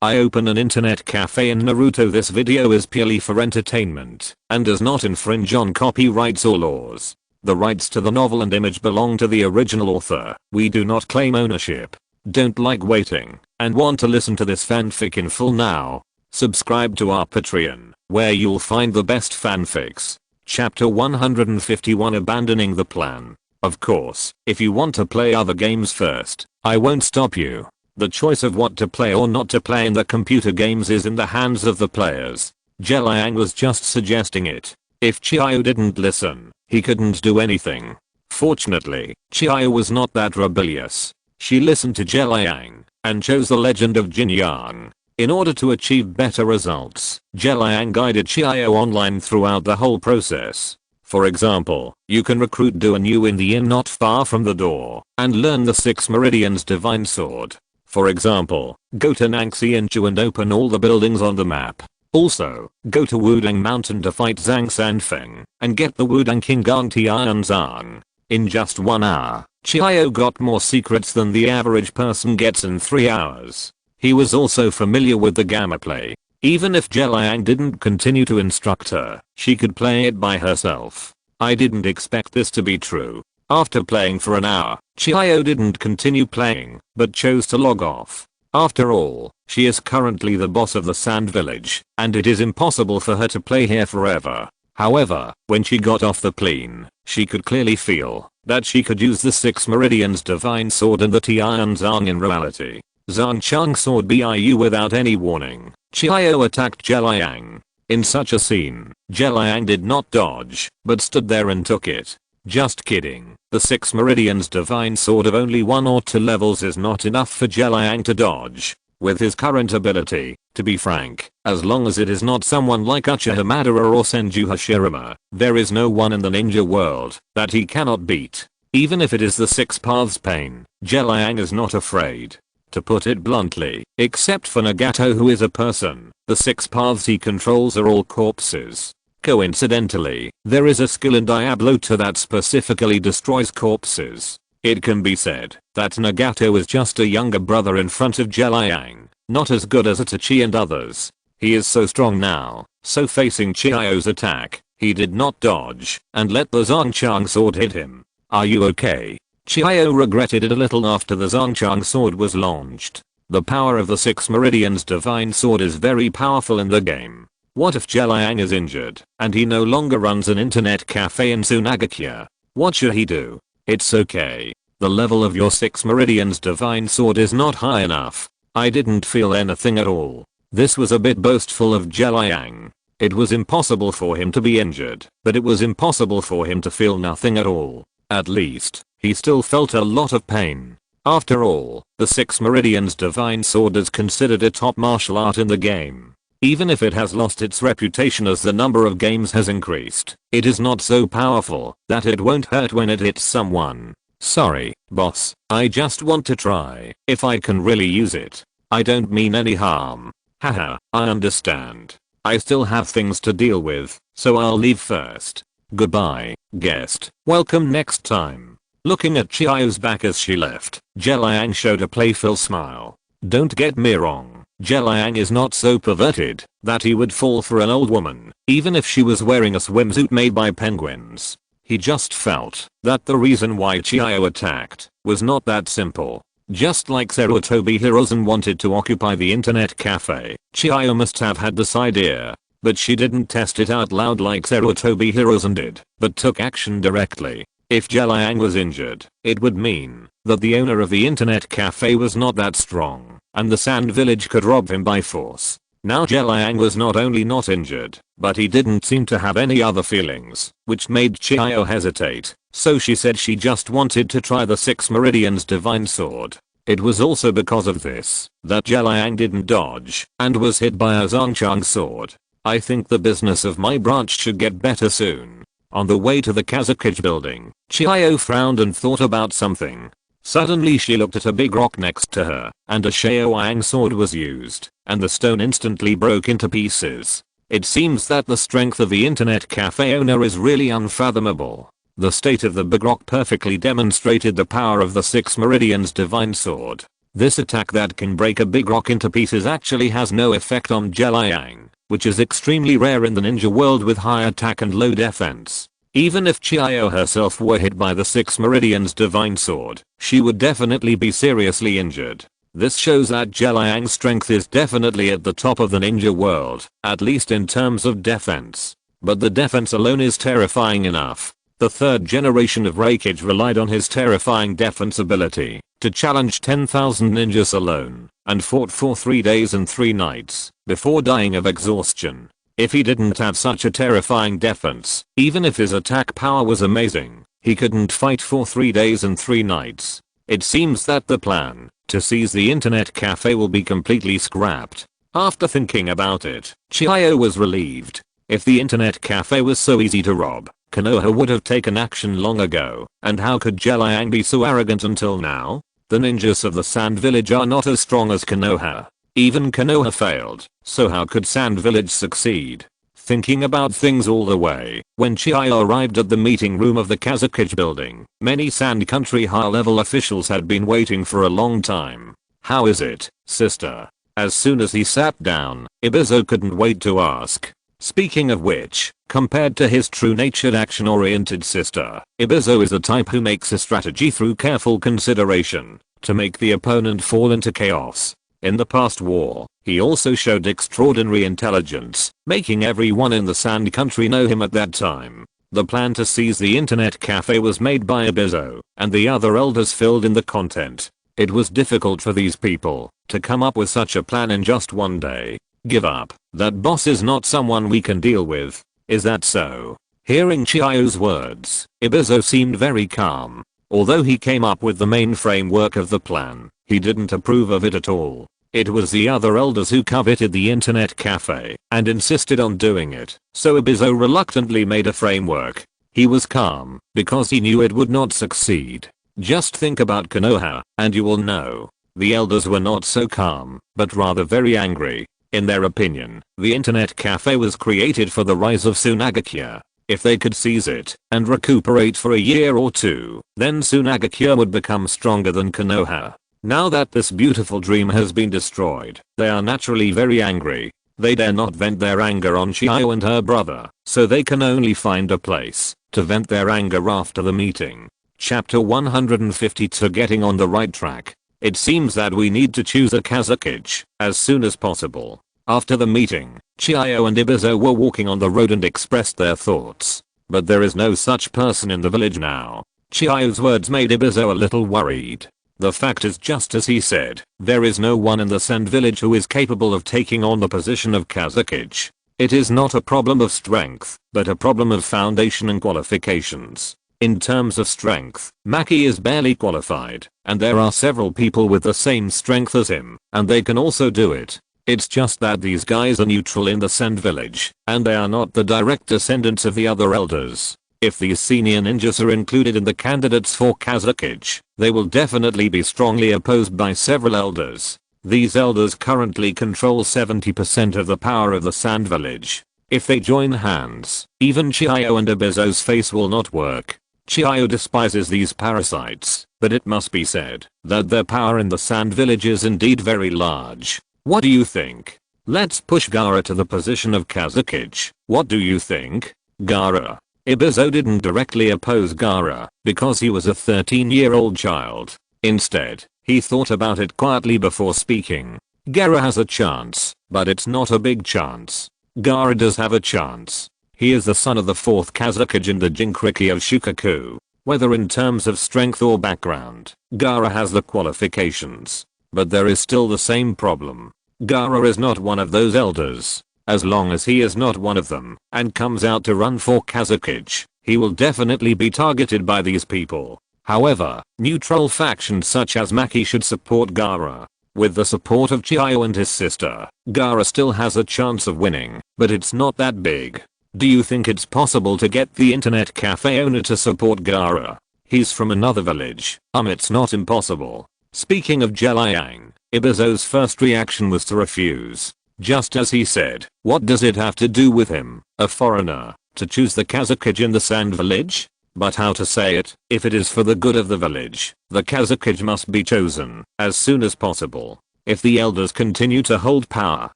I open an internet cafe in Naruto. This video is purely for entertainment and does not infringe on copyrights or laws. The rights to the novel and image belong to the original author. We do not claim ownership. Don't like waiting and want to listen to this fanfic in full now? Subscribe to our Patreon, where you'll find the best fanfics. Chapter 151, Abandoning the Plan. Of course, if you want to play other games first, I won't stop you. The choice of what to play or not to play in the computer games is in the hands of the players. Liang was just suggesting it. If Chiyo didn't listen, he couldn't do anything. Fortunately, Chiyo was not that rebellious. She listened to Liang and chose the legend of Jin Yang. In order to achieve better results, Liang guided Chiyo online throughout the whole process. For example, you can recruit Du and Yu in the inn not far from the door and learn the 6 Meridians Divine Sword. For example, go to Nangxianchu and open all the buildings on the map. Also, go to Wudang Mountain to fight Zhang Sanfeng and get the Wudang King Gang Tianzang. In just 1 hour, Chiyo got more secrets than the average person gets in 3 hours. He was also familiar with the gamma play. Even if Liang didn't continue to instruct her, she could play it by herself. I didn't expect this to be true. After playing for an hour, Chiyo didn't continue playing, but chose to log off. After all, she is currently the boss of the Sand Village, and it is impossible for her to play here forever. However, when she got off the plane, she could clearly feel that she could use the 6 Meridians Divine Sword and the Tianzang in reality. Zhang Chang Sword BIU without any warning. Chiyo attacked Liang. In such a scene, Liang did not dodge, but stood there and took it. Just kidding. The 6 Meridians Divine Sword of only 1 or 2 levels is not enough for Liang to dodge. With his current ability, to be frank, as long as it is not someone like Uchiha Madara or Senju Hashirama, there is no one in the ninja world that he cannot beat. Even if it is the 6 Paths Pain, Liang is not afraid. To put it bluntly, except for Nagato, who is a person, the 6 paths he controls are all corpses. Coincidentally, there is a skill in Diablo 2 that specifically destroys corpses. It can be said that Nagato is just a younger brother in front of Liang, not as good as Itachi and others. He is so strong now, so facing Chiyo's attack, he did not dodge and let the Zhangchang sword hit him. Are you okay? Chiyo regretted it a little after the Zhangchang sword was launched. The power of the 6 Meridians Divine Sword is very powerful in the game. What if Liang is injured and he no longer runs an internet cafe in Sunagakuya? What should he do? It's okay. The level of your 6 Meridians Divine Sword is not high enough. I didn't feel anything at all. This was a bit boastful of Liang. It was impossible for him to be injured, but it was impossible for him to feel nothing at all. At least, he still felt a lot of pain. After all, the 6 Meridians Divine Sword is considered a top martial art in the game. Even if it has lost its reputation as the number of games has increased, it is not so powerful that it won't hurt when it hits someone. Sorry, boss, I just want to try if I can really use it. I don't mean any harm. Haha, I understand. I still have things to deal with, so I'll leave first. Goodbye, guest. Welcome next time. Looking at Chiyo's back as she left, Liang showed a playful smile. Don't get me wrong, Liang is not so perverted that he would fall for an old woman, even if she was wearing a swimsuit made by penguins. He just felt that the reason why Chiyo attacked was not that simple. Just like Sarutobi Hiruzen wanted to occupy the internet cafe, Chiyo must have had this idea. But she didn't test it out loud like Sarutobi Hiruzen did, but took action directly. If Liang was injured, it would mean that the owner of the internet cafe was not that strong, and the Sand Village could rob him by force. Now Liang was not only not injured, but he didn't seem to have any other feelings, which made Chiyo hesitate, so she said she just wanted to try the 6 Meridians Divine Sword. It was also because of this that Liang didn't dodge and was hit by a Zhangchang sword. I think the business of my branch should get better soon. On the way to the Kazakage building, Chiyo frowned and thought about something. Suddenly she looked at a big rock next to her, and a Shaoyang sword was used, and the stone instantly broke into pieces. It seems that the strength of the internet cafe owner is really unfathomable. The state of the big rock perfectly demonstrated the power of the 6 Meridians Divine Sword. This attack that can break a big rock into pieces actually has no effect on Liang, which is extremely rare in the ninja world with high attack and low defense. Even if Chiyo herself were hit by the 6 Meridian's divine sword, she would definitely be seriously injured. This shows that Liang's strength is definitely at the top of the ninja world, at least in terms of defense. But the defense alone is terrifying enough. The third generation of Reikage relied on his terrifying defense ability to challenge 10,000 ninjas alone, and fought for 3 days and 3 nights before dying of exhaustion. If he didn't have such a terrifying defense, even if his attack power was amazing, he couldn't fight for 3 days and 3 nights. It seems that the plan to seize the internet cafe will be completely scrapped. After thinking about it, Chiyo was relieved. If the internet cafe was so easy to rob, Konoha would have taken action long ago, and how could Liang be so arrogant until now? The ninjas of the Sand Village are not as strong as Konoha. Even Konoha failed, so how could Sand Village succeed? Thinking about things all the way, when Chiyo arrived at the meeting room of the Kazakage building, many Sand Country high-level officials had been waiting for a long time. "How is it, sister?" As soon as he sat down, Ibizo couldn't wait to ask. Speaking of which, compared to his true-natured action-oriented sister, Ibizo is the type who makes a strategy through careful consideration to make the opponent fall into chaos. In the past war, he also showed extraordinary intelligence, making everyone in the Sand Country know him at that time. The plan to seize the internet cafe was made by Ibizo, and the other elders filled in the content. It was difficult for these people to come up with such a plan in just one day. "Give up. That boss is not someone we can deal with." Is that so? Hearing Chiyo's words, Ibizo seemed very calm. Although he came up with the main framework of the plan, he didn't approve of it at all. It was the other elders who coveted the internet cafe and insisted on doing it, so Ibizo reluctantly made a framework. He was calm because he knew it would not succeed. Just think about Konoha and you will know. The elders were not so calm, but rather very angry. In their opinion, the internet cafe was created for the rise of Sunagakure. If they could seize it and recuperate for a year or two, then Sunagakure would become stronger than Konoha. Now that this beautiful dream has been destroyed, they are naturally very angry. They dare not vent their anger on Chiyo and her brother, so they can only find a place to vent their anger after the meeting. Chapter 152. Getting on the right track. It seems that we need to choose a Kazakage as soon as possible. After the meeting, Chiyo and Ibizo were walking on the road and expressed their thoughts. But there is no such person in the village now. Chiyo's words made Ibizo a little worried. The fact is just as he said, there is no one in the Sand Village who is capable of taking on the position of Kazakage. It is not a problem of strength, but a problem of foundation and qualifications. In terms of strength, Maki is barely qualified, and there are several people with the same strength as him, and they can also do it. It's just that these guys are neutral in the Sand Village, and they are not the direct descendants of the other elders. If these senior ninjas are included in the candidates for Kazakage, they will definitely be strongly opposed by several elders. These elders currently control 70% of the power of the Sand Village. If they join hands, even Chiyo and Ibizo's face will not work. Chiyo despises these parasites, but it must be said that their power in the Sand Village is indeed very large. What do you think? Let's push Gaara to the position of Kazakage. What do you think? Gaara. Ibizo didn't directly oppose Gaara because he was a 13-year-old child. Instead, he thought about it quietly before speaking. Gaara has a chance, but it's not a big chance. Gaara does have a chance. He is the son of the 4th Kazakage in the Jinkriki of Shukaku. Whether in terms of strength or background, Gaara has the qualifications. But there is still the same problem. Gaara is not one of those elders. As long as he is not one of them and comes out to run for Kazakage, he will definitely be targeted by these people. However, neutral factions such as Maki should support Gaara. With the support of Chiyo and his sister, Gaara still has a chance of winning, but it's not that big. Do you think it's possible to get the internet cafe owner to support Gaara? He's from another village. It's not impossible. Speaking of Liang, Ibizo's first reaction was to refuse. Just as he said, what does it have to do with him, a foreigner, to choose the Kazakage in the Sand Village? But how to say it? If it is for the good of the village, the Kazakage must be chosen as soon as possible. If the elders continue to hold power,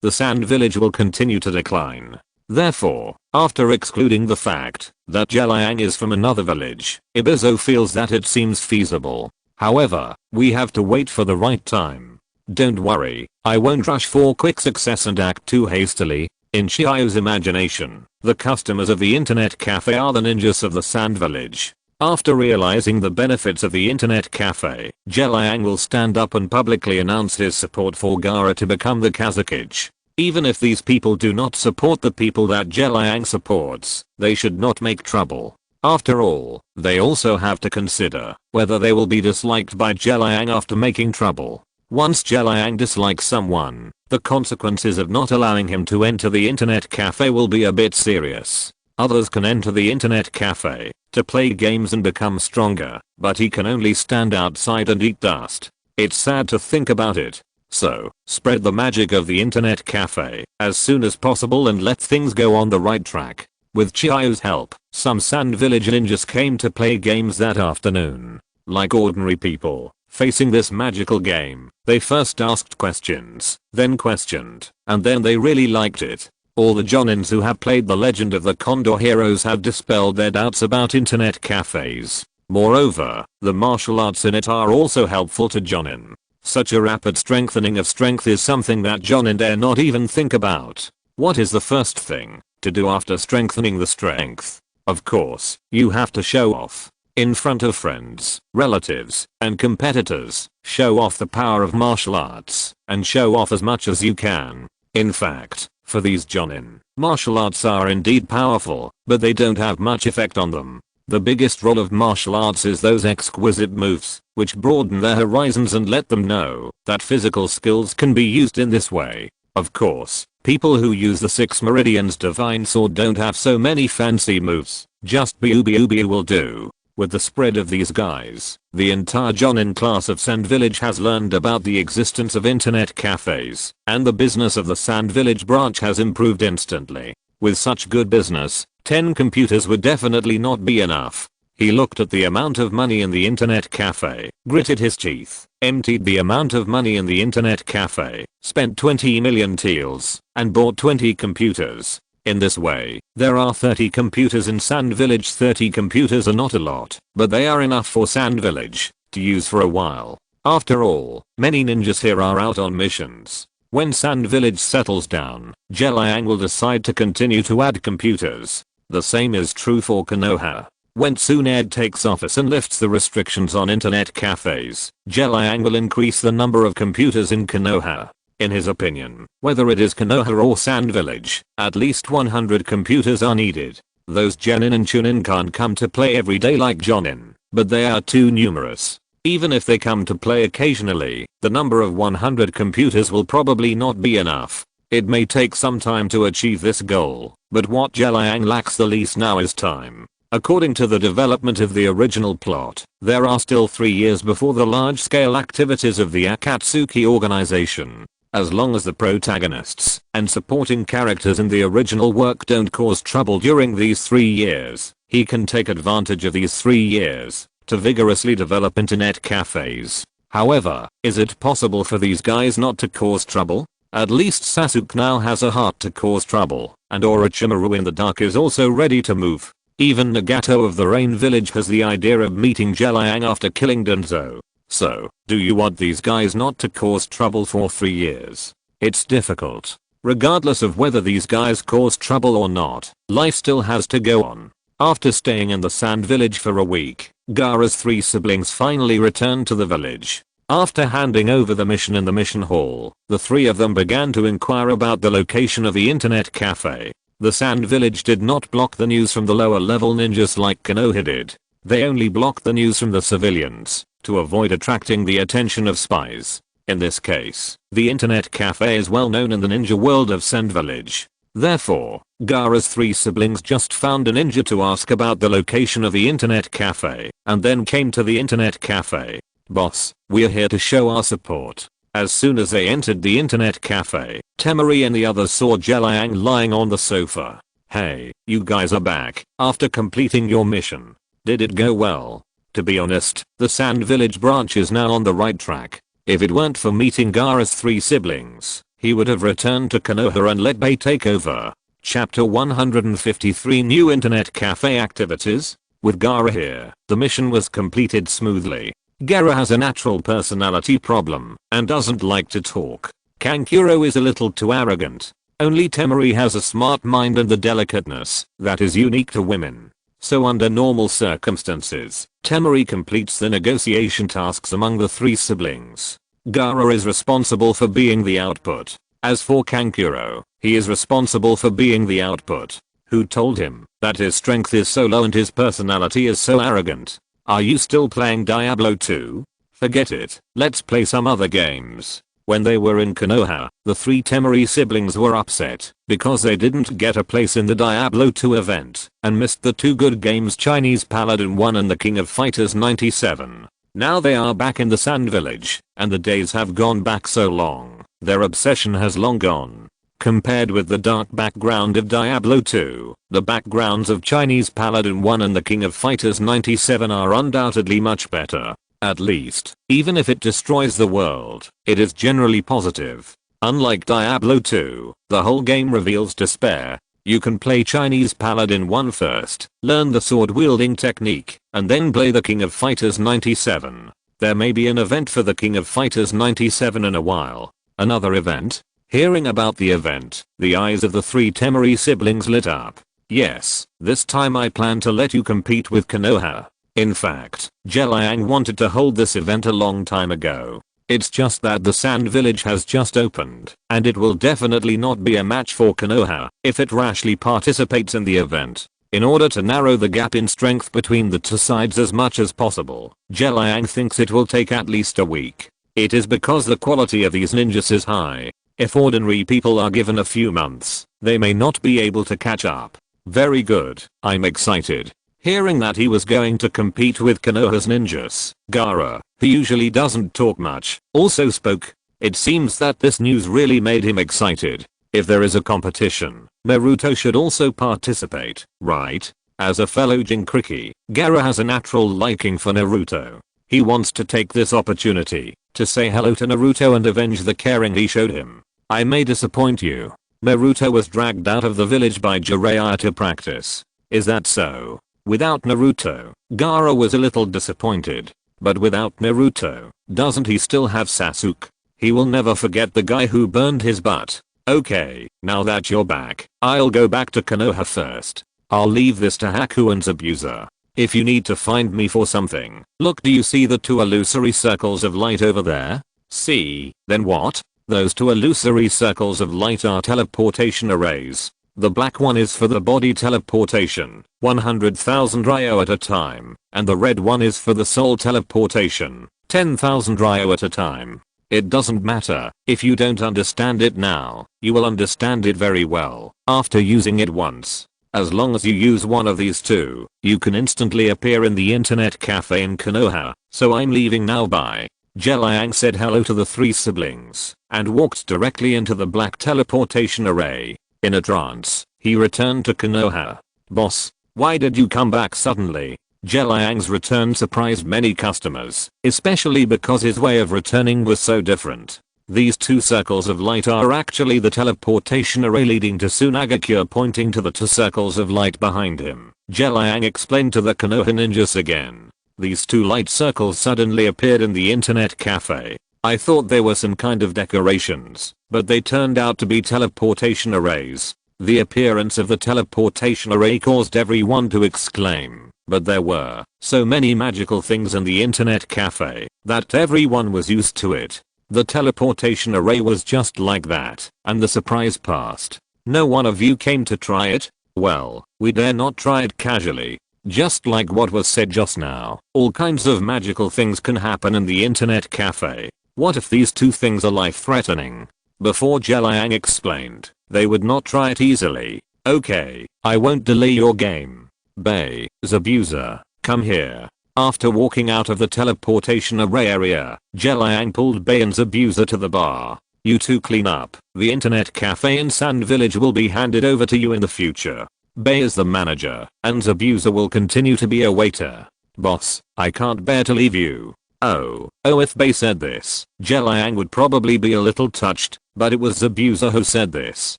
the Sand Village will continue to decline. Therefore, after excluding the fact that Liang is from another village, Ibizo feels that it seems feasible. However, we have to wait for the right time. Don't worry, I won't rush for quick success and act too hastily. In Chiyo's imagination, the customers of the internet cafe are the ninjas of the Sand Village. After realizing the benefits of the internet cafe, Liang will stand up and publicly announce his support for Gaara to become the Kazakage. Even if these people do not support the people that Liang supports, they should not make trouble. After all, they also have to consider whether they will be disliked by Liang after making trouble. Once Liang dislikes someone, the consequences of not allowing him to enter the internet cafe will be a bit serious. Others can enter the internet cafe to play games and become stronger, but he can only stand outside and eat dust. It's sad to think about it. So, spread the magic of the internet cafe as soon as possible and let things go on the right track. With Chiyo's help, some Sand Village ninjas came to play games that afternoon. Like ordinary people facing this magical game, they first asked questions, then questioned, and then they really liked it. All the Jonins who have played The Legend of the Condor Heroes have dispelled their doubts about internet cafes. Moreover, the martial arts in it are also helpful to Jonin. Such a rapid strengthening of strength is something that Jonin dare not even think about. What is the first thing to do after strengthening the strength? Of course, you have to show off. In front of friends, relatives, and competitors, show off the power of martial arts, and show off as much as you can. In fact, for these Jonin, martial arts are indeed powerful, but they don't have much effect on them. The biggest role of martial arts is those exquisite moves, which broaden their horizons and let them know that physical skills can be used in this way. Of course, people who use the 6 Meridians Divine Sword don't have so many fancy moves, just Biu will do. With the spread of these guys, the entire Jonin class of Sand Village has learned about the existence of internet cafes, and the business of the Sand Village branch has improved instantly. With such good business, 10 computers would definitely not be enough. He looked at the amount of money in the internet cafe, gritted his teeth, emptied the amount of money in the internet cafe, spent 20 million taels, and bought 20 computers. In this way, there are 30 computers in Sand Village. 30 computers are not a lot, but they are enough for Sand Village to use for a while. After all, many ninjas here are out on missions. When Sand Village settles down, Liang will decide to continue to add computers. The same is true for Konoha. When Tsunade takes office and lifts the restrictions on internet cafes, Liang will increase the number of computers in Konoha. In his opinion, whether it is Konoha or Sand Village, at least 100 computers are needed. Those Genin and Chunin can't come to play every day like Jonin, but they are too numerous. Even if they come to play occasionally, the number of 100 computers will probably not be enough. It may take some time to achieve this goal, but what Liang lacks the least now is time. According to the development of the original plot, there are still 3 years before the large-scale activities of the Akatsuki organization. As long as the protagonists and supporting characters in the original work don't cause trouble during these 3 years, he can take advantage of these 3 years to vigorously develop internet cafes. However, is it possible for these guys not to cause trouble? At least Sasuke now has a heart to cause trouble, and Orochimaru in the dark is also ready to move. Even Nagato of the Rain Village has the idea of meeting Liang after killing Danzo. So, do you want these guys not to cause trouble for 3 years? It's difficult. Regardless of whether these guys cause trouble or not, life still has to go on. After staying in the Sand Village for a week, Gaara's 3 siblings finally returned to the village. After handing over the mission in the mission hall, the 3 of them began to inquire about the location of the internet cafe. The Sand Village did not block the news from the lower level ninjas like Konoha did. They only blocked the news from the civilians, to avoid attracting the attention of spies. In this case, the internet cafe is well known in the ninja world of Sand Village. Therefore, Gaara's 3 siblings just found a ninja to ask about the location of the internet cafe, and then came to the internet cafe. Boss, we're here to show our support. As soon as they entered the internet cafe, Temari and the others saw Liang lying on the sofa. Hey, you guys are back, after completing your mission. Did it go well? To be honest, the Sand Village branch is now on the right track. If it weren't for meeting Gaara's 3 siblings, he would have returned to Konoha and let Bay take over. Chapter 153 New Internet Cafe Activities. With Gaara here, the mission was completed smoothly. Gaara has a natural personality problem and doesn't like to talk. Kankuro is a little too arrogant. Only Temari has a smart mind and the delicateness that is unique to women. So under normal circumstances, Temari completes the negotiation tasks among the 3 siblings. Gaara is responsible for being the output. As for Kankuro, he is responsible for being the output. Who told him that his strength is so low and his personality is so arrogant? Are you still playing Diablo 2? Forget it, let's play some other games. When they were in Konoha, the 3 Temari siblings were upset because they didn't get a place in the Diablo 2 event and missed the 2 good games Chinese Paladin 1 and the King of Fighters 97. Now they are back in the Sand Village, and the days have gone back so long, their obsession has long gone. Compared with the dark background of Diablo 2, the backgrounds of Chinese Paladin 1 and the King of Fighters 97 are undoubtedly much better. At least, even if it destroys the world, it is generally positive. Unlike Diablo 2, the whole game reveals despair. You can play Chinese Paladin 1 first, learn the sword wielding technique, and then play the King of Fighters 97. There may be an event for the King of Fighters 97 in a while. Another event? Hearing about the event, the eyes of the 3 Temari siblings lit up. Yes, this time I plan to let you compete with Konoha. In fact, Liang wanted to hold this event a long time ago. It's just that the Sand Village has just opened, and it will definitely not be a match for Konoha if it rashly participates in the event. In order to narrow the gap in strength between the 2 sides as much as possible, Liang thinks it will take at least a week. It is because the quality of these ninjas is high. If ordinary people are given a few months, they may not be able to catch up. Very good, I'm excited. Hearing that he was going to compete with Konoha's ninjas, Gaara, who usually doesn't talk much, also spoke. It seems that this news really made him excited. If there is a competition, Naruto should also participate, right? As a fellow Jinkriki, Gaara has a natural liking for Naruto. He wants to take this opportunity to say hello to Naruto and avenge the caring he showed him. I may disappoint you. Naruto was dragged out of the village by Jiraiya to practice. Is that so? Without Naruto, Gaara was a little disappointed. But without Naruto, doesn't he still have Sasuke? He will never forget the guy who burned his butt. Okay, now that you're back, I'll go back to Konoha first. I'll leave this to Haku and Zabuza. If you need to find me for something, look, do you see the 2 illusory circles of light over there? See, then what? Those 2 illusory circles of light are teleportation arrays. The black one is for the body teleportation, 100,000 Ryo at a time, and the red one is for the soul teleportation, 10,000 Ryo at a time. It doesn't matter if you don't understand it now, you will understand it very well after using it once. As long as you use one of these 2, you can instantly appear in the internet cafe in Konoha, so I'm leaving now, bye. Liang said hello to the 3 siblings and walked directly into the black teleportation array. In a trance, he returned to Konoha. Boss, why did you come back suddenly? Liang's return surprised many customers, especially because his way of returning was so different. These 2 circles of light are actually the teleportation array leading to Tsunagakure, pointing to the 2 circles of light behind him. Liang explained to the Konoha ninjas again. These 2 light circles suddenly appeared in the internet cafe. I thought they were some kind of decorations, but they turned out to be teleportation arrays. The appearance of the teleportation array caused everyone to exclaim, but there were so many magical things in the internet cafe that everyone was used to it. The teleportation array was just like that, and the surprise passed. No one of you came to try it? Well, we dare not try it casually. Just like what was said just now, all kinds of magical things can happen in the internet cafe. What if these 2 things are life-threatening? Before Liang explained, they would not try it easily. Okay, I won't delay your game. Bay, Zabuza, come here. After walking out of the teleportation array area, Liang pulled Bay and Zabuza to the bar. You 2 clean up. The internet cafe in Sand Village will be handed over to you in the future. Bei is the manager, and Zabuza will continue to be a waiter. Boss, I can't bear to leave you. Oh, if Bei said this, Liang would probably be a little touched, but it was Zabuza who said this,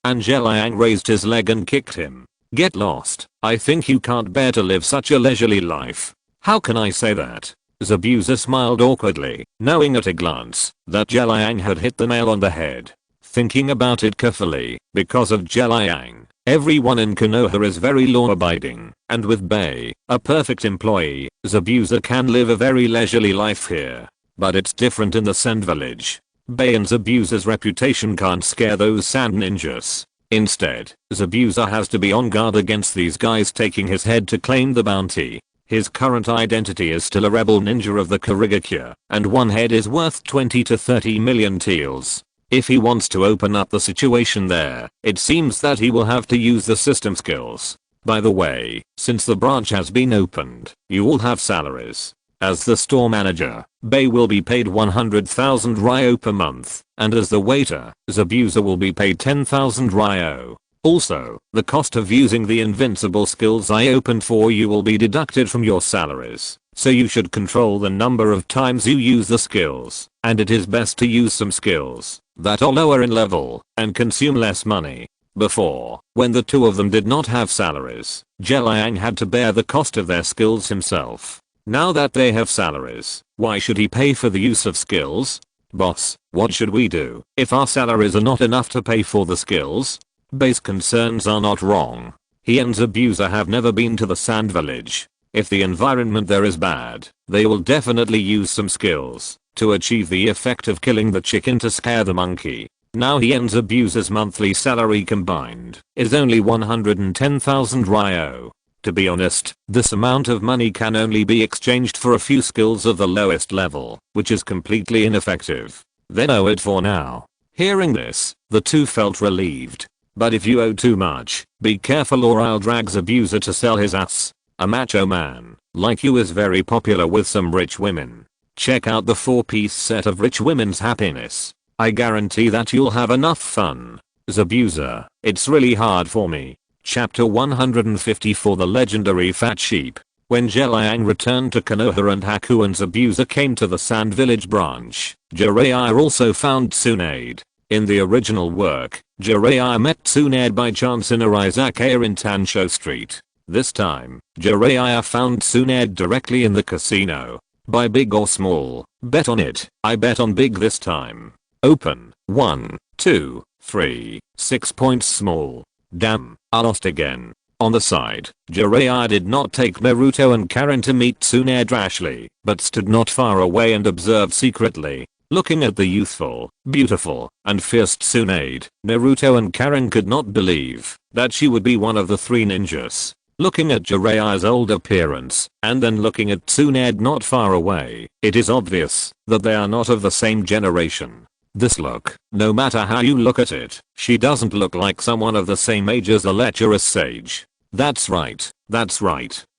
and Liang raised his leg and kicked him. Get lost, I think you can't bear to live such a leisurely life. How can I say that? Zabuza smiled awkwardly, knowing at a glance that Liang had hit the nail on the head. Thinking about it carefully, because of Liang, everyone in Konoha is very law-abiding, and with Bei, a perfect employee, Zabuza can live a very leisurely life here. But it's different in the Sand Village. Bei and Zabuza's reputation can't scare those sand ninjas. Instead, Zabuza has to be on guard against these guys taking his head to claim the bounty. His current identity is still a rebel ninja of the Kurigakure, and one head is worth 20 to 30 million taels. If he wants to open up the situation there, it seems that he will have to use the system skills. By the way, since the branch has been opened, you all have salaries. As the store manager, Bei will be paid 100,000 ryo per month, and as the waiter, Zabuza will be paid 10,000 ryo. Also, the cost of using the invincible skills I opened for you will be deducted from your salaries, so you should control the number of times you use the skills, and it is best to use some skills that are lower in level and consume less money. Before, when the two of them did not have salaries, Liang had to bear the cost of their skills himself. Now that they have salaries, why should he pay for the use of skills? Boss, what should we do if our salaries are not enough to pay for the skills? Bei's concerns are not wrong. He and Zabuza have never been to the Sand Village. If the environment there is bad, they will definitely use some skills to achieve the effect of killing the chicken to scare the monkey. Now he and Zabuza's monthly salary combined is only 110,000 ryo. To be honest, this amount of money can only be exchanged for a few skills of the lowest level, which is completely ineffective. They know it for now. Hearing this, the two felt relieved. But if you owe too much, be careful or I'll drag Zabuza to sell his ass. A macho man like you is very popular with some rich women. Check out the 4-piece set of rich women's happiness. I guarantee that you'll have enough fun. Zabuza, it's really hard for me. Chapter 154 The Legendary Fat Sheep. When Liang returned to Konoha and Haku and Zabuza came to the Sand Village branch, Jiraiya also found Tsunade. In the original work, Jiraiya met Tsunade by chance in a izakaya in Tansho Street. This time, Jiraiya found Tsunade directly in the casino. Buy big or small? Bet on it. I bet on big this time. Open. 1, 2, 3, 6 points small. Damn, I lost again. On the side, Jiraiya did not take Naruto and Karen to meet Tsunade rashly, but stood not far away and observed secretly. Looking at the youthful, beautiful, and fierce Tsunade, Naruto and Karen could not believe that she would be one of the three ninjas. Looking at Jiraiya's old appearance, and then looking at Tsunade not far away, it is obvious that they are not of the same generation. This look, no matter how you look at it, she doesn't look like someone of the same age as the lecherous sage. That's right,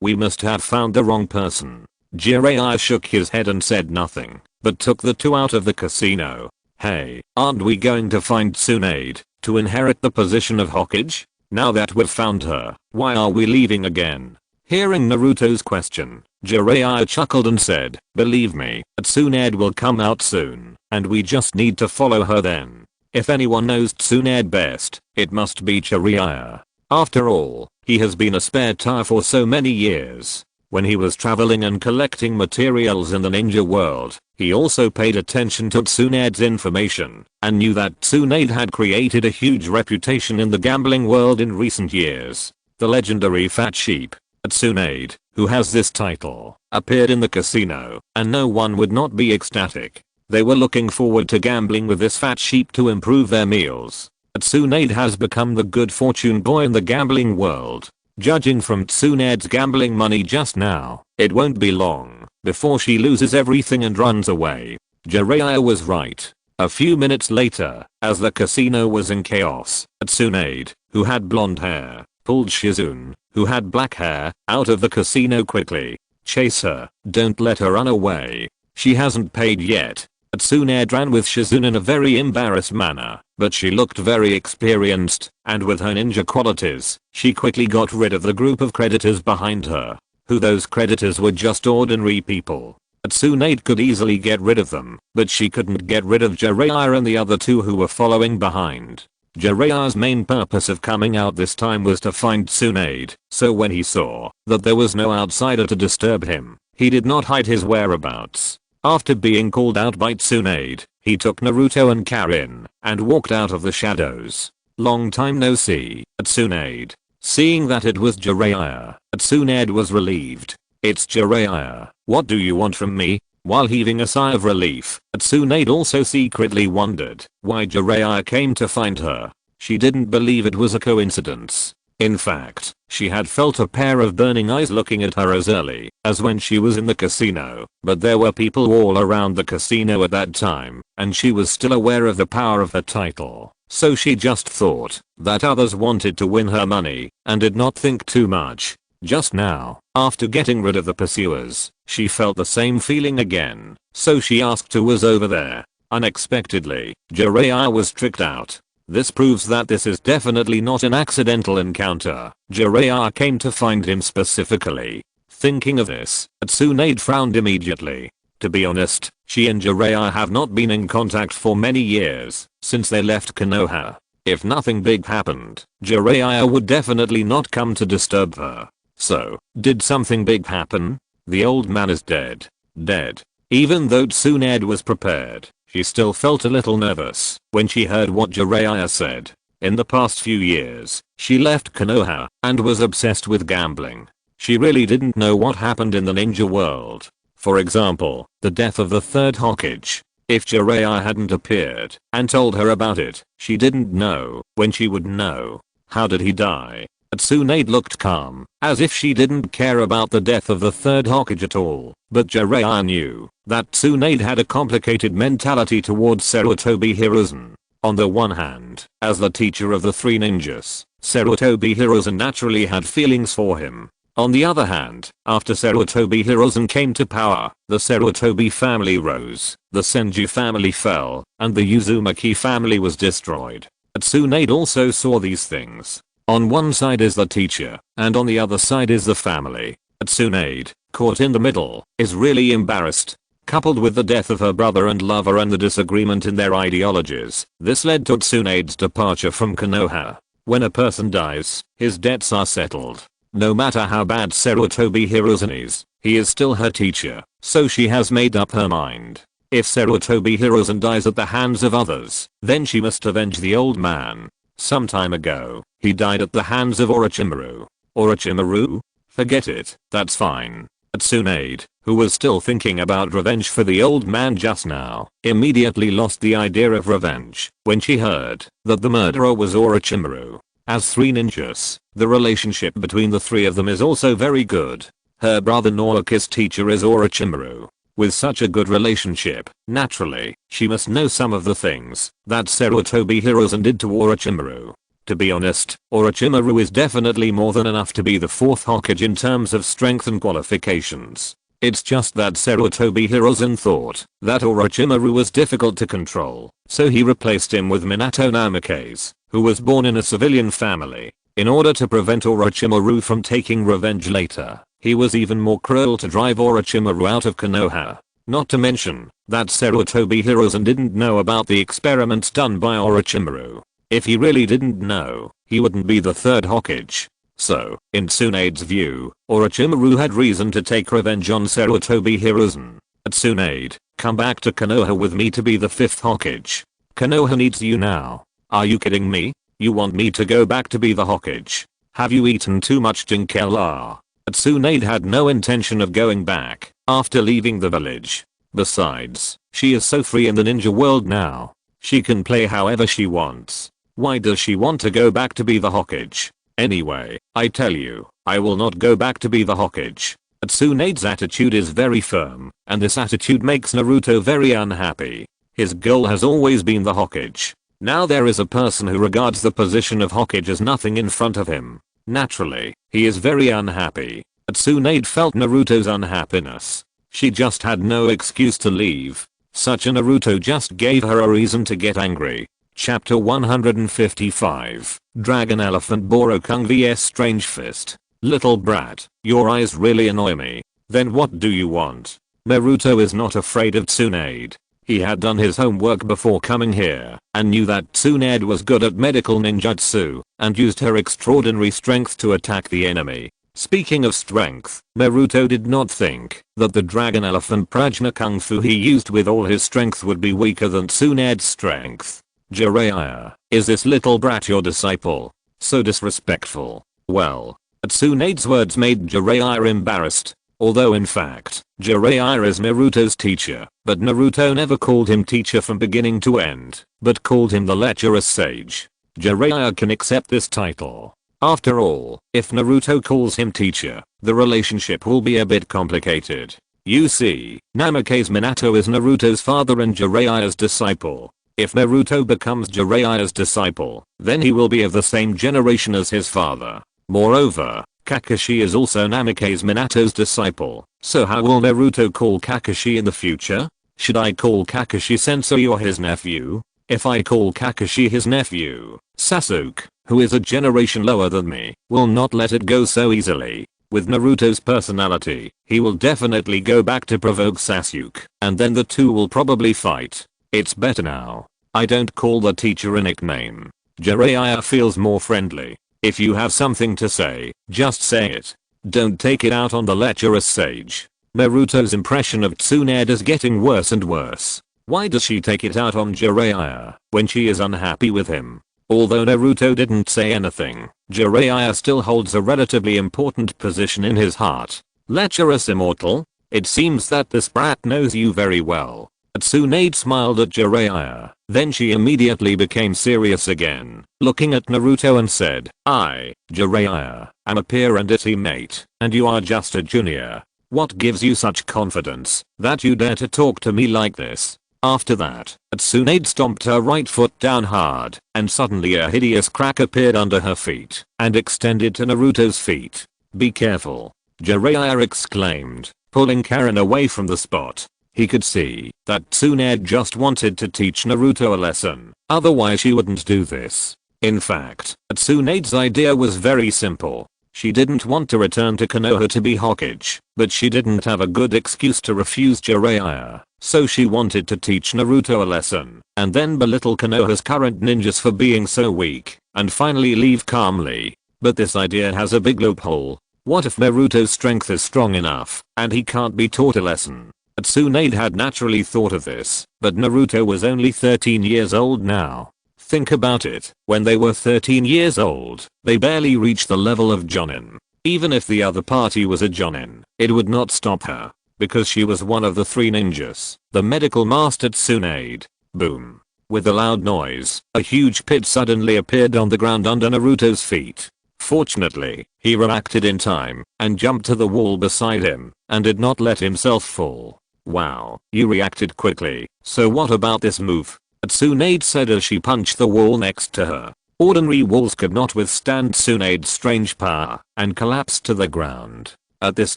we must have found the wrong person. Jiraiya shook his head and said nothing, but took the two out of the casino. Hey, aren't we going to find Tsunade to inherit the position of Hokage? Now that we've found her, why are we leaving again? Hearing Naruto's question, Jiraiya chuckled and said, believe me, Tsunade will come out soon, and we just need to follow her then. If anyone knows Tsunade best, it must be Jiraiya. After all, he has been a spare tire for so many years. When he was traveling and collecting materials in the ninja world, he also paid attention to Tsunade's information, and knew that Tsunade had created a huge reputation in the gambling world in recent years. The legendary fat sheep, Tsunade, who has this title, appeared in the casino, and no one would not be ecstatic. They were looking forward to gambling with this fat sheep to improve their meals. Tsunade has become the good fortune boy in the gambling world. Judging from Tsunade's gambling money just now, it won't be long before she loses everything and runs away. Jiraiya was right. A few minutes later, as the casino was in chaos, Tsunade, who had blonde hair, pulled Shizune, who had black hair, out of the casino quickly. Chase her, don't let her run away. She hasn't paid yet. Tsunade ran with Shizune in a very embarrassed manner, but she looked very experienced, and with her ninja qualities, she quickly got rid of the group of creditors behind her. Who those creditors were just ordinary people. Tsunade could easily get rid of them, but she couldn't get rid of Jiraiya and the other two who were following behind. Jiraiya's main purpose of coming out this time was to find Tsunade, so when he saw that there was no outsider to disturb him, he did not hide his whereabouts. After being called out by Tsunade, he took Naruto and Karin and walked out of the shadows. Long time no see, Tsunade. Seeing that it was Jiraiya, Tsunade was relieved. It's Jiraiya, what do you want from me? While heaving a sigh of relief, Tsunade also secretly wondered why Jiraiya came to find her. She didn't believe it was a coincidence. In fact, she had felt a pair of burning eyes looking at her as early as when she was in the casino, but there were people all around the casino at that time, and she was still aware of the power of her title, so she just thought that others wanted to win her money, and did not think too much. Just now, after getting rid of the pursuers, she felt the same feeling again, so she asked who was over there. Unexpectedly, Jiraiya was tricked out. This proves that this is definitely not an accidental encounter. Jiraiya came to find him specifically. Thinking of this, Tsunade frowned immediately. To be honest, she and Jiraiya have not been in contact for many years, since they left Konoha. If nothing big happened, Jiraiya would definitely not come to disturb her. So, did something big happen? The old man is dead. Dead. Even though Tsunade was prepared, she still felt a little nervous when she heard what Jiraiya said. In the past few years, she left Konoha and was obsessed with gambling. She really didn't know what happened in the ninja world. For example, the death of the third Hokage. If Jiraiya hadn't appeared and told her about it, she didn't know when she would know. How did he die? Tsunade looked calm, as if she didn't care about the death of the third Hokage at all, but Jiraiya knew that Tsunade had a complicated mentality towards Sarutobi Hiruzen. On the one hand, as the teacher of the three ninjas, Sarutobi Hiruzen naturally had feelings for him. On the other hand, after Sarutobi Hiruzen came to power, the Sarutobi family rose, the Senju family fell, and the Uzumaki family was destroyed. Tsunade also saw these things. On one side is the teacher, and on the other side is the family. Tsunade, caught in the middle, is really embarrassed. Coupled with the death of her brother and lover and the disagreement in their ideologies, this led to Tsunade's departure from Konoha. When a person dies, his debts are settled. No matter how bad Sarutobi Hiruzen is, he is still her teacher, so she has made up her mind. If Sarutobi Hiruzen dies at the hands of others, then she must avenge the old man. Some time ago, he died at the hands of Orochimaru. Orochimaru? Forget it, that's fine. Tsunade, who was still thinking about revenge for the old man just now, immediately lost the idea of revenge when she heard that the murderer was Orochimaru. As three ninjas, the relationship between the three of them is also very good. Her brother Naoki's teacher is Orochimaru. With such a good relationship, naturally, she must know some of the things that Sarutobi Hiruzen did to Orochimaru. To be honest, Orochimaru is definitely more than enough to be the fourth Hokage in terms of strength and qualifications. It's just that Sarutobi Hiruzen thought that Orochimaru was difficult to control, so he replaced him with Minato Namikaze, who was born in a civilian family. In order to prevent Orochimaru from taking revenge later, he was even more cruel to drive Orochimaru out of Konoha. Not to mention that Sarutobi Hiruzen didn't know about the experiments done by Orochimaru. If he really didn't know, he wouldn't be the third Hokage. So, in Tsunade's view, Orochimaru had reason to take revenge on Sarutobi Hiruzen. Tsunade, come back to Konoha with me to be the fifth Hokage. Konoha needs you now. Are you kidding me? You want me to go back to be the Hokage? Have you eaten too much Jinkella? Tsunade had no intention of going back after leaving the village. Besides, she is so free in the ninja world now. She can play however she wants. Why does she want to go back to be the Hokage? Anyway, I tell you, I will not go back to be the Hokage. Tsunade's attitude is very firm, and this attitude makes Naruto very unhappy. His goal has always been the Hokage. Now there is a person who regards the position of Hokage as nothing in front of him. Naturally, he is very unhappy. Tsunade felt Naruto's unhappiness. She just had no excuse to leave. Such a Naruto just gave her a reason to get angry. Chapter 155. Dragon Elephant Borokung vs Strange Fist. Little brat, your eyes really annoy me. Then what do you want? Naruto is not afraid of Tsunade. He had done his homework before coming here and knew that Tsunade was good at medical ninjutsu and used her extraordinary strength to attack the enemy. Speaking of strength, Naruto did not think that the Dragon Elephant Prajna Kung Fu he used with all his strength would be weaker than Tsunade's strength. Jiraiya, is this little brat your disciple? So disrespectful. Well, Tsunade's words made Jiraiya embarrassed. Although in fact, Jiraiya is Naruto's teacher, but Naruto never called him teacher from beginning to end, but called him the lecherous sage. Jiraiya can accept this title. After all, if Naruto calls him teacher, the relationship will be a bit complicated. You see, Namake's Minato is Naruto's father and Jiraiya's disciple. If Naruto becomes Jiraiya's disciple, then he will be of the same generation as his father. Moreover, Kakashi is also Namake's Minato's disciple, so how will Naruto call Kakashi in the future? Should I call Kakashi sensei or his nephew? If I call Kakashi his nephew, Sasuke, who is a generation lower than me, will not let it go so easily. With Naruto's personality, he will definitely go back to provoke Sasuke, and then the two will probably fight. It's better now. I don't call the teacher a nickname. Jiraiya feels more friendly. If you have something to say, just say it. Don't take it out on the lecherous sage. Naruto's impression of Tsunade is getting worse and worse. Why does she take it out on Jiraiya when she is unhappy with him? Although Naruto didn't say anything, Jiraiya still holds a relatively important position in his heart. Lecherous immortal? It seems that this brat knows you very well. Tsunade smiled at Jiraiya, then she immediately became serious again, looking at Naruto and said, I, Jiraiya, am a peer and a teammate, and you are just a junior. What gives you such confidence that you dare to talk to me like this? After that, Tsunade stomped her right foot down hard, and suddenly a hideous crack appeared under her feet and extended to Naruto's feet. Be careful, Jiraiya exclaimed, pulling Karen away from the spot. He could see that Tsunade just wanted to teach Naruto a lesson, otherwise she wouldn't do this. In fact, Tsunade's idea was very simple. She didn't want to return to Konoha to be Hokage, but she didn't have a good excuse to refuse Jiraiya, so she wanted to teach Naruto a lesson, and then belittle Konoha's current ninjas for being so weak, and finally leave calmly. But this idea has a big loophole. What if Naruto's strength is strong enough, and he can't be taught a lesson? Tsunade had naturally thought of this, but Naruto was only 13 years old now. Think about it, when they were 13 years old, they barely reached the level of Jonin. Even if the other party was a Jonin, it would not stop her, because she was one of the three ninjas. The medical master Tsunade. Boom. With a loud noise, a huge pit suddenly appeared on the ground under Naruto's feet. Fortunately, he reacted in time, and jumped to the wall beside him, and did not let himself fall. Wow, you reacted quickly, so what about this move? Tsunade said as she punched the wall next to her. Ordinary walls could not withstand Tsunade's strange power, and collapsed to the ground. At this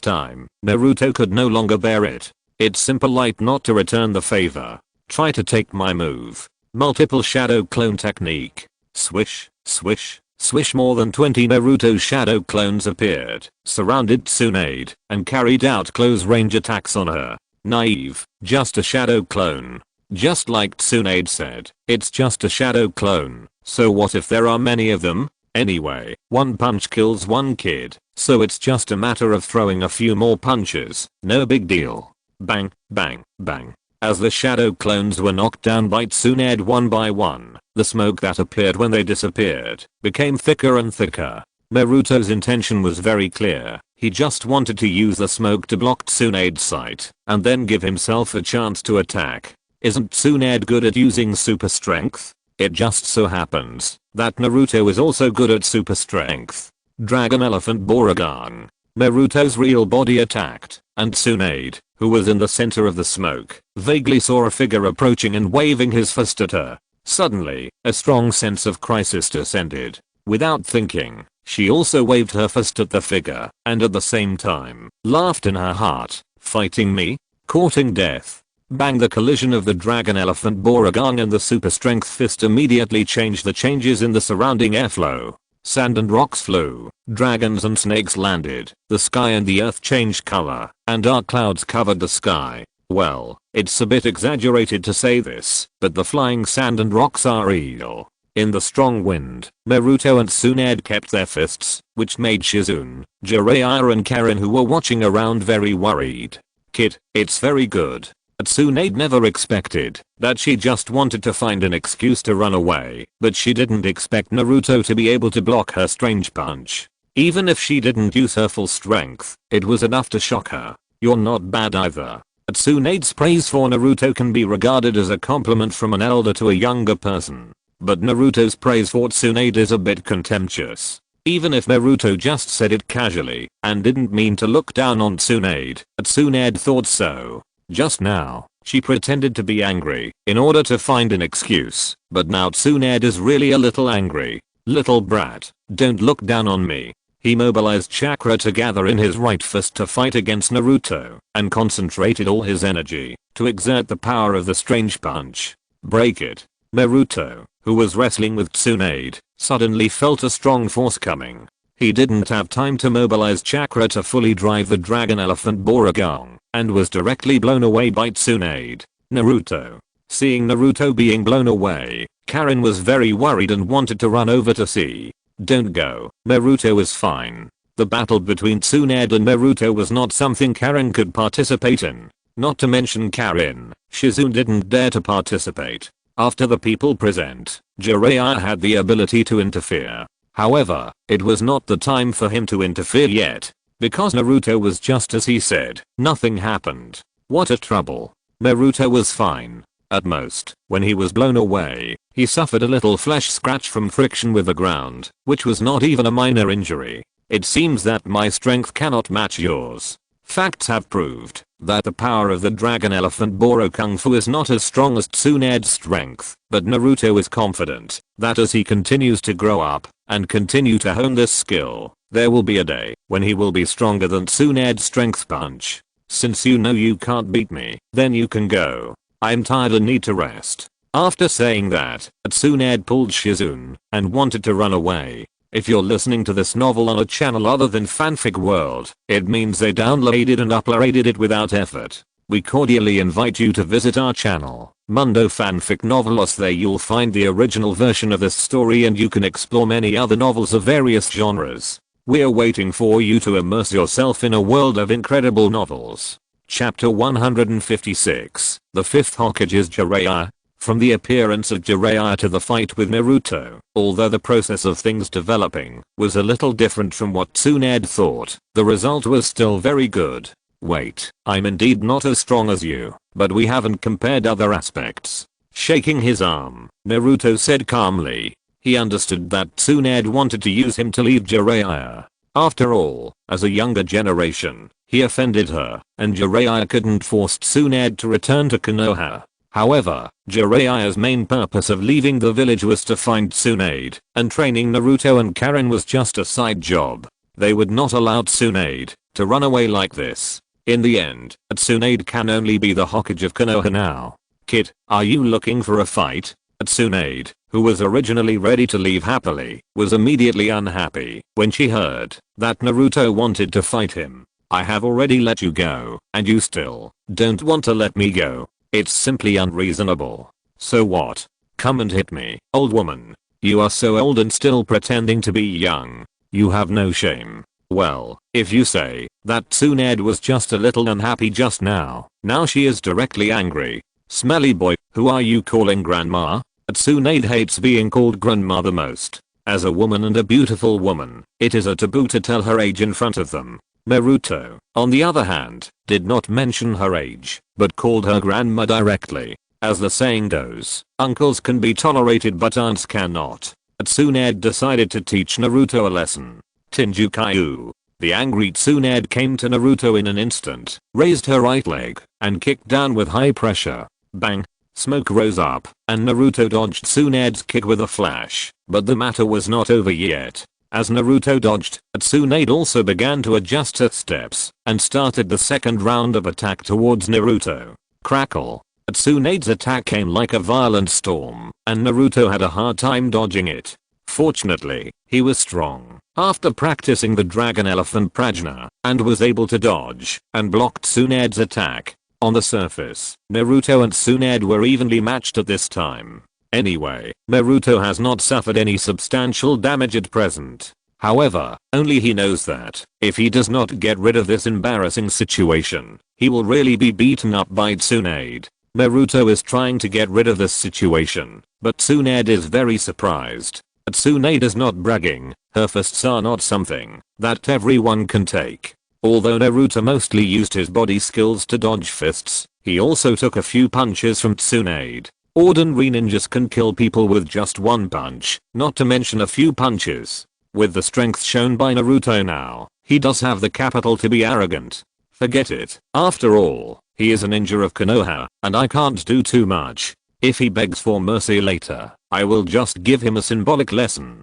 time, Naruto could no longer bear it. It's simple like not to return the favor. Try to take my move. Multiple shadow clone technique. Swish, swish, swish. More than 20 Naruto shadow clones appeared, surrounded Tsunade, and carried out close range attacks on her. Naive, just a shadow clone. Just like Tsunade said, it's just a shadow clone, so what if there are many of them? Anyway, one punch kills one kid, so it's just a matter of throwing a few more punches, no big deal. Bang, bang, bang. As the shadow clones were knocked down by Tsunade one by one, the smoke that appeared when they disappeared became thicker and thicker. Naruto's intention was very clear. He just wanted to use the smoke to block Tsunade's sight, and then give himself a chance to attack. Isn't Tsunade good at using super strength? It just so happens that Naruto is also good at super strength. Dragon Elephant Borogang. Naruto's real body attacked, and Tsunade, who was in the center of the smoke, vaguely saw a figure approaching and waving his fist at her. Suddenly, a strong sense of crisis descended. Without thinking, she also waved her fist at the figure, and at the same time, laughed in her heart. Fighting me? Courting death? Bang, the collision of the dragon elephant Borugang and the super strength fist immediately changed the changes in the surrounding airflow. Sand and rocks flew, dragons and snakes landed, the sky and the earth changed color, and dark clouds covered the sky. Well, it's a bit exaggerated to say this, but the flying sand and rocks are real. In the strong wind, Naruto and Tsunade kept their fists, which made Shizune, Jiraiya and Karin, who were watching around, very worried. Kid, it's very good. Tsunade never expected that. She just wanted to find an excuse to run away, but she didn't expect Naruto to be able to block her strange punch. Even if she didn't use her full strength, it was enough to shock her. You're not bad either. Tsunade's praise for Naruto can be regarded as a compliment from an elder to a younger person. But Naruto's praise for Tsunade is a bit contemptuous. Even if Naruto just said it casually and didn't mean to look down on Tsunade, Tsunade thought so. Just now, she pretended to be angry in order to find an excuse, but now Tsunade is really a little angry. Little brat, don't look down on me. He mobilized chakra to gather in his right fist to fight against Naruto, and concentrated all his energy to exert the power of the strange punch. Break it. Naruto, who was wrestling with Tsunade, suddenly felt a strong force coming. He didn't have time to mobilize chakra to fully drive the dragon elephant Borugang, and was directly blown away by Tsunade. Naruto. Seeing Naruto being blown away, Karin was very worried and wanted to run over to see. Don't go, Naruto is fine. The battle between Tsunade and Naruto was not something Karin could participate in. Not to mention Karin, Shizune didn't dare to participate. After the people present, Jiraiya had the ability to interfere. However, it was not the time for him to interfere yet. Because Naruto was just as he said, nothing happened. What a trouble. Naruto was fine. At most, when he was blown away, he suffered a little flesh scratch from friction with the ground, which was not even a minor injury. It seems that my strength cannot match yours. Facts have proved that the power of the dragon elephant Borugang Fu is not as strong as Tsunade's strength, but Naruto is confident that as he continues to grow up and continue to hone this skill, there will be a day when he will be stronger than Tsunade's strength punch. Since you know you can't beat me, then you can go. I'm tired and need to rest. After saying that, Tsunade pulled Shizune and wanted to run away. If you're listening to this novel on a channel other than Fanfic World, it means they downloaded and uploaded it without effort. We cordially invite you to visit our channel, Mundo Fanfic Novelos. There you'll find the original version of this story and you can explore many other novels of various genres. We're waiting for you to immerse yourself in a world of incredible novels. Chapter 156, The Fifth Hokage is Jiraiya. From the appearance of Jiraiya to the fight with Naruto, although the process of things developing was a little different from what Tsunade thought, the result was still very good. Wait, I'm indeed not as strong as you, but we haven't compared other aspects. Shaking his arm, Naruto said calmly. He understood that Tsunade wanted to use him to leave Jiraiya. After all, as a younger generation, he offended her, and Jiraiya couldn't force Tsunade to return to Konoha. However, Jiraiya's main purpose of leaving the village was to find Tsunade, and training Naruto and Karin was just a side job. They would not allow Tsunade to run away like this. In the end, Tsunade can only be the Hokage of Konoha now. Kid, are you looking for a fight? Tsunade, who was originally ready to leave happily, was immediately unhappy when she heard that Naruto wanted to fight him. I have already let you go, and you still don't want to let me go. It's simply unreasonable. So what? Come and hit me, old woman. You are so old and still pretending to be young. You have no shame. Well, if you say that Tsunade was just a little unhappy just now she is directly angry. Smelly boy, who are you calling grandma? Tsunade hates being called grandma the most. As a woman and a beautiful woman, it is a taboo to tell her age in front of them. Naruto, on the other hand, did not mention her age, but called her grandma directly. As the saying goes, uncles can be tolerated but aunts cannot. Tsunade decided to teach Naruto a lesson. Tinjukyu. The angry Tsunade came to Naruto in an instant, raised her right leg, and kicked down with high pressure. Bang! Smoke rose up, and Naruto dodged Tsunade's kick with a flash, but the matter was not over yet. As Naruto dodged, Tsunade also began to adjust her steps, and started the second round of attack towards Naruto. Crackle. Tsunade's attack came like a violent storm, and Naruto had a hard time dodging it. Fortunately, he was strong after practicing the dragon elephant prajna and was able to dodge and block Tsunade's attack. On the surface, Naruto and Tsunade were evenly matched at this time. Anyway, Naruto has not suffered any substantial damage at present. However, only he knows that if he does not get rid of this embarrassing situation, he will really be beaten up by Tsunade. Naruto is trying to get rid of this situation, but Tsunade is very surprised. Tsunade is not bragging, her fists are not something that everyone can take. Although Naruto mostly used his body skills to dodge fists, he also took a few punches from Tsunade. Ordinary ninjas can kill people with just one punch, not to mention a few punches. With the strength shown by Naruto now, he does have the capital to be arrogant. Forget it. After all, he is a ninja of Konoha, and I can't do too much. If he begs for mercy later, I will just give him a symbolic lesson.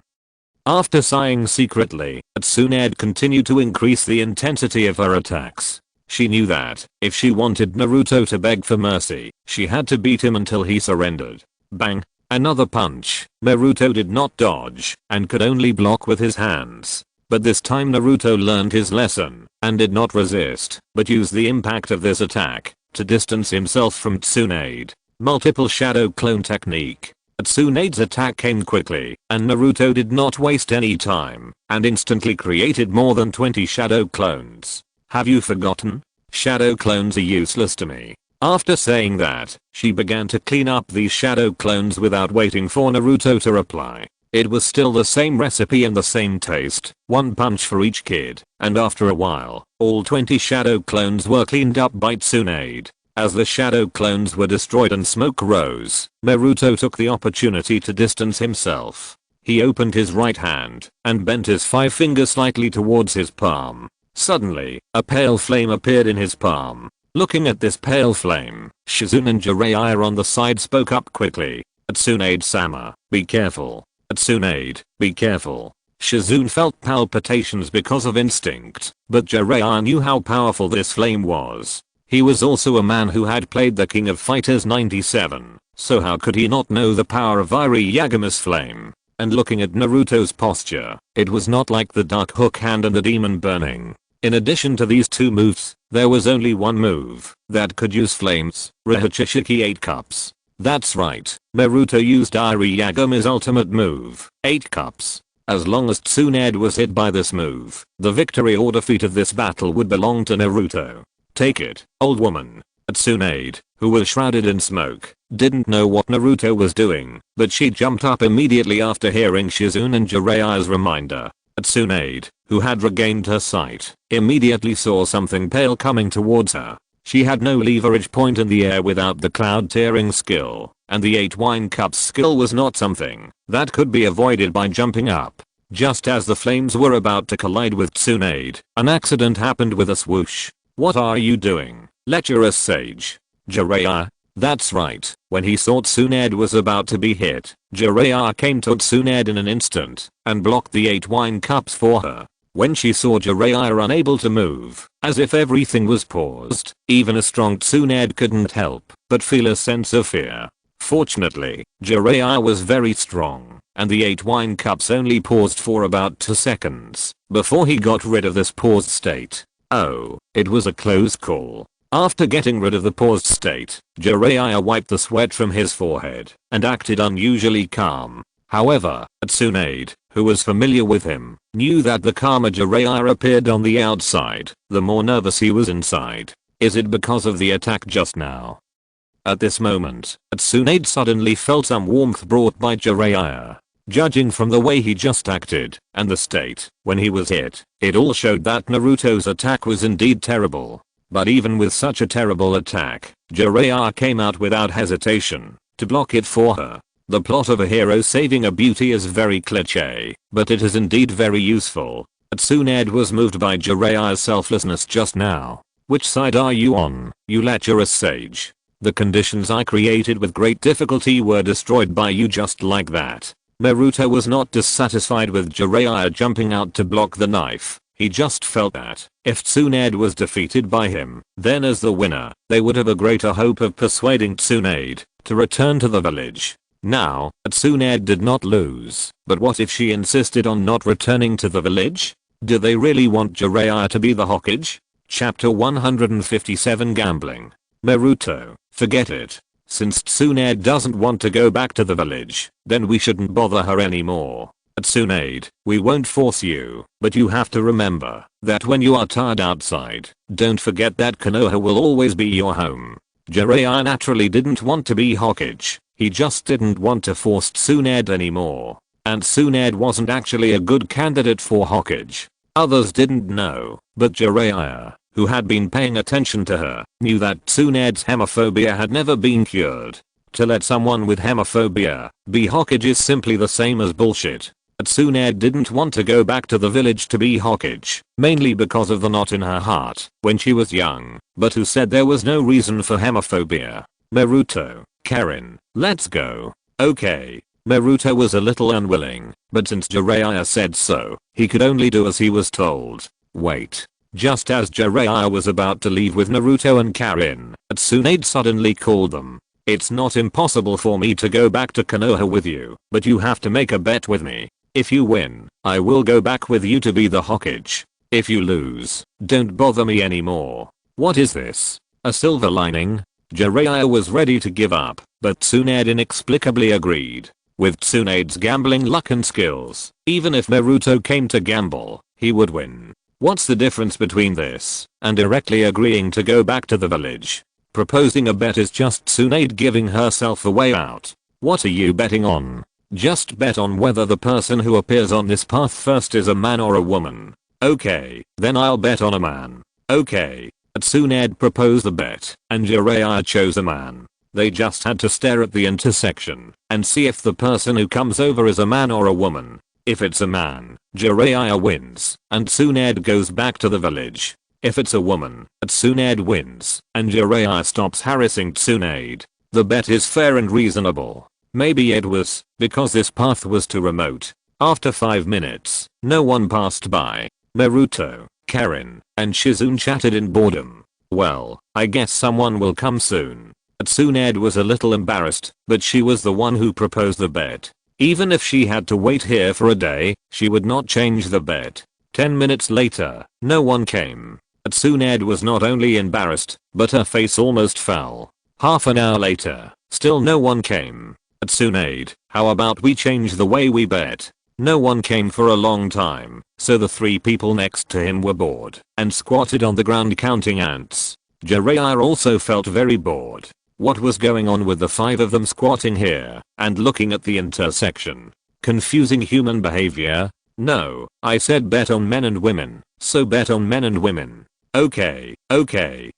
After sighing secretly, Tsunade continued to increase the intensity of her attacks. She knew that if she wanted Naruto to beg for mercy, she had to beat him until he surrendered. Bang! Another punch. Naruto did not dodge and could only block with his hands. But this time Naruto learned his lesson and did not resist, but used the impact of this attack to distance himself from Tsunade. Multiple shadow clone technique. Tsunade's attack came quickly, and Naruto did not waste any time and instantly created more than 20 shadow clones. Have you forgotten? Shadow clones are useless to me. After saying that, she began to clean up these shadow clones without waiting for Naruto to reply. It was still the same recipe and the same taste, one punch for each kid, and after a while, all 20 shadow clones were cleaned up by Tsunade. As the shadow clones were destroyed and smoke rose, Naruto took the opportunity to distance himself. He opened his right hand and bent his 5 fingers slightly towards his palm. Suddenly, a pale flame appeared in his palm. Looking at this pale flame, Shizune and Jiraiya on the side spoke up quickly. Tsunade-sama, be careful. Tsunade, be careful. Shizune felt palpitations because of instinct, but Jiraiya knew how powerful this flame was. He was also a man who had played the King of Fighters 97, so how could he not know the power of Irie Yagama's flame? And looking at Naruto's posture, it was not like the Dark Hook Hand and the Demon Burning. In addition to these two moves, there was only one move that could use flames, Rahichishiki 8 Cups. That's right, Naruto used Irie Yagama's ultimate move, 8 Cups. As long as Tsunade was hit by this move, the victory or defeat of this battle would belong to Naruto. Take it, old woman. Tsunade, who was shrouded in smoke, didn't know what Naruto was doing, but she jumped up immediately after hearing Shizune and Jiraiya's reminder. Tsunade, who had regained her sight, immediately saw something pale coming towards her. She had no leverage point in the air without the cloud tearing skill, and the 8 wine cups skill was not something that could be avoided by jumping up. Just as the flames were about to collide with Tsunade, an accident happened with a swoosh. What are you doing, lecherous sage? Jiraiya? That's right, when he saw Tsunade was about to be hit, Jiraiya came to Tsunade in an instant and blocked the 8 wine cups for her. When she saw Jiraiya unable to move, as if everything was paused, even a strong Tsunade couldn't help but feel a sense of fear. Fortunately, Jiraiya was very strong, and the 8 wine cups only paused for about 2 seconds before he got rid of this paused state. Oh, it was a close call. After getting rid of the paused state, Jiraiya wiped the sweat from his forehead and acted unusually calm. However, Tsunade, who was familiar with him, knew that the calmer Jiraiya appeared on the outside, the more nervous he was inside. Is it because of the attack just now? At this moment, Tsunade suddenly felt some warmth brought by Jiraiya. Judging from the way he just acted and the state when he was hit, it all showed that Naruto's attack was indeed terrible. But even with such a terrible attack, Jiraiya came out without hesitation to block it for her. The plot of a hero saving a beauty is very cliché, but it is indeed very useful. Tsunade was moved by Jiraiya's selflessness just now. Which side are you on, you lecherous sage? The conditions I created with great difficulty were destroyed by you just like that. Naruto was not dissatisfied with Jiraiya jumping out to block the knife, He just felt that if Tsunade was defeated by him, then as the winner, they would have a greater hope of persuading Tsunade to return to the village. Now, Tsunade did not lose, but what if she insisted on not returning to the village? Do they really want Jiraiya to be the Hokage? Chapter 157 Gambling. Naruto, forget it. Since Tsunade doesn't want to go back to the village, then we shouldn't bother her anymore. Tsunade, we won't force you, but you have to remember that when you are tired outside, don't forget that Konoha will always be your home. Jiraiya naturally didn't want to be Hokage, he just didn't want to force Tsunade anymore. And Tsunade wasn't actually a good candidate for Hokage. Others didn't know, but Jiraiya, who had been paying attention to her, knew that Tsunade's hemophobia had never been cured. To let someone with hemophobia be Hokage is simply the same as bullshit. Tsunade didn't want to go back to the village to be Hokage, mainly because of the knot in her heart when she was young, but who said there was no reason for hemophobia? Naruto, Karin, let's go. Okay. Naruto was a little unwilling, but since Jiraiya said so, he could only do as he was told. Wait. Just as Jiraiya was about to leave with Naruto and Karin, Tsunade suddenly called them. It's not impossible for me to go back to Konoha with you, but you have to make a bet with me. If you win, I will go back with you to be the Hokage. If you lose, don't bother me anymore. What is this? A silver lining? Jiraiya was ready to give up, but Tsunade inexplicably agreed. With Tsunade's gambling luck and skills, even if Naruto came to gamble, he would win. What's the difference between this and directly agreeing to go back to the village? Proposing a bet is just Tsunade giving herself a way out. What are you betting on? Just bet on whether the person who appears on this path first is a man or a woman. Okay, then I'll bet on a man. Okay. Tsunade proposed the bet, and Jiraiya chose a man. They just had to stare at the intersection and see if the person who comes over is a man or a woman. If it's a man, Jiraiya wins, and Tsunade goes back to the village. If it's a woman, Tsunade wins, and Jiraiya stops harassing Tsunade. The bet is fair and reasonable. Maybe it was, because this path was too remote. After 5 minutes, no one passed by. Naruto, Karin, and Shizune chatted in boredom. Well, I guess someone will come soon. Tsunade was a little embarrassed, but she was the one who proposed the bet. Even if she had to wait here for a day, she would not change the bet. 10 minutes later, no one came. Tsunade was not only embarrassed, but her face almost fell. Half an hour later, still no one came. Tsunade, how about we change the way we bet? No one came for a long time, so the 3 people next to him were bored and squatted on the ground counting ants. Jiraiya also felt very bored. What was going on with the 5 of them squatting here and looking at the intersection? Confusing human behavior? No, I said bet on men and women, so bet on men and women. Okay,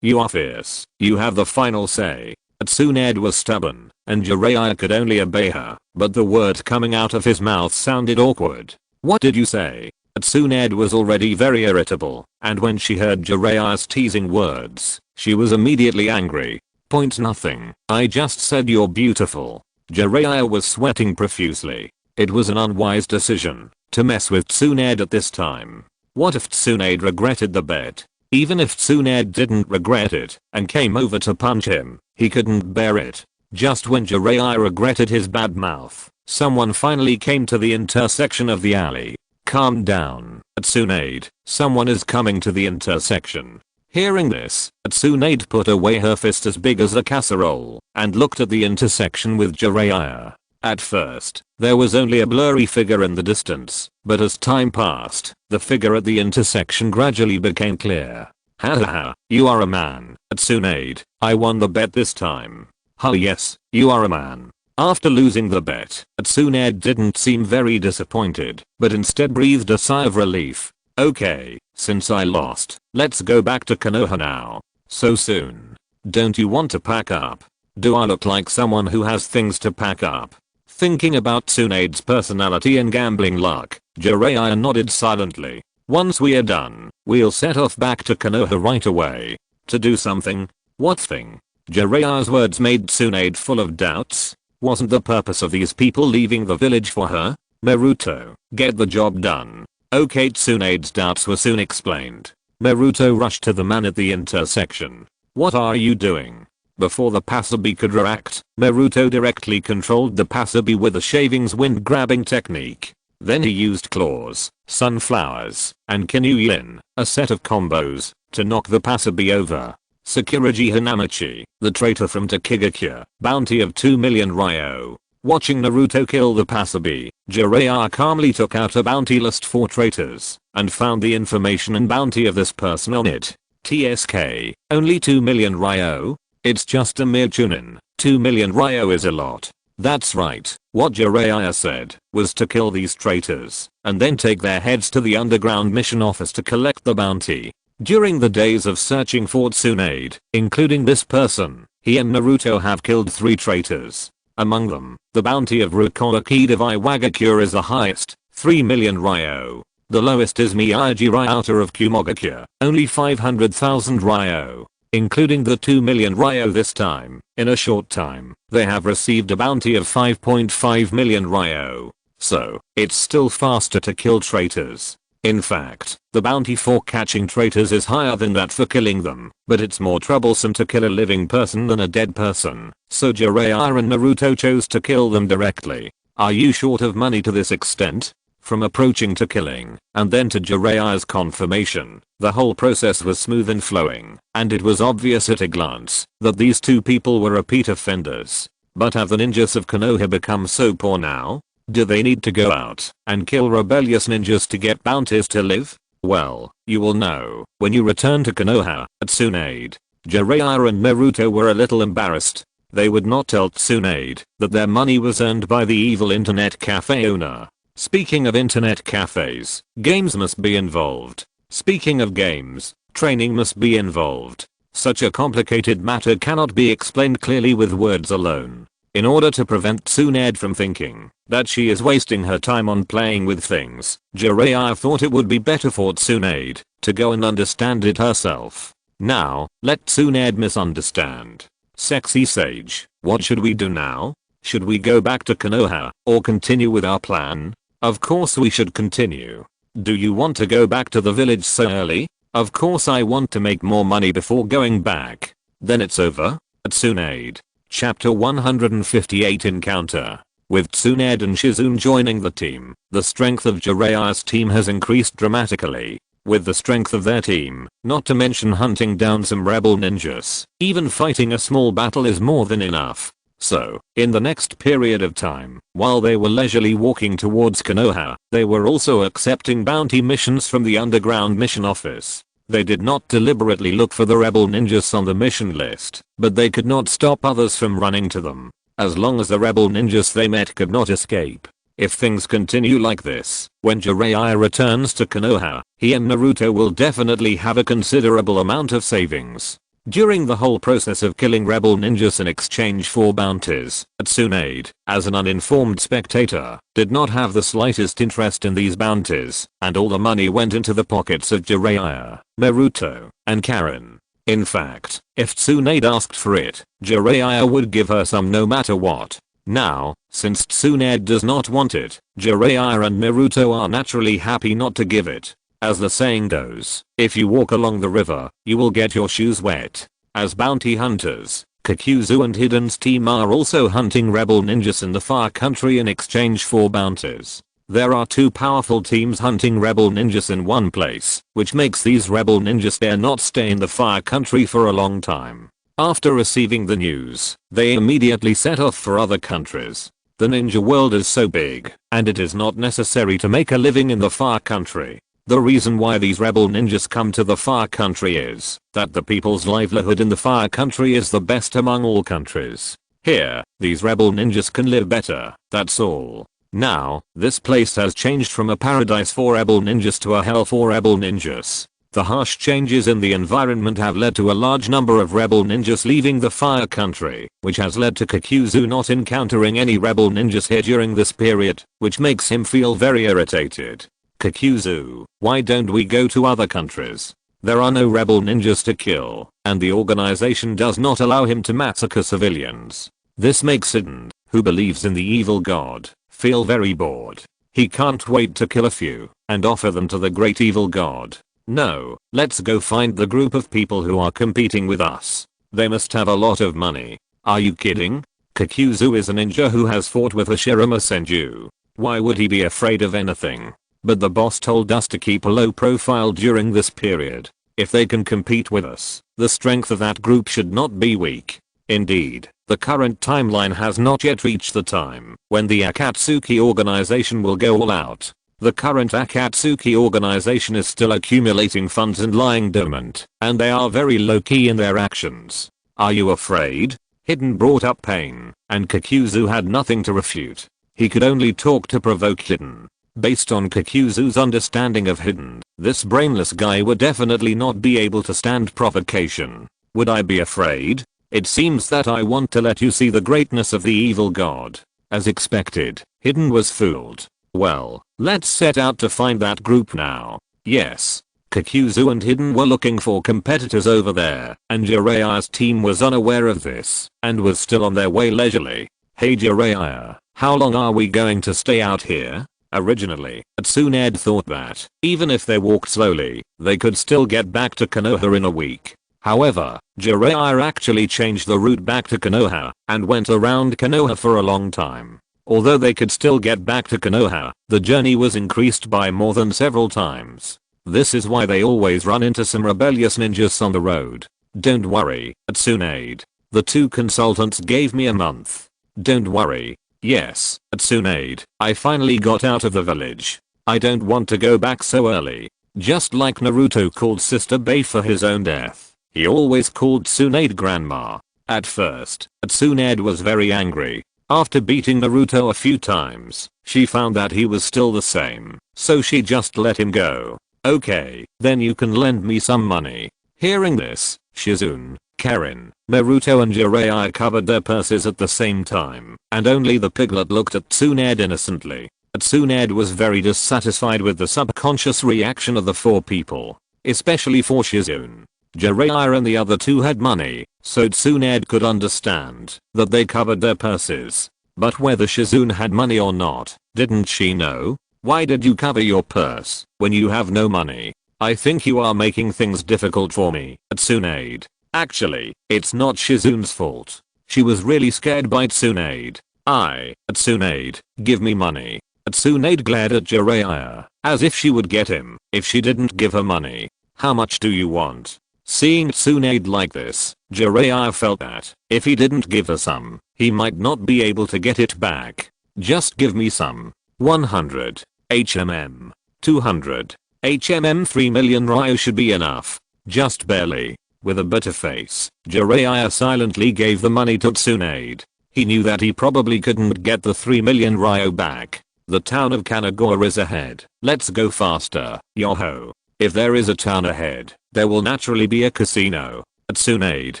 you are fierce. You have the final say. Tsunade was stubborn, and Jiraiya could only obey her, but the words coming out of his mouth sounded awkward. What did you say? Tsunade was already very irritable, and when she heard Jiraiya's teasing words, she was immediately angry. Point nothing, I just said you're beautiful. Jiraiya was sweating profusely. It was an unwise decision to mess with Tsunade at this time. What if Tsunade regretted the bet? Even if Tsunade didn't regret it and came over to punch him, he couldn't bear it. Just when Jiraiya regretted his bad mouth, someone finally came to the intersection of the alley. Calm down, Tsunade, someone is coming to the intersection. Hearing this, Tsunade put away her fist as big as a casserole and looked at the intersection with Jiraiya. At first, there was only a blurry figure in the distance, but as time passed, the figure at the intersection gradually became clear. Hahaha, you are a man, Tsunade, I won the bet this time. Oh yes, you are a man. After losing the bet, Tsunade didn't seem very disappointed, but instead breathed a sigh of relief. Okay, since I lost, let's go back to Konoha now. So soon. Don't you want to pack up? Do I look like someone who has things to pack up? Thinking about Tsunade's personality and gambling luck, Jiraiya nodded silently. Once we are done, we'll set off back to Konoha right away. To do something? What thing? Jiraiya's words made Tsunade full of doubts. Wasn't the purpose of these people leaving the village for her? Naruto, get the job done. Okay, Tsunade's doubts were soon explained. Naruto rushed to the man at the intersection. What are you doing? Before the passerby could react, Naruto directly controlled the passerby with a shavings wind grabbing technique. Then he used claws, sunflowers, and Kinuyin, a set of combos, to knock the passerby over. Sakuragi Hinamichi, the traitor from Takigakure, bounty of 2 million Ryo. Watching Naruto kill the passerby, Jiraiya calmly took out a bounty list for traitors, and found the information and bounty of this person on it. TSK, only 2 million Ryo? It's just a mere chunin, 2 million Ryo is a lot. That's right, what Jiraiya said was to kill these traitors, and then take their heads to the underground mission office to collect the bounty. During the days of searching for Tsunade, including this person, he and Naruto have killed 3 traitors. Among them, the bounty of Rukoaki Devi Wagakure is the highest, 3 million Ryo. The lowest is Miyagi Ryota of Kumogakure, only 500,000 Ryo. Including the 2 million Ryo this time, in a short time, they have received a bounty of 5.5 million Ryo. So, it's still faster to kill traitors. In fact, the bounty for catching traitors is higher than that for killing them, but it's more troublesome to kill a living person than a dead person, so Jiraiya and Naruto chose to kill them directly. Are you short of money to this extent? From approaching to killing, and then to Jiraiya's confirmation, the whole process was smooth and flowing, and it was obvious at a glance that these two people were repeat offenders. But have the ninjas of Konoha become so poor now? Do they need to go out and kill rebellious ninjas to get bounties to live? Well, you will know when you return to Konoha. At Tsunade, Jiraiya and Naruto were a little embarrassed. They would not tell Tsunade that their money was earned by the evil internet cafe owner. Speaking of internet cafes, games must be involved. Speaking of games, training must be involved. Such a complicated matter cannot be explained clearly with words alone. In order to prevent Tsunade from thinking that she is wasting her time on playing with things, Jiraiya thought it would be better for Tsunade to go and understand it herself. Now, let Tsunade misunderstand. Sexy Sage, what should we do now? Should we go back to Konoha or continue with our plan? Of course we should continue. Do you want to go back to the village so early? Of course I want to make more money before going back. Then it's over? At Tsunade. Chapter 158 Encounter. With Tsunade and Shizune joining the team, the strength of Jiraiya's team has increased dramatically. With the strength of their team, not to mention hunting down some rebel ninjas, even fighting a small battle is more than enough. So, in the next period of time, while they were leisurely walking towards Konoha, they were also accepting bounty missions from the underground mission office. They did not deliberately look for the rebel ninjas on the mission list, but they could not stop others from running to them. As long as the rebel ninjas they met could not escape. If things continue like this, when Jiraiya returns to Konoha, he and Naruto will definitely have a considerable amount of savings. During the whole process of killing rebel ninjas in exchange for bounties, Tsunade, as an uninformed spectator, did not have the slightest interest in these bounties, and all the money went into the pockets of Jiraiya, Naruto, and Karen. In fact, if Tsunade asked for it, Jiraiya would give her some no matter what. Now, since Tsunade does not want it, Jiraiya and Naruto are naturally happy not to give it. As the saying goes, if you walk along the river, you will get your shoes wet. As bounty hunters, Kakuzu and Hiden's team are also hunting rebel ninjas in the far country in exchange for bounties. There are two powerful teams hunting rebel ninjas in one place, which makes these rebel ninjas dare not stay in the far country for a long time. After receiving the news, they immediately set off for other countries. The ninja world is so big, and it is not necessary to make a living in the far country. The reason why these rebel ninjas come to the far country is that the people's livelihood in the far country is the best among all countries. Here, these rebel ninjas can live better, that's all. Now, this place has changed from a paradise for rebel ninjas to a hell for rebel ninjas. The harsh changes in the environment have led to a large number of rebel ninjas leaving the fire country, which has led to Kakuzu not encountering any rebel ninjas here during this period, which makes him feel very irritated. Kakuzu, why don't we go to other countries? There are no rebel ninjas to kill, and the organization does not allow him to massacre civilians. This makes Hiden, who believes in the evil god, feel very bored. He can't wait to kill a few and offer them to the great evil god. No, let's go find the group of people who are competing with us. They must have a lot of money. Are you kidding? Kakuzu is a ninja who has fought with Hashirama Senju. Why would he be afraid of anything? But the boss told us to keep a low profile during this period. If they can compete with us, the strength of that group should not be weak. Indeed, the current timeline has not yet reached the time when the Akatsuki organization will go all out. The current Akatsuki organization is still accumulating funds and lying dormant, and they are very low-key in their actions. Are you afraid? Hidden brought up Pain, and Kakuzu had nothing to refute. He could only talk to provoke Hidden. Based on Kakuzu's understanding of Hidden, this brainless guy would definitely not be able to stand provocation. Would I be afraid? It seems that I want to let you see the greatness of the evil god. As expected, Hidden was fooled. Well, let's set out to find that group now. Yes. Kakuzu and Hidden were looking for competitors over there, and Jiraiya's team was unaware of this, and was still on their way leisurely. Hey Jiraiya, how long are we going to stay out here? Originally, Tsunade thought that, even if they walked slowly, they could still get back to Konoha in a week. However, Jiraiya actually changed the route back to Konoha, and went around Konoha for a long time. Although they could still get back to Konoha, the journey was increased by more than several times. This is why they always run into some rebellious ninjas on the road. Don't worry, Tsunade. The two consultants gave me a month. Don't worry. Yes, Tsunade, I finally got out of the village. I don't want to go back so early. Just like Naruto called Sister Bay for his own death, he always called Tsunade grandma. At first, Tsunade was very angry. After beating Naruto a few times, she found that he was still the same, so she just let him go. Okay, then you can lend me some money. Hearing this, Shizune, Karin, Naruto and Jiraiya covered their purses at the same time, and only the piglet looked at Tsunade innocently. Tsunade was very dissatisfied with the subconscious reaction of the four people, especially for Shizune. Jiraiya and the other two had money, so Tsunade could understand that they covered their purses. But whether Shizune had money or not, didn't she know? Why did you cover your purse when you have no money? I think you are making things difficult for me, Tsunade. Actually, it's not Shizune's fault. She was really scared by Tsunade. Tsunade, give me money. Tsunade glared at Jiraiya, as if she would get him if she didn't give her money. How much do you want? Seeing Tsunade like this, Jiraiya felt that if he didn't give her some, he might not be able to get it back. Just give me some. 100 HMM. 200 HMM. 3 million Ryo should be enough. Just barely. With a bitter face, Jiraiya silently gave the money to Tsunade. He knew that he probably couldn't get the 3 million Ryo back. The town of Kanagawa is ahead. Let's go faster, yoho. If there is a town ahead, there will naturally be a casino. Tsunade,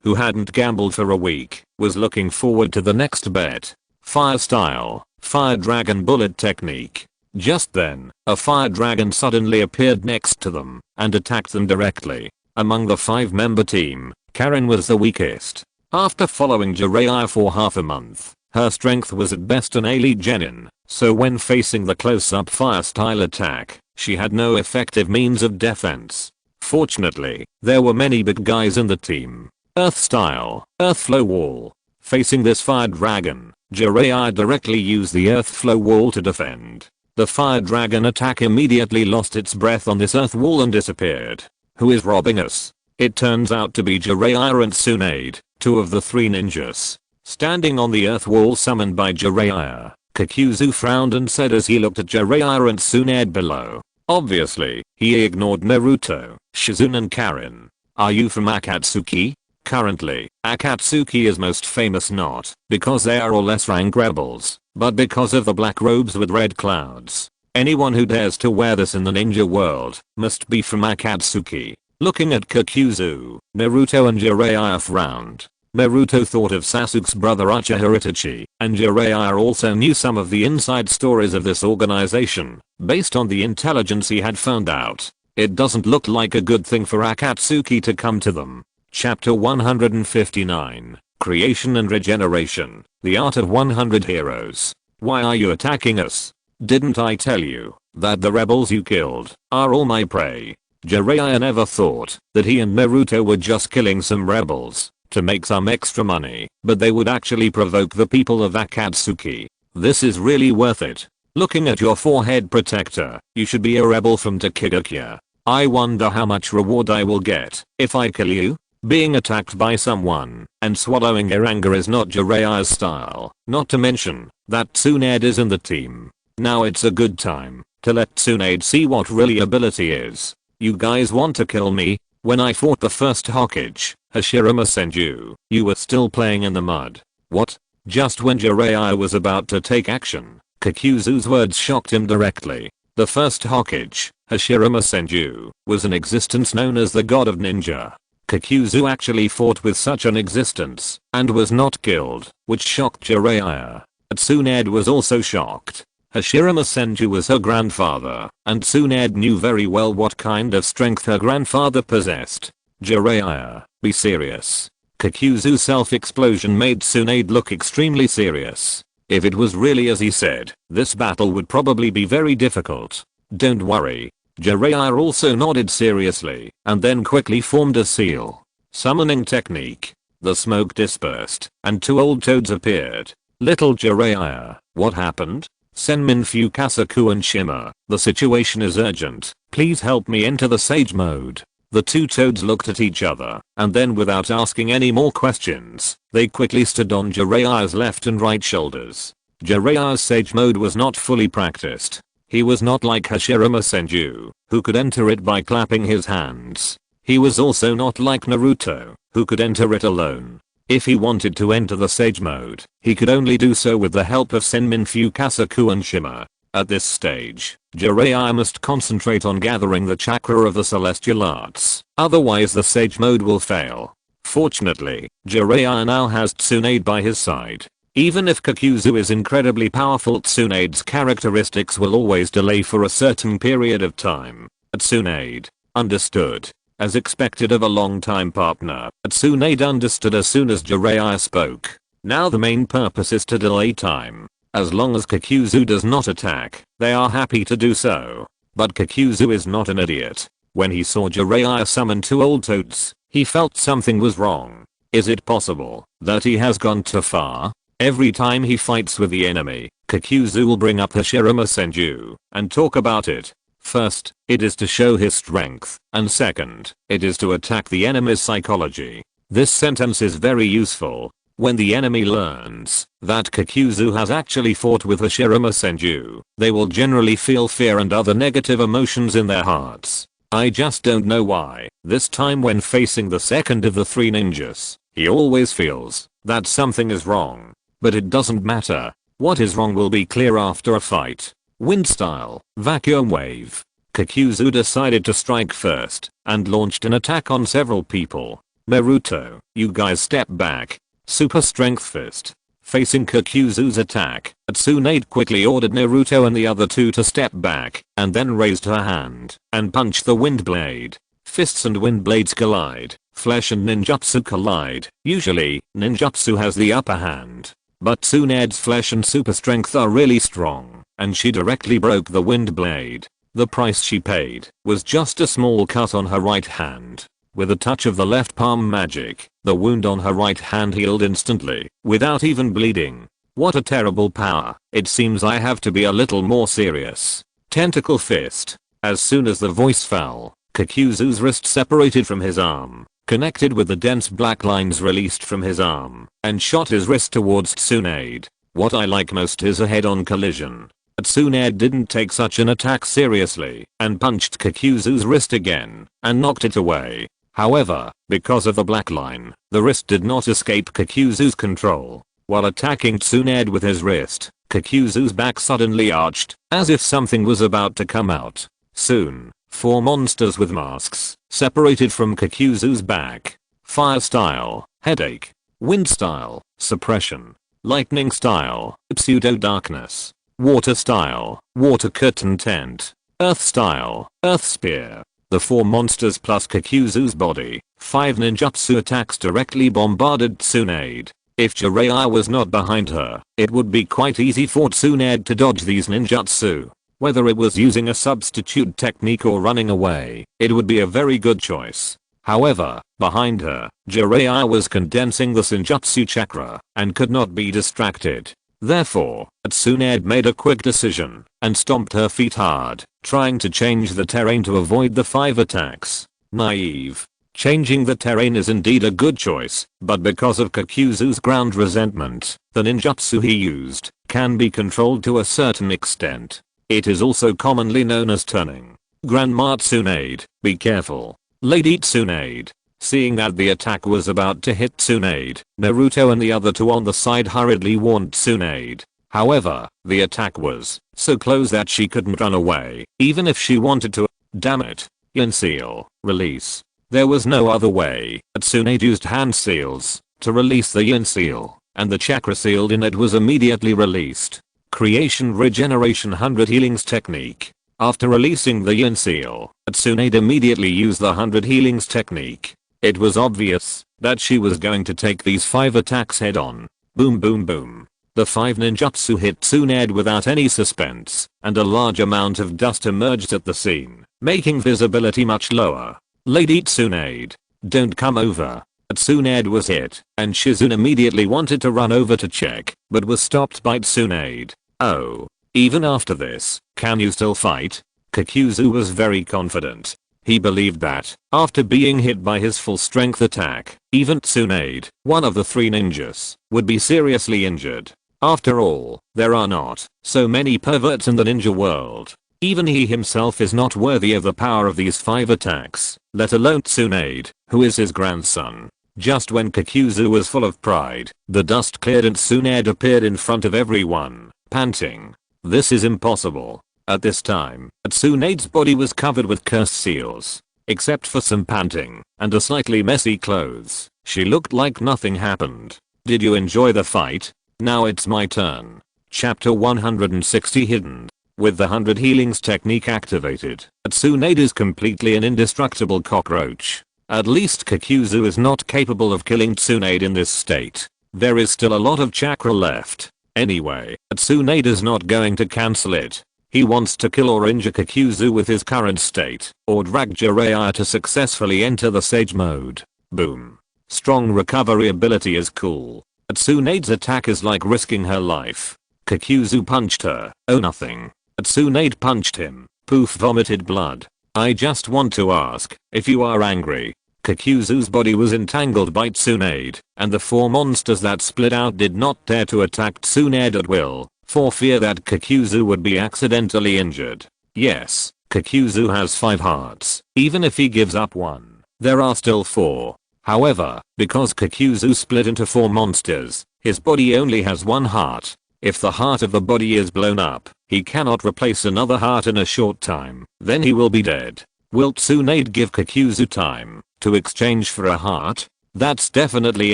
who hadn't gambled for a week, was looking forward to the next bet. Fire style, fire dragon bullet technique. Just then, a fire dragon suddenly appeared next to them and attacked them directly. Among the 5-member team, Karin was the weakest. After following Jiraiya for half a month, her strength was at best an elite genin, so when facing the close-up fire style attack, she had no effective means of defense. Fortunately, there were many big guys in the team. Earth style, earth flow wall. Facing this fire dragon, Jiraiya directly used the earth flow wall to defend. The fire dragon attack immediately lost its breath on this earth wall and disappeared. Who is robbing us? It turns out to be Jiraiya and Tsunade, two of the 3 ninjas. Standing on the earth wall summoned by Jiraiya, Kakuzu frowned and said as he looked at Jiraiya and Tsunade below. Obviously, he ignored Naruto, Shizune and Karin. Are you from Akatsuki? Currently, Akatsuki is most famous not because they are all S-rank rebels, but because of the black robes with red clouds. Anyone who dares to wear this in the ninja world must be from Akatsuki. Looking at Kakuzu, Naruto and Jiraiya frowned. Naruto thought of Sasuke's brother Uchiha Itachi, and Jiraiya also knew some of the inside stories of this organization, based on the intelligence he had found out. It doesn't look like a good thing for Akatsuki to come to them. Chapter 159, Creation and Regeneration, The Art of 100 Heroes. Why are you attacking us? Didn't I tell you that the rebels you killed are all my prey? Jiraiya never thought that he and Naruto were just killing some rebels to make some extra money, but they would actually provoke the people of Akatsuki. This is really worth it. Looking at your forehead protector, you should be a rebel from Tokigakuya. I wonder how much reward I will get if I kill you? Being attacked by someone and swallowing your anger is not Jiraiya's style, not to mention that Tsunade is in the team. Now it's a good time to let Tsunade see what really ability is. You guys want to kill me? When I fought the first Hokage, Hashirama Senju, you were still playing in the mud. What? Just when Jiraiya was about to take action, Kakuzu's words shocked him directly. The first Hokage, Hashirama Senju, was an existence known as the god of ninja. Kakuzu actually fought with such an existence and was not killed, which shocked Jiraiya. Tsunade was also shocked. Hashirama Senju was her grandfather, and Tsunade knew very well what kind of strength her grandfather possessed. Jiraiya, be serious. Kakuzu's self-explosion made Tsunade look extremely serious. If it was really as he said, this battle would probably be very difficult. Don't worry. Jiraiya also nodded seriously, and then quickly formed a seal. Summoning technique. The smoke dispersed, and 2 old toads appeared. Little Jiraiya, what happened? Senmin Fukasaku and Shima, the situation is urgent. Please help me enter the sage mode. The 2 toads looked at each other, and then without asking any more questions, they quickly stood on Jiraiya's left and right shoulders. Jiraiya's sage mode was not fully practiced. He was not like Hashirama Senju, who could enter it by clapping his hands. He was also not like Naruto, who could enter it alone. If he wanted to enter the sage mode, he could only do so with the help of Senmin Fukasaku and Shima. At this stage, Jiraiya must concentrate on gathering the chakra of the celestial arts, otherwise the sage mode will fail. Fortunately, Jiraiya now has Tsunade by his side. Even if Kakuzu is incredibly powerful, Tsunade's characteristics will always delay for a certain period of time. Tsunade understood. As expected of a long-time partner, Tsunade understood as soon as Jiraiya spoke. Now the main purpose is to delay time. As long as Kakuzu does not attack, they are happy to do so. But Kakuzu is not an idiot. When he saw Jiraiya summon 2 old toads, he felt something was wrong. Is it possible that he has gone too far? Every time he fights with the enemy, Kakuzu will bring up Hashirama Senju and talk about it. First, it is to show his strength, and second, it is to attack the enemy's psychology. This sentence is very useful. When the enemy learns that Kakuzu has actually fought with Hashirama Senju, they will generally feel fear and other negative emotions in their hearts. I just don't know why. This time when facing the second of the 3 ninjas, he always feels that something is wrong. But it doesn't matter. What is wrong will be clear after a fight. Wind style, vacuum wave. Kakuzu decided to strike first and launched an attack on several people. Naruto, you guys step back. Super strength fist. Facing Kakuzu's attack, Tsunade quickly ordered Naruto and the other 2 to step back and then raised her hand and punched the wind blade. Fists and wind blades collide. Flesh and ninjutsu collide. Usually, ninjutsu has the upper hand. But Tsunade's flesh and super strength are really strong, and she directly broke the wind blade. The price she paid was just a small cut on her right hand. With a touch of the left palm magic, the wound on her right hand healed instantly, without even bleeding. What a terrible power. It seems I have to be a little more serious. Tentacle fist. As soon as the voice fell, Kakuzu's wrist separated from his arm, connected with the dense black lines released from his arm, and shot his wrist towards Tsunade. What I like most is a head-on collision. Tsunade didn't take such an attack seriously, and punched Kakuzu's wrist again, and knocked it away. However, because of the black line, the wrist did not escape Kakuzu's control. While attacking Tsunade with his wrist, Kakuzu's back suddenly arched, as if something was about to come out. Soon, 4 monsters with masks separated from Kakuzu's back. Fire style, headache. Wind style, suppression. Lightning style, pseudo darkness. Water style, water curtain tent. Earth style, earth spear. The 4 monsters plus Kakuzu's body, 5 ninjutsu attacks directly bombarded Tsunade. If Jiraiya was not behind her, it would be quite easy for Tsunade to dodge these ninjutsu. Whether it was using a substitute technique or running away, it would be a very good choice. However, behind her, Jiraiya was condensing the Senjutsu chakra and could not be distracted. Therefore, Tsunade made a quick decision and stomped her feet hard, trying to change the terrain to avoid the 5 attacks. Naive. Changing the terrain is indeed a good choice, but because of Kakuzu's ground resentment, the ninjutsu he used can be controlled to a certain extent. It is also commonly known as turning. Grandma Tsunade, be careful. Lady Tsunade. Seeing that the attack was about to hit Tsunade, Naruto and the other two on the side hurriedly warned Tsunade. However, the attack was so close that she couldn't run away, even if she wanted to. Damn it. Yin seal, release. There was no other way. Tsunade used hand seals to release the yin seal, and the chakra sealed in it was immediately released. Creation Regeneration 100 Healings Technique. After releasing the yin seal, Tsunade immediately used the 100 Healings Technique. It was obvious that she was going to take these 5 attacks head on. Boom boom boom. The 5 ninjutsu hit Tsunade without any suspense, and a large amount of dust emerged at the scene, making visibility much lower. Lady Tsunade, don't come over. Tsunade was hit, and Shizune immediately wanted to run over to check, but was stopped by Tsunade. Oh. Even after this, can you still fight? Kakuzu was very confident. He believed that, after being hit by his full strength attack, even Tsunade, one of the 3 ninjas, would be seriously injured. After all, there are not so many perverts in the ninja world. Even he himself is not worthy of the power of these 5 attacks, let alone Tsunade, who is his grandson. Just when Kakuzu was full of pride, the dust cleared and Tsunade appeared in front of everyone, panting. This is impossible. At this time, Tsunade's body was covered with curse seals. Except for some panting and a slightly messy clothes, she looked like nothing happened. Did you enjoy the fight? Now it's my turn. Chapter 160 Hidden. With the 100 Healings technique activated, Tsunade is completely an indestructible cockroach. At least Kakuzu is not capable of killing Tsunade in this state. There is still a lot of chakra left. Anyway, Tsunade is not going to cancel it. He wants to kill or injure Kakuzu with his current state, or drag Jiraiya to successfully enter the Sage mode. Boom. Strong recovery ability is cool. Tsunade's attack is like risking her life. Kakuzu punched her. Oh nothing. Tsunade punched him. Poof, vomited blood. I just want to ask if you are angry. Kakuzu's body was entangled by Tsunade, and the 4 monsters that split out did not dare to attack Tsunade at will, for fear that Kakuzu would be accidentally injured. Yes, Kakuzu has 5 hearts. Even if he gives up 1, there are still 4. However, because Kakuzu split into 4 monsters, his body only has 1 heart. If the heart of the body is blown up, he cannot replace another heart in a short time, then he will be dead. Will Tsunade give Kakuzu time to exchange for a heart? That's definitely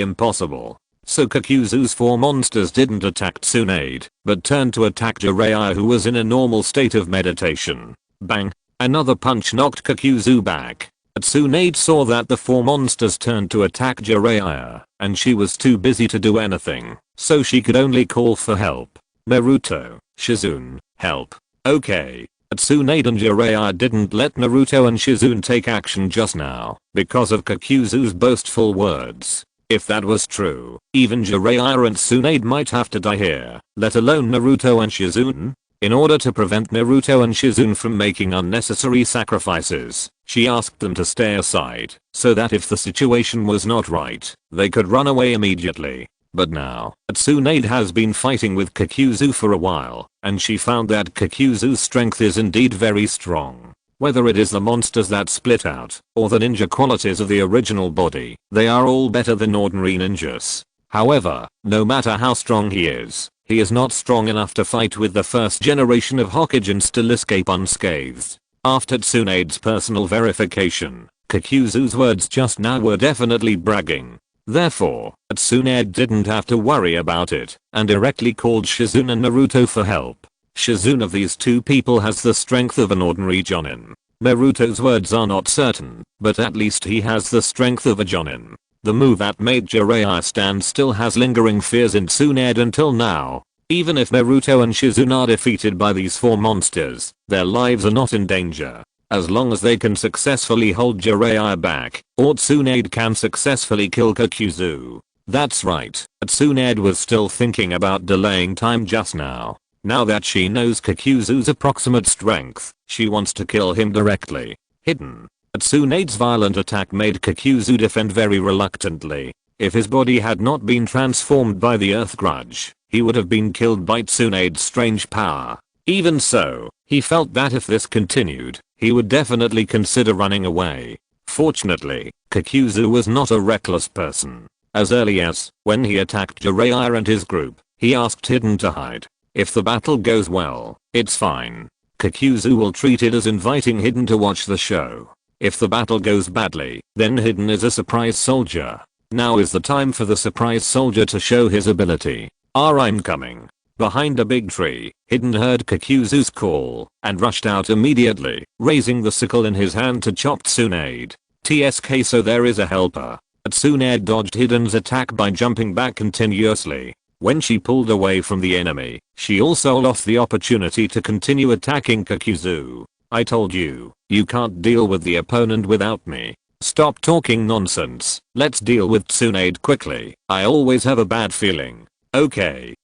impossible. So Kakuzu's 4 monsters didn't attack Tsunade, but turned to attack Jiraiya, who was in a normal state of meditation. Bang! Another punch knocked Kakuzu back. Tsunade saw that the 4 monsters turned to attack Jiraiya, and she was too busy to do anything, so she could only call for help. Naruto, Shizune, help. Okay. Tsunade and Jiraiya didn't let Naruto and Shizune take action just now, because of Kakuzu's boastful words. If that was true, even Jiraiya and Tsunade might have to die here, let alone Naruto and Shizune. In order to prevent Naruto and Shizune from making unnecessary sacrifices, she asked them to stay aside, so that if the situation was not right, they could run away immediately. But now, Tsunade has been fighting with Kakuzu for a while, and she found that Kakuzu's strength is indeed very strong. Whether it is the monsters that split out, or the ninja qualities of the original body, they are all better than ordinary ninjas. However, no matter how strong he is not strong enough to fight with the first generation of Hokage and still escape unscathed. After Tsunade's personal verification, Kakuzu's words just now were definitely bragging. Therefore, Tsunade didn't have to worry about it, and directly called Shizune and Naruto for help. Shizune of these 2 people has the strength of an ordinary Jonin. Naruto's words are not certain, but at least he has the strength of a Jonin. The move that made Jiraiya stand still has lingering fears in Tsunade until now. Even if Naruto and Shizune are defeated by these 4 monsters, their lives are not in danger. As long as they can successfully hold Jiraiya back, or Tsunade can successfully kill Kakuzu. That's right, Tsunade was still thinking about delaying time just now. Now that she knows Kakuzu's approximate strength, she wants to kill him directly. Hidden. Tsunade's violent attack made Kakuzu defend very reluctantly. If his body had not been transformed by the Earth Grudge, he would have been killed by Tsunade's strange power. Even so, he felt that if this continued, he would definitely consider running away. Fortunately, Kakuzu was not a reckless person. As early as when he attacked Jiraiya and his group, he asked Hidden to hide. If the battle goes well, it's fine. Kakuzu will treat it as inviting Hidden to watch the show. If the battle goes badly, then Hidden is a surprise soldier. Now is the time for the surprise soldier to show his ability. I'm coming. Behind a big tree, Hidden heard Kakuzu's call and rushed out immediately, raising the sickle in his hand to chop Tsunade. TSK, so there is a helper. Tsunade dodged Hidden's attack by jumping back continuously. When she pulled away from the enemy, she also lost the opportunity to continue attacking Kakuzu. I told you, you can't deal with the opponent without me. Stop talking nonsense, let's deal with Tsunade quickly. I always have a bad feeling. Okay,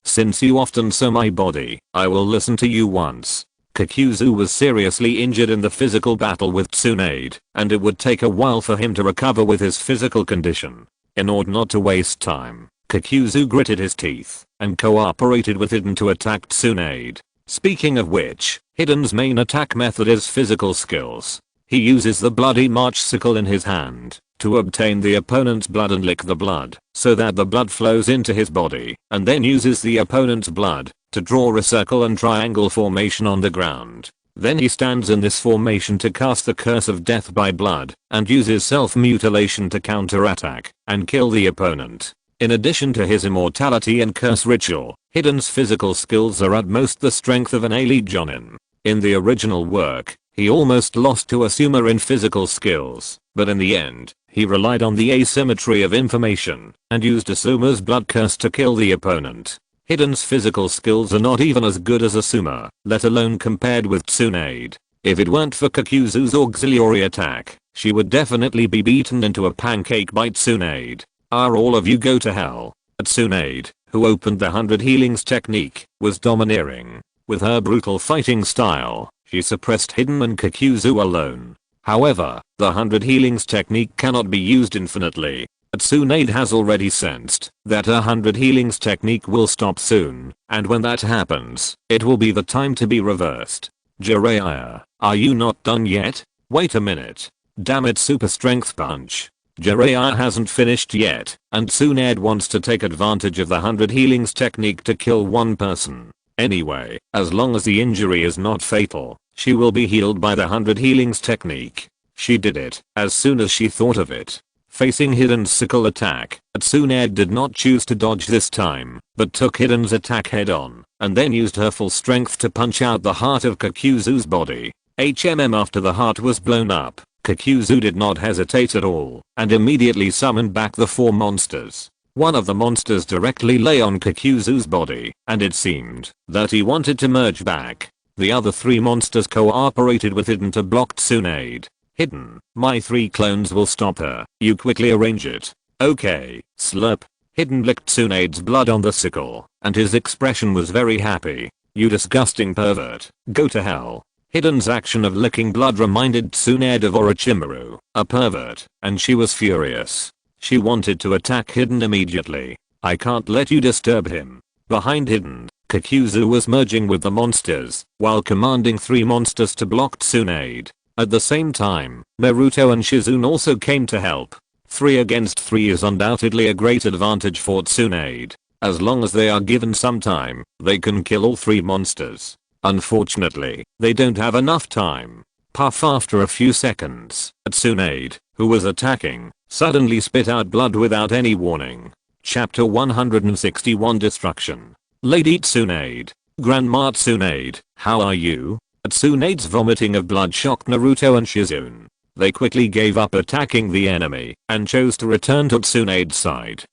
since you often saw my body, I will listen to you once. Kakuzu was seriously injured in the physical battle with Tsunade, and it would take a while for him to recover with his physical condition. In order not to waste time, Kakuzu gritted his teeth and cooperated with Hidden to attack Tsunade. Speaking of which, Hidden's main attack method is physical skills. He uses the bloody march sickle in his hand to obtain the opponent's blood and lick the blood so that the blood flows into his body, and then uses the opponent's blood to draw a circle and triangle formation on the ground. Then he stands in this formation to cast the curse of death by blood and uses self-mutilation to counterattack and kill the opponent. In addition to his immortality and curse ritual, Hidden's physical skills are at most the strength of an elite jonin. In the original work, he almost lost to Asuma in physical skills, but in the end, he relied on the asymmetry of information and used Asuma's blood curse to kill the opponent. Hidden's physical skills are not even as good as Asuma, let alone compared with Tsunade. If it weren't for Kakuzu's auxiliary attack, she would definitely be beaten into a pancake by Tsunade. All of you go to hell. Tsunade, who opened the 100 healings technique, was domineering. With her brutal fighting style, she suppressed Hidden and Kakuzu alone. However, the 100 healings technique cannot be used infinitely. Tsunade has already sensed that her 100 healings technique will stop soon, and when that happens, it will be the time to be reversed. Jiraiya, are you not done yet? Wait a minute. Damn it, super strength punch. Jiraiya hasn't finished yet, and Tsunade wants to take advantage of the 100 healings technique to kill one person. Anyway, as long as the injury is not fatal, she will be healed by the 100 healings technique. She did it as soon as she thought of it. Facing Hidden's sickle attack, Tsunade did not choose to dodge this time, but took Hidden's attack head on, and then used her full strength to punch out the heart of Kakuzu's body. After the heart was blown up, Kakuzu did not hesitate at all, and immediately summoned back the 4 monsters. One of the monsters directly lay on Kakuzu's body, and it seemed that he wanted to merge back. The other 3 monsters cooperated with Hidden to block Tsunade. Hidden, my 3 clones will stop her, you quickly arrange it. Okay, slurp. Hidden licked Tsunade's blood on the sickle, and his expression was very happy. You disgusting pervert, go to hell. Hidden's action of licking blood reminded Tsunade of Orochimaru, a pervert, and she was furious. She wanted to attack Hidden immediately. I can't let you disturb him. Behind Hidden, Kakuzu was merging with the monsters, while commanding 3 monsters to block Tsunade. At the same time, Naruto and Shizune also came to help. 3 against 3 is undoubtedly a great advantage for Tsunade. As long as they are given some time, they can kill all 3 monsters. Unfortunately, they don't have enough time. Puff. After a few seconds, Tsunade, who was attacking, suddenly spit out blood without any warning. Chapter 161 Destruction. Lady Tsunade. Grandma Tsunade, how are you? Tsunade's vomiting of blood shocked Naruto and Shizune. they quickly gave up attacking the enemy and chose to return to Tsunade's side.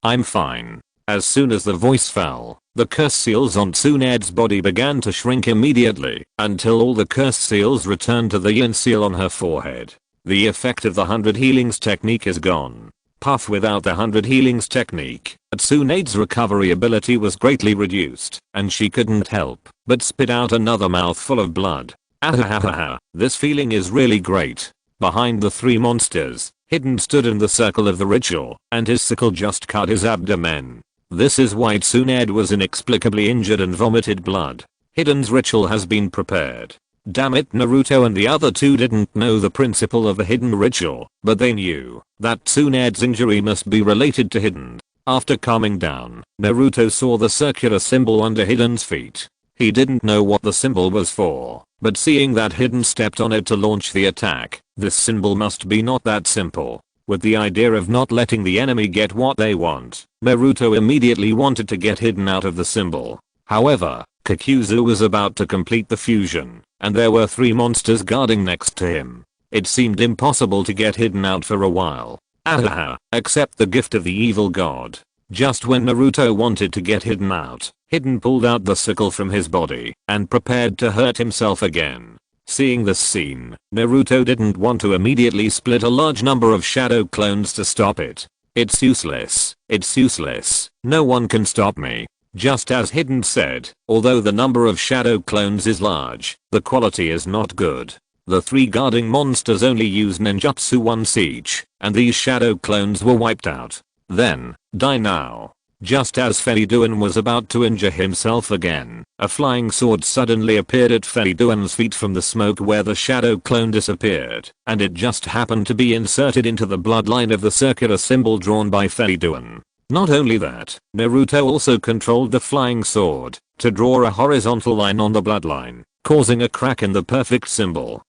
I'm fine. As soon as the voice fell, the curse seals on Tsunade's body began to shrink immediately until all the curse seals returned to the yin seal on her forehead. The effect of the 100 healings technique is gone. Puff without the 100 healings technique, Tsunade's recovery ability was greatly reduced, and she couldn't help but spit out another mouthful of blood. Ahahaha, this feeling is really great. Behind the three monsters, Hidden stood in the circle of the ritual, and his sickle just cut his abdomen. This is why Tsunade was inexplicably injured and vomited blood. Hidden's ritual has been prepared. Damn it, Naruto and the other two didn't know the principle of the Hidden ritual, but they knew that Tsunade's injury must be related to Hidden. After calming down, Naruto saw the circular symbol under Hidden's feet. He didn't know what the symbol was for, but seeing that Hidden stepped on it to launch the attack, this symbol must be not that simple. With the idea of not letting the enemy get what they want, Naruto immediately wanted to get Hidden out of the symbol. However, Kakuzu was about to complete the fusion, and there were three monsters guarding next to him. It seemed impossible to get Hidden out for a while. Ahaha, accept the gift of the evil god. Just when Naruto wanted to get Hidden out, Hidden pulled out the sickle from his body and prepared to hurt himself again. Seeing this scene, Naruto didn't want to immediately split a large number of shadow clones to stop it. It's useless. It's useless. No one can stop me. Just as Hidden said, although the number of shadow clones is large, the quality is not good. The three guarding monsters only use ninjutsu once each, and these shadow clones were wiped out. Then, die now. Just as Feidoun was about to injure himself again, a flying sword suddenly appeared at Feidoun's feet from the smoke where the shadow clone disappeared, and it just happened to be inserted into the bloodline of the circular symbol drawn by Feidoun. Not only that, Naruto also controlled the flying sword to draw a horizontal line on the bloodline, causing a crack in the perfect symbol.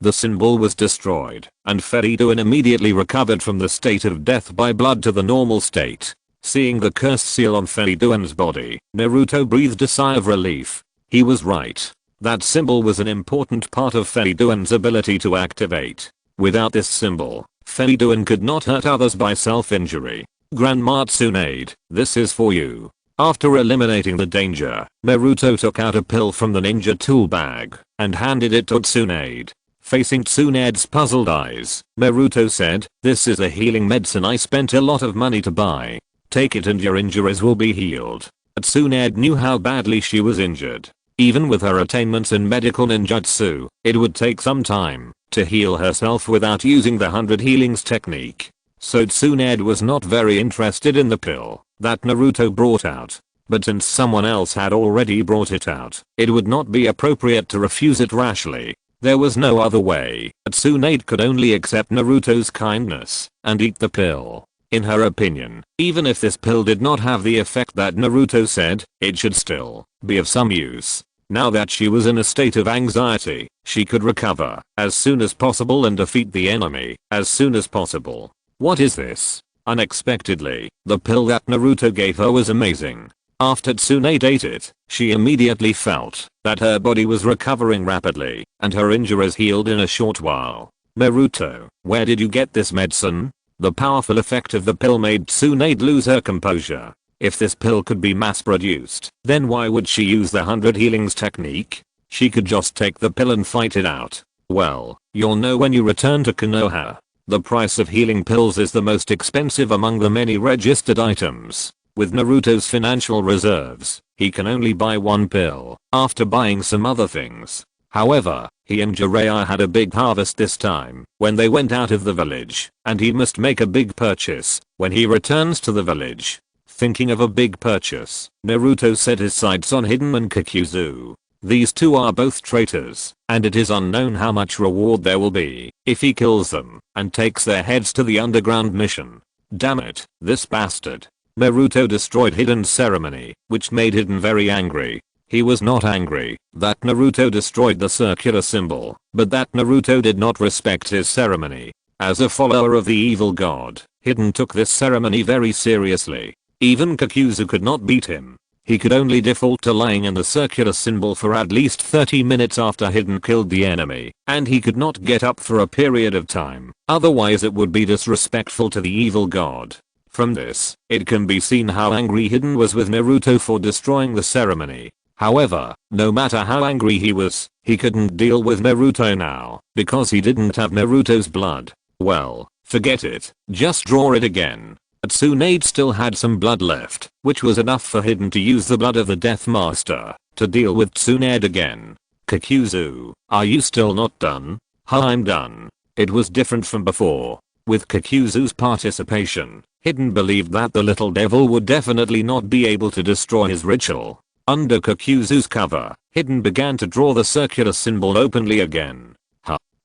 The symbol was destroyed, and Feidoun immediately recovered from the state of death by blood to the normal state. Seeing the cursed seal on Feidoun's body, Naruto breathed a sigh of relief. He was right. That symbol was an important part of Feidoun's ability to activate. Without this symbol, Feidoun could not hurt others by self-injury. Grandma Tsunade, this is for you. After eliminating the danger, Naruto took out a pill from the ninja tool bag and handed it to Tsunade. Facing Tsunade's puzzled eyes, Naruto said, "This is a healing medicine I spent a lot of money to buy. Take it and your injuries will be healed." Tsunade knew how badly she was injured. Even with her attainments in medical ninjutsu, it would take some time to heal herself without using the 100 healings technique. So Tsunade was not very interested in the pill that Naruto brought out. But since someone else had already brought it out, it would not be appropriate to refuse it rashly. There was no other way. Tsunade could only accept Naruto's kindness and eat the pill. In her opinion, even if this pill did not have the effect that Naruto said, it should still be of some use. Now that she was in a state of anxiety, she could recover as soon as possible and defeat the enemy as soon as possible. What is this? Unexpectedly, the pill that Naruto gave her was amazing. After Tsunade ate it, she immediately felt that her body was recovering rapidly and her injuries healed in a short while. Naruto, where did you get this medicine? The powerful effect of the pill made Tsunade lose her composure. If this pill could be mass-produced, then why would she use the 100 healings technique? She could just take the pill and fight it out. Well, you'll know when you return to Konoha. The price of healing pills is the most expensive among the many registered items. With Naruto's financial reserves, he can only buy one pill after buying some other things. However, he and Jiraiya had a big harvest this time when they went out of the village, and he must make a big purchase when he returns to the village. Thinking of a big purchase, Naruto set his sights on Hidden and Kakuzu. These two are both traitors, and it is unknown how much reward there will be if he kills them and takes their heads to the underground mission. Damn it, this bastard. Naruto destroyed Hidden's ceremony, which made Hidden very angry. He was not angry that Naruto destroyed the circular symbol, but that Naruto did not respect his ceremony. As a follower of the evil god, Hidden took this ceremony very seriously. Even Kakuzu could not beat him. He could only default to lying in the circular symbol for at least 30 minutes after Hidden killed the enemy, and he could not get up for a period of time, otherwise it would be disrespectful to the evil god. From this, it can be seen how angry Hidden was with Naruto for destroying the ceremony. However, no matter how angry he was, he couldn't deal with Naruto now, because he didn't have Naruto's blood. Well, forget it, just draw it again. Tsunade still had some blood left, which was enough for Hidden to use the blood of the Death Master to deal with Tsunade again. Kakuzu, are you still not done? I'm done. It was different from before. With Kakuzu's participation, Hidden believed that the little devil would definitely not be able to destroy his ritual. Under Kakuzu's cover, Hidden began to draw the circular symbol openly again.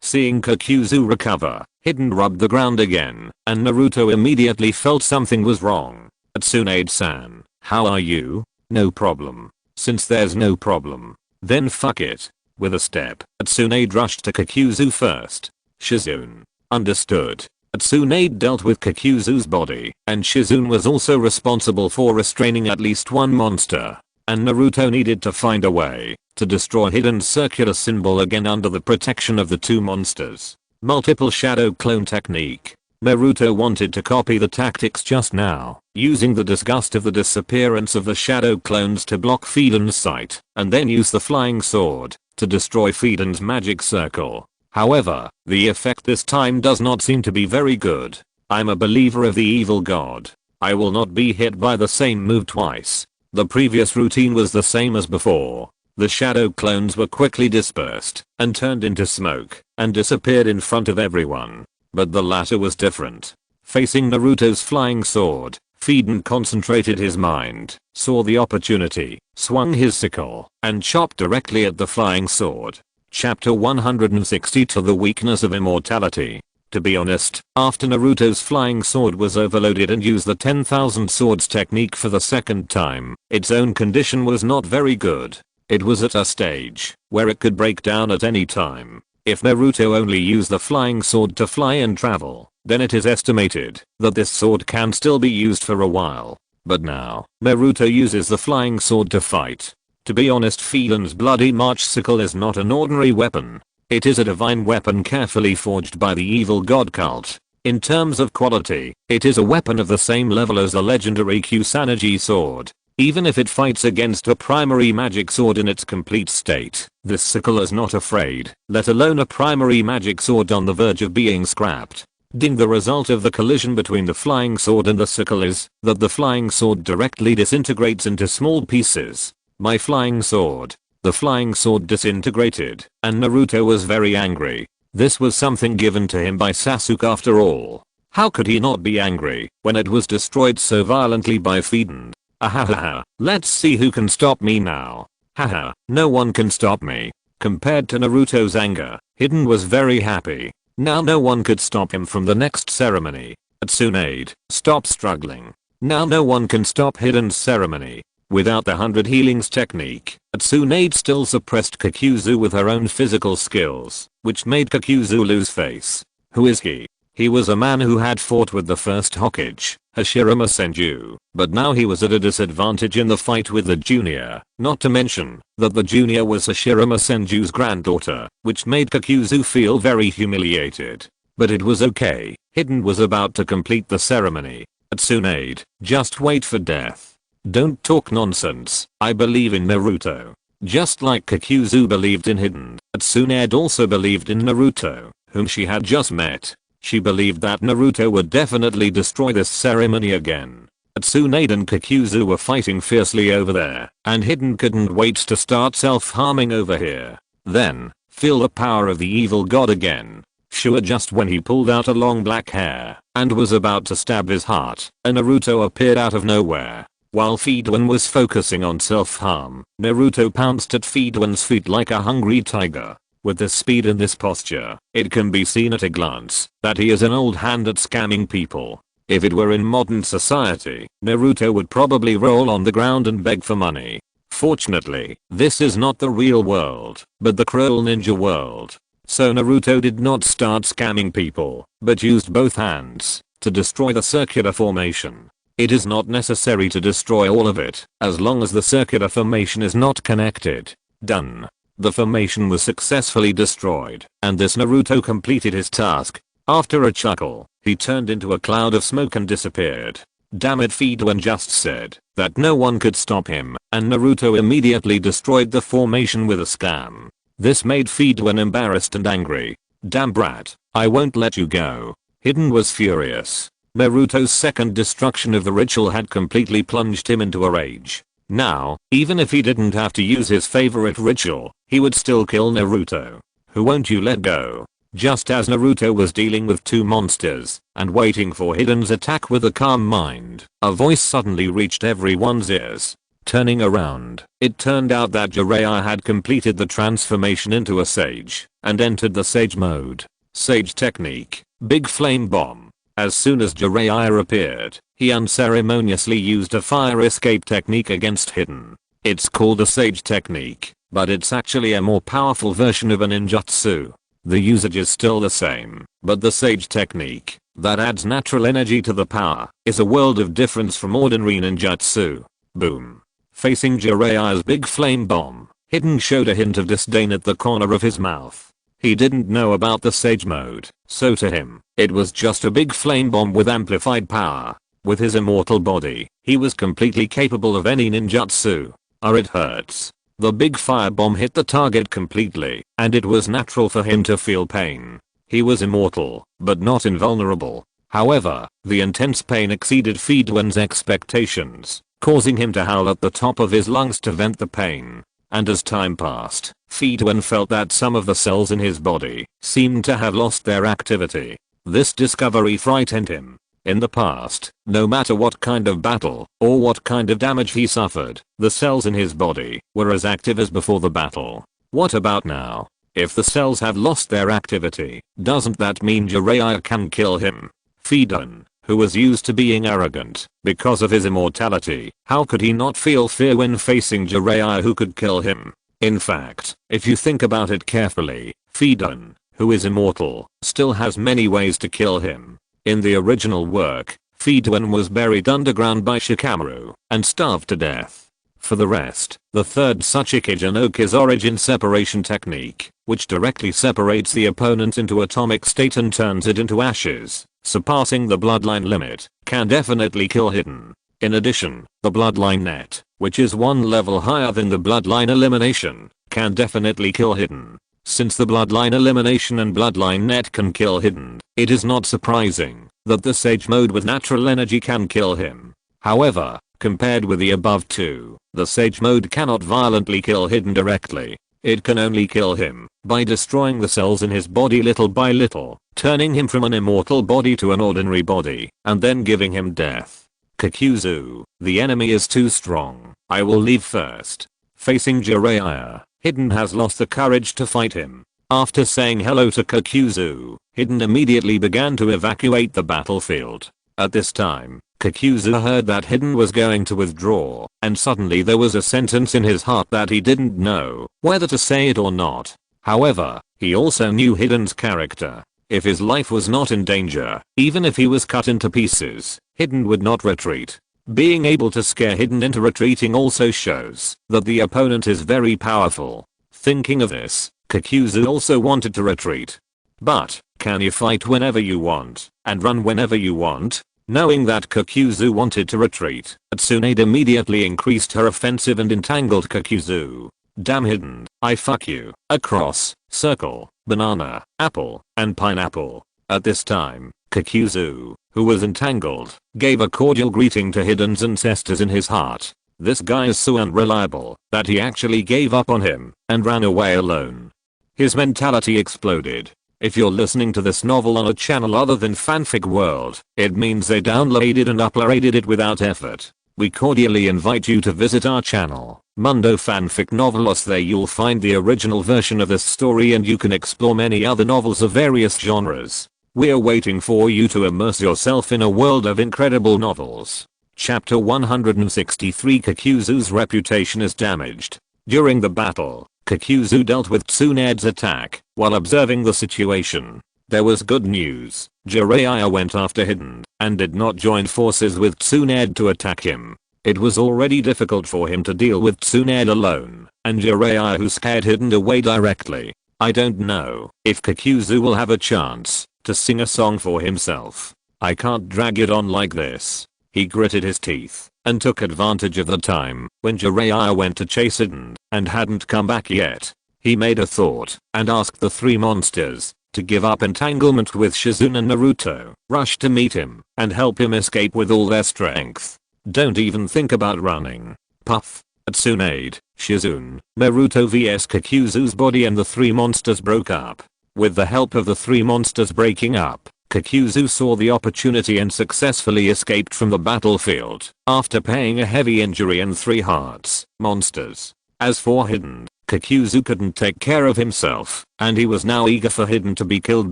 Seeing Kakuzu recover, Hidden rubbed the ground again, and Naruto immediately felt something was wrong. Tsunade-san, how are you? No problem. Since there's no problem, then fuck it. With a step, Tsunade rushed to Kakuzu first. Shizune. Understood. Tsunade dealt with Kakuzu's body, and Shizune was also responsible for restraining at least one monster. And Naruto needed to find a way to destroy Hidden's circular symbol again under the protection of the two monsters. Multiple shadow clone technique. Naruto wanted to copy the tactics just now, using the disgust of the disappearance of the shadow clones to block Fiden's sight, and then use the flying sword to destroy Fiden's magic circle. However, the effect this time does not seem to be very good. I'm a believer of the evil god. I will not be hit by the same move twice. The previous routine was the same as before. The shadow clones were quickly dispersed and turned into smoke and disappeared in front of everyone. But the latter was different. Facing Naruto's flying sword, Fiden concentrated his mind, saw the opportunity, swung his sickle, and chopped directly at the flying sword. Chapter 160 To the Weakness of Immortality. To be honest, after Naruto's flying sword was overloaded and used the 10,000 swords technique for the second time, its own condition was not very good. It was at a stage where it could break down at any time. If Naruto only used the flying sword to fly and travel, then it is estimated that this sword can still be used for a while. But now, Naruto uses the flying sword to fight. To be honest, Fiden's bloody March sickle is not an ordinary weapon. It is a divine weapon carefully forged by the evil god cult. In terms of quality, it is a weapon of the same level as the legendary Kusanagi sword. Even if it fights against a primary magic sword in its complete state, this sickle is not afraid, let alone a primary magic sword on the verge of being scrapped. The result of the collision between the flying sword and the sickle is that the flying sword directly disintegrates into small pieces. My flying sword. The flying sword disintegrated, and Naruto was very angry. This was something given to him by Sasuke after all. How could he not be angry when it was destroyed so violently by Fiden? Ahahaha, let's see who can stop me now. Haha, no one can stop me. Compared to Naruto's anger, Hidden was very happy. Now no one could stop him from the next ceremony. Tsunade, stop struggling. Now no one can stop Hidden's ceremony. Without the 100 healings technique, Tsunade still suppressed Kakuzu with her own physical skills, which made Kakuzu lose face. Who is he? He was a man who had fought with the first Hokage, Hashirama Senju, but now he was at a disadvantage in the fight with the junior, not to mention that the junior was Hashirama Senju's granddaughter, which made Kakuzu feel very humiliated. But it was okay, Hidden was about to complete the ceremony. Tsunade, just wait for death. Don't talk nonsense, I believe in Naruto. Just like Kakuzu believed in Hidden, Tsunade also believed in Naruto, whom she had just met. She believed that Naruto would definitely destroy this ceremony again. Tsunade and Kakuzu were fighting fiercely over there, and Hidden couldn't wait to start self-harming over here. Then, feel the power of the evil god again. Sure, just when he pulled out a long black hair and was about to stab his heart, a Naruto appeared out of nowhere. While Fiden was focusing on self-harm, Naruto pounced at Fiden's feet like a hungry tiger. With the speed in this posture, it can be seen at a glance that he is an old hand at scamming people. If it were in modern society, Naruto would probably roll on the ground and beg for money. Fortunately, this is not the real world, but the cruel ninja world. So Naruto did not start scamming people, but used both hands to destroy the circular formation. It is not necessary to destroy all of it, as long as the circular formation is not connected. Done. The formation was successfully destroyed, and this Naruto completed his task. After a chuckle, he turned into a cloud of smoke and disappeared. Damn it, Fidouin just said that no one could stop him, and Naruto immediately destroyed the formation with a scam. This made Fidouin embarrassed and angry. Damn brat, I won't let you go. Hidden was furious. Naruto's second destruction of the ritual had completely plunged him into a rage. Now, even if he didn't have to use his favorite ritual, he would still kill Naruto. Who won't you let go? Just as Naruto was dealing with two monsters and waiting for Hidden's attack with a calm mind, a voice suddenly reached everyone's ears. Turning around, it turned out that Jiraiya had completed the transformation into a sage and entered the sage mode. Sage technique, big flame bomb. As soon as Jiraiya appeared, he unceremoniously used a fire escape technique against Hidden. It's called a sage technique, but it's actually a more powerful version of a ninjutsu. The usage is still the same, but the sage technique, that adds natural energy to the power, is a world of difference from ordinary ninjutsu. Boom. Facing Jiraiya's big flame bomb, Hidden showed a hint of disdain at the corner of his mouth. He didn't know about the sage mode, so to him, it was just a big flame bomb with amplified power. With his immortal body, he was completely capable of any ninjutsu. It hurts. The big firebomb hit the target completely, and it was natural for him to feel pain. He was immortal, but not invulnerable. However, the intense pain exceeded Fidouin's expectations, causing him to howl at the top of his lungs to vent the pain. And as time passed, Fidouin felt that some of the cells in his body seemed to have lost their activity. This discovery frightened him. In the past, no matter what kind of battle or what kind of damage he suffered, the cells in his body were as active as before the battle. What about now? If the cells have lost their activity, doesn't that mean Jiraiya can kill him? Fidouin, who was used to being arrogant because of his immortality, how could he not feel fear when facing Jiraiya who could kill him? In fact, if you think about it carefully, Fidouin, who is immortal, still has many ways to kill him. In the original work, Fidouin was buried underground by Shikamaru and starved to death. For the rest, the third Tsuchikage no Ki's origin separation technique, which directly separates the opponent into atomic state and turns it into ashes, surpassing the bloodline limit, can definitely kill Hidden. In addition, the bloodline net, which is one level higher than the bloodline elimination, can definitely kill Hidden. Since the bloodline elimination and bloodline net can kill Hidden, it is not surprising that the sage mode with natural energy can kill him. However, compared with the above two, the sage mode cannot violently kill Hidden directly. It can only kill him by destroying the cells in his body little by little, turning him from an immortal body to an ordinary body, and then giving him death. Kakuzu, the enemy is too strong. I will leave first. Facing Jiraiya, Hidden has lost the courage to fight him. After saying hello to Kakuzu, Hidden immediately began to evacuate the battlefield. At this time, Kakuzu heard that Hidden was going to withdraw, and suddenly there was a sentence in his heart that he didn't know whether to say it or not. However, he also knew Hidden's character. If his life was not in danger, even if he was cut into pieces, Hidden would not retreat. Being able to scare Hidden into retreating also shows that the opponent is very powerful. Thinking of this, Kakuzu also wanted to retreat. But, can you fight whenever you want and run whenever you want? Knowing that Kakuzu wanted to retreat, Tsunade immediately increased her offensive and entangled Kakuzu. Damn Hidden, I fuck you. Across, circle, banana, apple, and pineapple. At this time, Kakuzu, who was entangled, gave a cordial greeting to Hidden's ancestors in his heart. This guy is so unreliable that he actually gave up on him and ran away alone. His mentality exploded. If you're listening to this novel on a channel other than Fanfic World, it means they downloaded and uploaded it without effort. We cordially invite you to visit our channel, Mundo Fanfic Novelos. There you'll find the original version of this story and you can explore many other novels of various genres. We're waiting for you to immerse yourself in a world of incredible novels. Chapter 163. Kakuzu's reputation is damaged. During the battle, Kakuzu dealt with Tsunade's attack while observing the situation. There was good news. Jiraiya went after Hidden and did not join forces with Tsunade to attack him. It was already difficult for him to deal with Tsunade alone, and Jiraiya who scared Hidden away directly. I don't know if Kakuzu will have a chance to sing a song for himself. I can't drag it on like this. He gritted his teeth and took advantage of the time when Jiraiya went to chase Hidden and hadn't come back yet. He made a thought and asked the three monsters to give up entanglement with Shizune and Naruto, rush to meet him and help him escape with all their strength. Don't even think about running. Puff. Tsunade, Shizune, Naruto vs Kakuzu's body and the three monsters broke up. With the help of the three monsters breaking up, Kakuzu saw the opportunity and successfully escaped from the battlefield after paying a heavy injury and 3 hearts. Monsters. As for Hidden, Kakuzu couldn't take care of himself and he was now eager for Hidden to be killed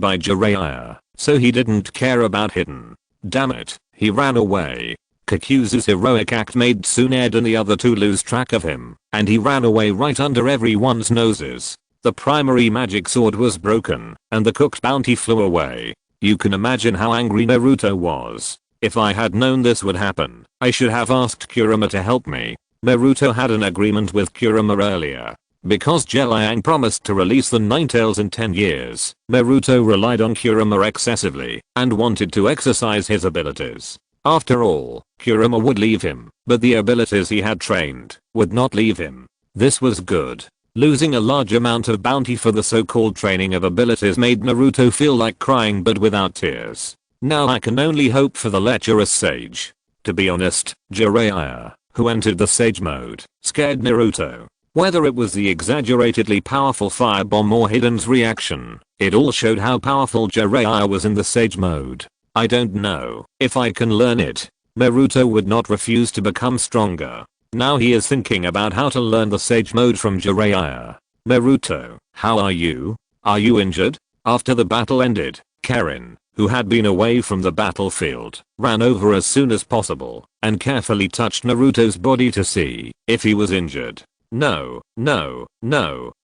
by Jiraiya, so he didn't care about Hidden. Damn it, he ran away. Kakuzu's heroic act made Tsunade and the other two lose track of him, and he ran away right under everyone's noses. The primary magic sword was broken, and the cooked bounty flew away. You can imagine how angry Naruto was. If I had known this would happen, I should have asked Kurama to help me. Naruto had an agreement with Kurama earlier. Because Liang promised to release the Ninetales in 10 years, Naruto relied on Kurama excessively and wanted to exercise his abilities. After all, Kurama would leave him, but the abilities he had trained would not leave him. This was good. Losing a large amount of bounty for the so-called training of abilities made Naruto feel like crying but without tears. Now I can only hope for the lecherous sage. To be honest, Jiraiya, who entered the sage mode, scared Naruto. Whether it was the exaggeratedly powerful firebomb or Hidden's reaction, it all showed how powerful Jiraiya was in the sage mode. I don't know if I can learn it. Naruto would not refuse to become stronger. Now he is thinking about how to learn the sage mode from Jiraiya. Naruto, how are you? Are you injured? After the battle ended, Karin, who had been away from the battlefield, ran over as soon as possible and carefully touched Naruto's body to see if he was injured. No,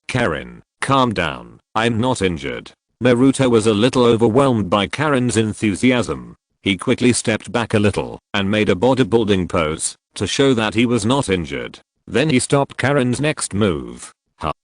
Karin, calm down. I'm not injured. Naruto was a little overwhelmed by Karin's enthusiasm. He quickly stepped back a little and made a bodybuilding pose to show that he was not injured. Then he stopped Karin's next move.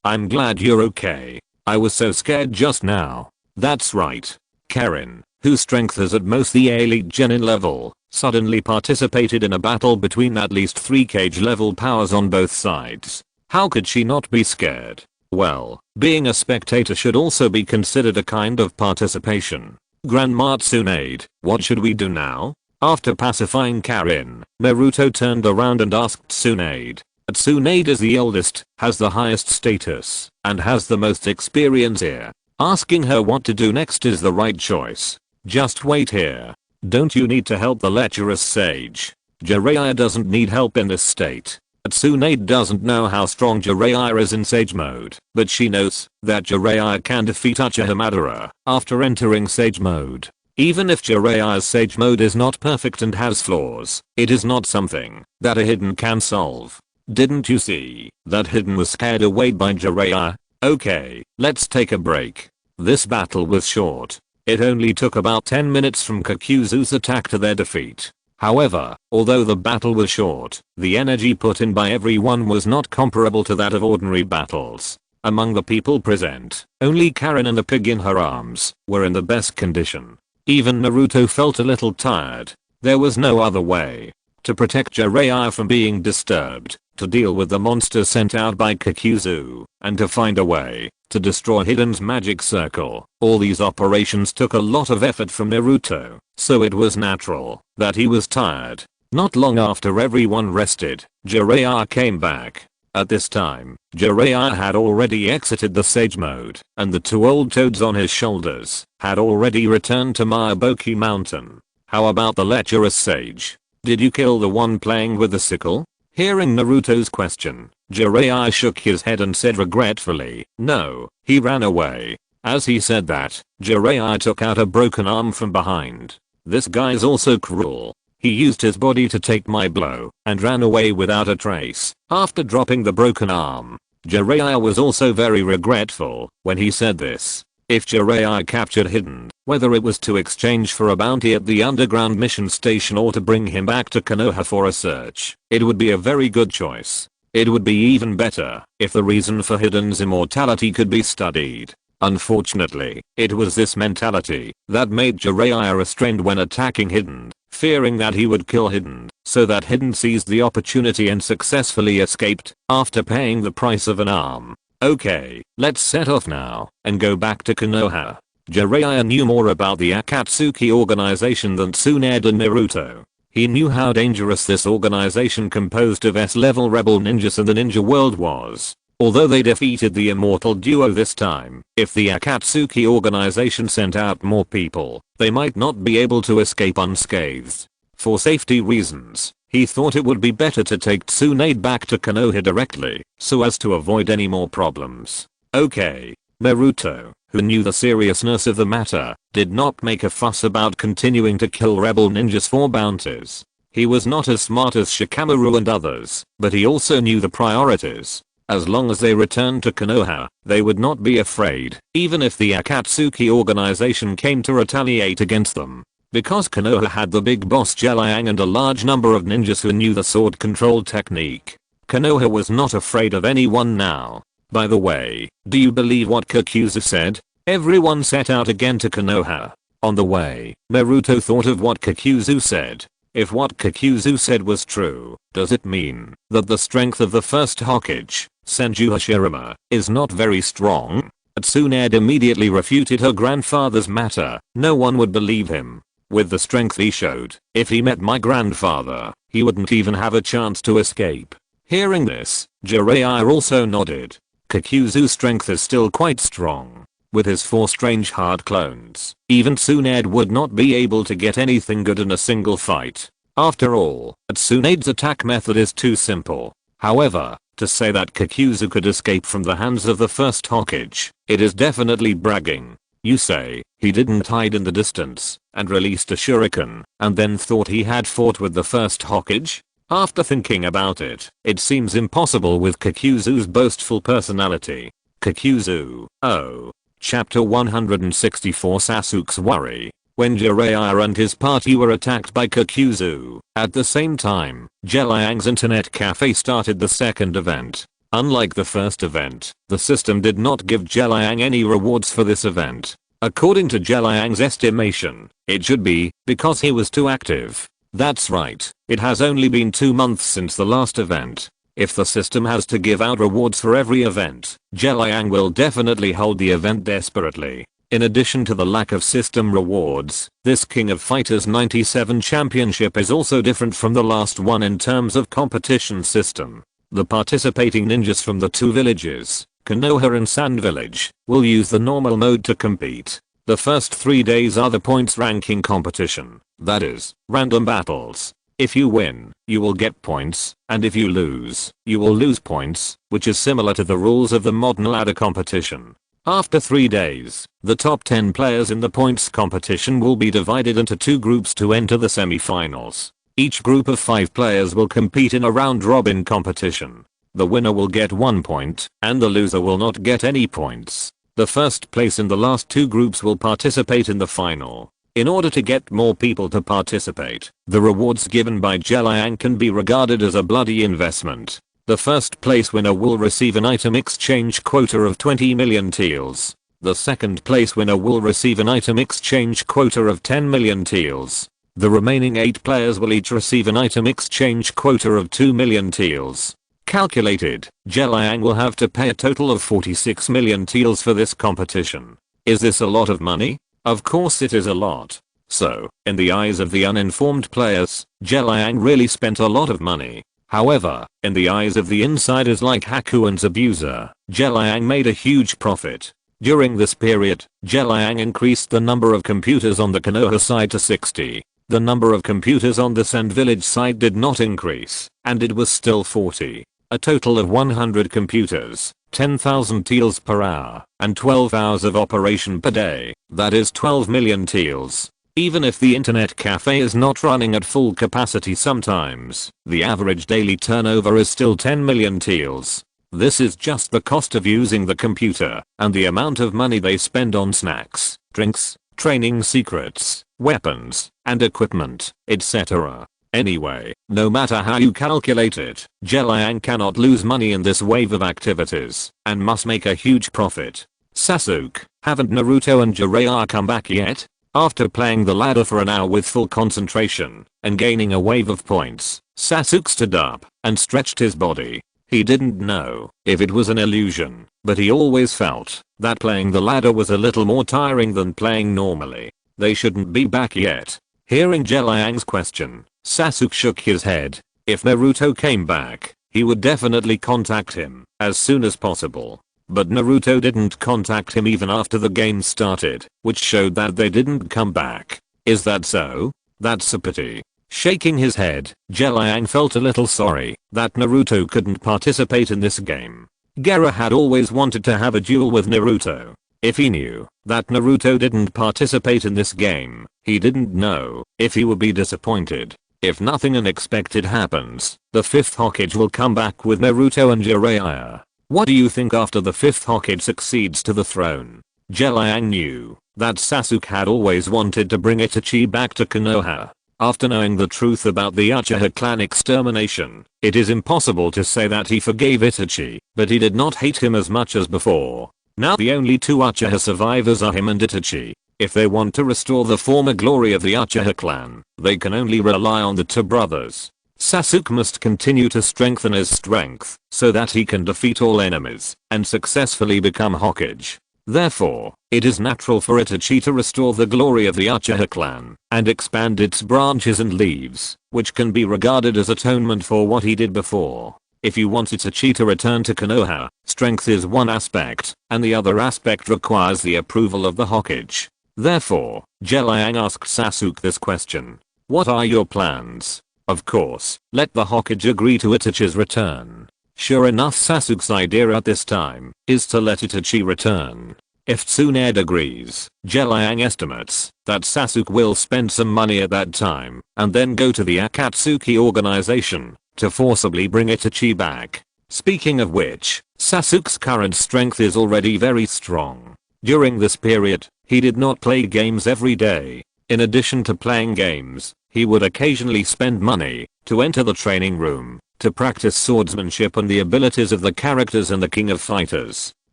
I'm glad you're okay. I was so scared just now. That's right. Karin, whose strength is at most the elite genin level, suddenly participated in a battle between at least 3 cage level powers on both sides. How could she not be scared? Well, being a spectator should also be considered a kind of participation. Grandma Tsunade, what should we do now? After pacifying Karin, Naruto turned around and asked Tsunade. Tsunade is the oldest, has the highest status, and has the most experience here. Asking her what to do next is the right choice. Just wait here. Don't you need to help the lecherous sage? Jiraiya doesn't need help in this state. Tsunade doesn't know how strong Jiraiya is in Sage mode, but she knows that Jiraiya can defeat Uchiha Madara after entering Sage mode. Even if Jiraiya's Sage mode is not perfect and has flaws, it is not something that a Hidden can solve. Didn't you see that Hidden was scared away by Jiraiya? Okay, let's take a break. This battle was short. It only took about 10 minutes from Kakuzu's attack to their defeat. However, although the battle was short, the energy put in by everyone was not comparable to that of ordinary battles. Among the people present, only Karin and the pig in her arms were in the best condition. Even Naruto felt a little tired. There was no other way. To protect Jiraiya from being disturbed, to deal with the monsters sent out by Kakuzu, and to find a way to destroy Hidden's magic circle. All these operations took a lot of effort from Naruto, so it was natural that he was tired. Not long after everyone rested, Jiraiya came back. At this time, Jiraiya had already exited the Sage mode, and the 2 old toads on his shoulders had already returned to Mayaboki Mountain. How about the lecherous sage? Did you kill the one playing with the sickle? Hearing Naruto's question, Jiraiya shook his head and said regretfully, no, he ran away. As he said that, Jiraiya took out a broken arm from behind. This guy's also cruel. He used his body to take my blow and ran away without a trace. After dropping the broken arm, Jiraiya was also very regretful when he said this. If Jiraiya captured Hidden, whether it was to exchange for a bounty at the underground mission station or to bring him back to Konoha for a search, it would be a very good choice. It would be even better if the reason for Hidden's immortality could be studied. Unfortunately, it was this mentality that made Jiraiya restrained when attacking Hidden, fearing that he would kill Hidden, so that Hidden seized the opportunity and successfully escaped after paying the price of an arm. Okay, let's set off now and go back to Konoha. Jiraiya knew more about the Akatsuki organization than Tsunade and Naruto. He knew how dangerous this organization composed of S-level rebel ninjas in the ninja world was. Although they defeated the immortal duo this time, if the Akatsuki organization sent out more people, they might not be able to escape unscathed. For safety reasons, he thought it would be better to take Tsunade back to Konoha directly, so as to avoid any more problems. Okay. Naruto, who knew the seriousness of the matter, did not make a fuss about continuing to kill rebel ninjas for bounties. He was not as smart as Shikamaru and others, but he also knew the priorities. As long as they returned to Konoha, they would not be afraid, even if the Akatsuki organization came to retaliate against them. Because Konoha had the big boss Liang and a large number of ninjas who knew the sword control technique, Konoha was not afraid of anyone now. By the way, do you believe what Kakuzu said? Everyone set out again to Konoha. On the way, Naruto thought of what Kakuzu said. If what Kakuzu said was true, does it mean that the strength of the first Hokage, Senju Hashirama, is not very strong? Tsunade immediately refuted her grandfather's matter. No one would believe him. With the strength he showed, if he met my grandfather, he wouldn't even have a chance to escape. Hearing this, Jiraiya also nodded. Kakuzu's strength is still quite strong. With his 4 strange hard clones, even Tsunade would not be able to get anything good in a single fight. After all, Tsunade's attack method is too simple. However, to say that Kakuzu could escape from the hands of the first Hokage, it is definitely bragging. You say, he didn't hide in the distance and released a shuriken and then thought he had fought with the first Hokage? After thinking about it, it seems impossible with Kakuzu's boastful personality. Kakuzu. Oh. Chapter 164 Sasuke's Worry. When Jiraiya and his party were attacked by Kakuzu, at the same time, Liang's internet cafe started the second event. Unlike the first event, the system did not give Liang any rewards for this event. According to Liang's estimation, it should be because he was too active. That's right, it has only been 2 months since the last event. If the system has to give out rewards for every event, Liang will definitely hold the event desperately. In addition to the lack of system rewards, this King of Fighters 97 championship is also different from the last one in terms of competition system. The participating ninjas from the 2 villages, Konoha and Sand Village, will use the normal mode to compete. The first 3 days are the points ranking competition, that is, random battles. If you win, you will get points, and if you lose, you will lose points, which is similar to the rules of the modern ladder competition. After 3 days, the top 10 players in the points competition will be divided into 2 groups to enter the semi-finals. Each group of 5 players will compete in a round-robin competition. The winner will get 1 point, and the loser will not get any points. The first place in the last 2 groups will participate in the final. In order to get more people to participate, the rewards given by Liang can be regarded as a bloody investment. The first place winner will receive an item exchange quota of 20 million taels. The second place winner will receive an item exchange quota of 10 million taels. The remaining 8 players will each receive an item exchange quota of 2 million taels. Calculated, Liang will have to pay a total of 46 million taels for this competition. Is this a lot of money? Of course it is a lot. So, in the eyes of the uninformed players, Liang really spent a lot of money. However, in the eyes of the insiders like Haku and Zabuza, Liang made a huge profit. During this period, Liang increased the number of computers on the Konoha side to 60. The number of computers on the Sand Village side did not increase, and it was still 40. A total of 100 computers, 10,000 taels per hour, and 12 hours of operation per day, that is 12 million taels. Even if the internet cafe is not running at full capacity sometimes, the average daily turnover is still 10 million taels. This is just the cost of using the computer and the amount of money they spend on snacks, drinks, training secrets, weapons, and equipment, etc. Anyway, no matter how you calculate it, Liang cannot lose money in this wave of activities and must make a huge profit. Sasuke, haven't Naruto and Jiraiya come back yet? After playing the ladder for an hour with full concentration and gaining a wave of points, Sasuke stood up and stretched his body. He didn't know if it was an illusion, but he always felt that playing the ladder was a little more tiring than playing normally. They shouldn't be back yet. Hearing Liang's question, Sasuke shook his head. If Naruto came back, he would definitely contact him as soon as possible. But Naruto didn't contact him even after the game started, which showed that they didn't come back. Is that so? That's a pity. Shaking his head, Liang felt a little sorry that Naruto couldn't participate in this game. Gaara had always wanted to have a duel with Naruto. If he knew that Naruto didn't participate in this game, he didn't know if he would be disappointed. If nothing unexpected happens, the 5th Hokage will come back with Naruto and Jiraiya. What do you think after the 5th Hokage succeeds to the throne? Liang knew that Sasuke had always wanted to bring Itachi back to Konoha. After knowing the truth about the Uchiha clan extermination, it is impossible to say that he forgave Itachi, but he did not hate him as much as before. Now the only 2 Uchiha survivors are him and Itachi. If they want to restore the former glory of the Uchiha clan, they can only rely on the 2 brothers. Sasuke must continue to strengthen his strength so that he can defeat all enemies and successfully become Hokage. Therefore, it is natural for Itachi to restore the glory of the Uchiha clan and expand its branches and leaves, which can be regarded as atonement for what he did before. If you want Itachi to return to Konoha, strength is one aspect, and the other aspect requires the approval of the Hokage. Therefore, Liang asked Sasuke this question. What are your plans? Of course, let the Hokage agree to Itachi's return. Sure enough, Sasuke's idea at this time is to let Itachi return. If Tsunade agrees, Liang estimates that Sasuke will spend some money at that time and then go to the Akatsuki organization to forcibly bring Itachi back. Speaking of which, Sasuke's current strength is already very strong. During this period, he did not play games every day. In addition to playing games, he would occasionally spend money to enter the training room to practice swordsmanship and the abilities of the characters in the King of Fighters.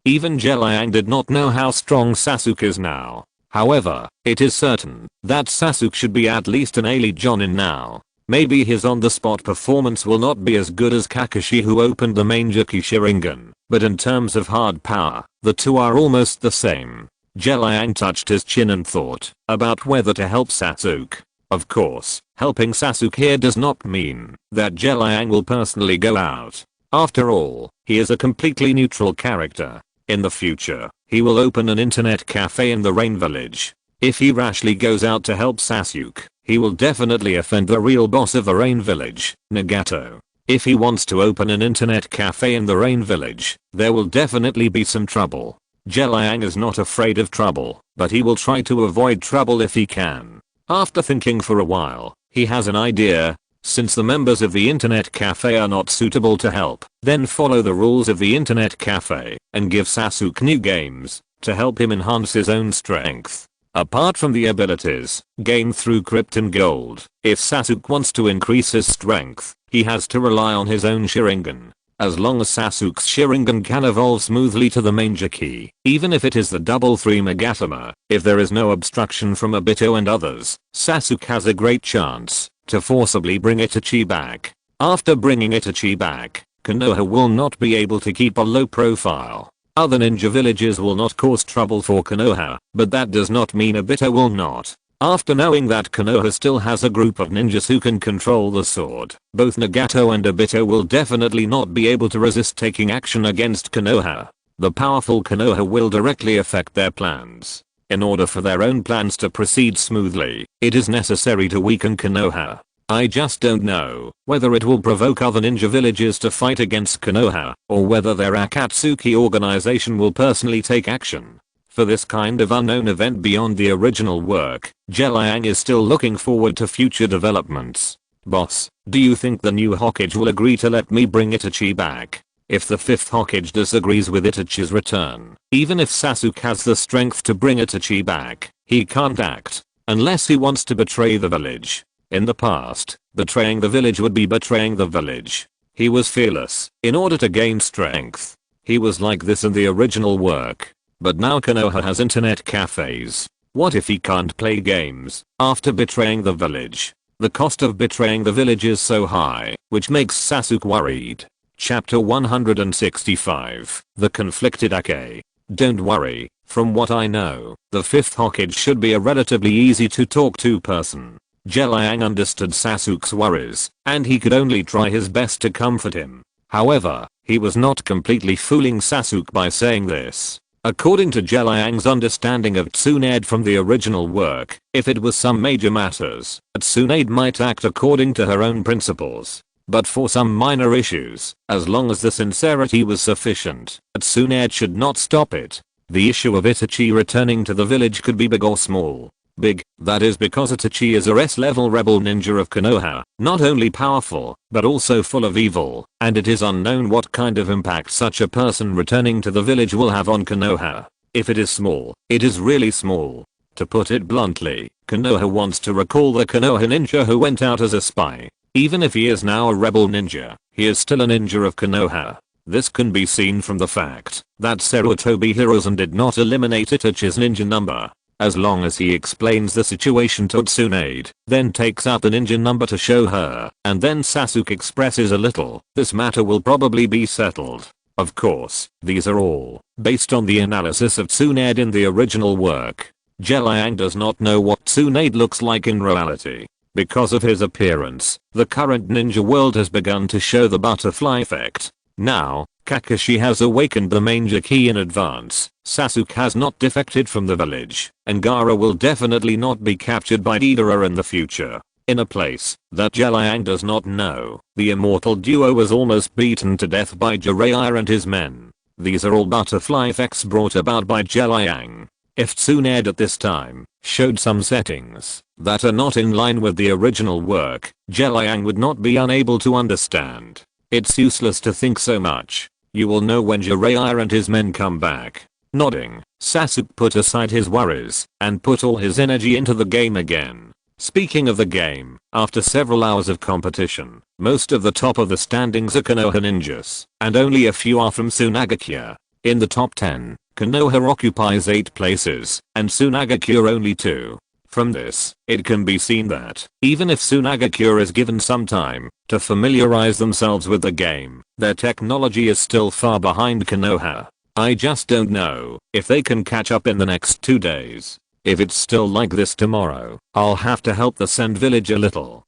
Even Liang did not know how strong Sasuke is now. However, it is certain that Sasuke should be at least an elite Jonin now. Maybe his on-the-spot performance will not be as good as Kakashi, who opened the Mangekyou Sharingan, but in terms of hard power, the 2 are almost the same. Liang touched his chin and thought about whether to help Sasuke. Of course, helping Sasuke here does not mean that Liang will personally go out. After all, he is a completely neutral character. In the future, he will open an internet cafe in the Rain Village. If he rashly goes out to help Sasuke, he will definitely offend the real boss of the Rain Village, Nagato. If he wants to open an internet cafe in the Rain Village, there will definitely be some trouble. Liang is not afraid of trouble, but he will try to avoid trouble if he can. After thinking for a while, he has an idea. Since the members of the internet cafe are not suitable to help, then follow the rules of the internet cafe and give Sasuke new games to help him enhance his own strength. Apart from the abilities gained through Krypton Gold, if Sasuke wants to increase his strength, he has to rely on his own Sharingan. As long as Sasuke's Sharingan can evolve smoothly to the Mangekyou, even if it is the double 3 Magatama, if there is no obstruction from Obito and others, Sasuke has a great chance to forcibly bring Itachi back. After bringing Itachi back, Konoha will not be able to keep a low profile. Other ninja villages will not cause trouble for Konoha, but that does not mean Obito will not. After knowing that Konoha still has a group of ninjas who can control the sword, both Nagato and Obito will definitely not be able to resist taking action against Konoha. The powerful Konoha will directly affect their plans. In order for their own plans to proceed smoothly, it is necessary to weaken Konoha. I just don't know whether it will provoke other ninja villages to fight against Konoha, or whether their Akatsuki organization will personally take action. For this kind of unknown event beyond the original work, Liang is still looking forward to future developments. Boss, do you think the new Hokage will agree to let me bring Itachi back? If the 5th Hokage disagrees with Itachi's return, even if Sasuke has the strength to bring Itachi back, he can't act unless he wants to betray the village. In the past, betraying the village would be betraying the village. He was fearless in order to gain strength. He was like this in the original work. But now Konoha has internet cafes. What if he can't play games after betraying the village? The cost of betraying the village is so high, which makes Sasuke worried. Chapter 165. The Conflicted Ake. Don't worry, from what I know, the 5th Hokage should be a relatively easy to talk to person. Liang understood Sasuke's worries, and he could only try his best to comfort him. However, he was not completely fooling Sasuke by saying this. According to Liang's understanding of Tsunade from the original work, if it was some major matters, Tsunade might act according to her own principles. But for some minor issues, as long as the sincerity was sufficient, Tsunade should not stop it. The issue of Itachi returning to the village could be big or small. Big, that is because Itachi is a S-level rebel ninja of Konoha, not only powerful, but also full of evil, and it is unknown what kind of impact such a person returning to the village will have on Konoha. If it is small, it is really small. To put it bluntly, Konoha wants to recall the Konoha ninja who went out as a spy. Even if he is now a rebel ninja, he is still a ninja of Konoha. This can be seen from the fact that Sarutobi Hiruzen did not eliminate Itachi's ninja number. As long as he explains the situation to Tsunade, then takes out the ninja number to show her, and then Sasuke expresses a little, this matter will probably be settled. Of course, these are all based on the analysis of Tsunade in the original work. Liang does not know what Tsunade looks like in reality. Because of his appearance, the current ninja world has begun to show the butterfly effect. Now, Kakashi has awakened the manger key in advance, Sasuke has not defected from the village, and Gaara will definitely not be captured by Deidara in the future. In a place that Liang does not know, the immortal duo was almost beaten to death by Jiraiya and his men. These are all butterfly effects brought about by Liang. If Tsunade at this time showed some settings that are not in line with the original work, Liang would not be unable to understand. It's useless to think so much. You will know when Jiraiya and his men come back. Nodding, Sasuke put aside his worries and put all his energy into the game again. Speaking of the game, after several hours of competition, most of the top of the standings are Konoha ninjas, and only a few are from Sunagakure. In the top 10, Konoha occupies 8 places, and Sunagakure only 2. From this, it can be seen that, even if Sunagakure is given some time to familiarize themselves with the game, their technology is still far behind Konoha. I just don't know if they can catch up in the next 2 days. If it's still like this tomorrow, I'll have to help the Sand village a little.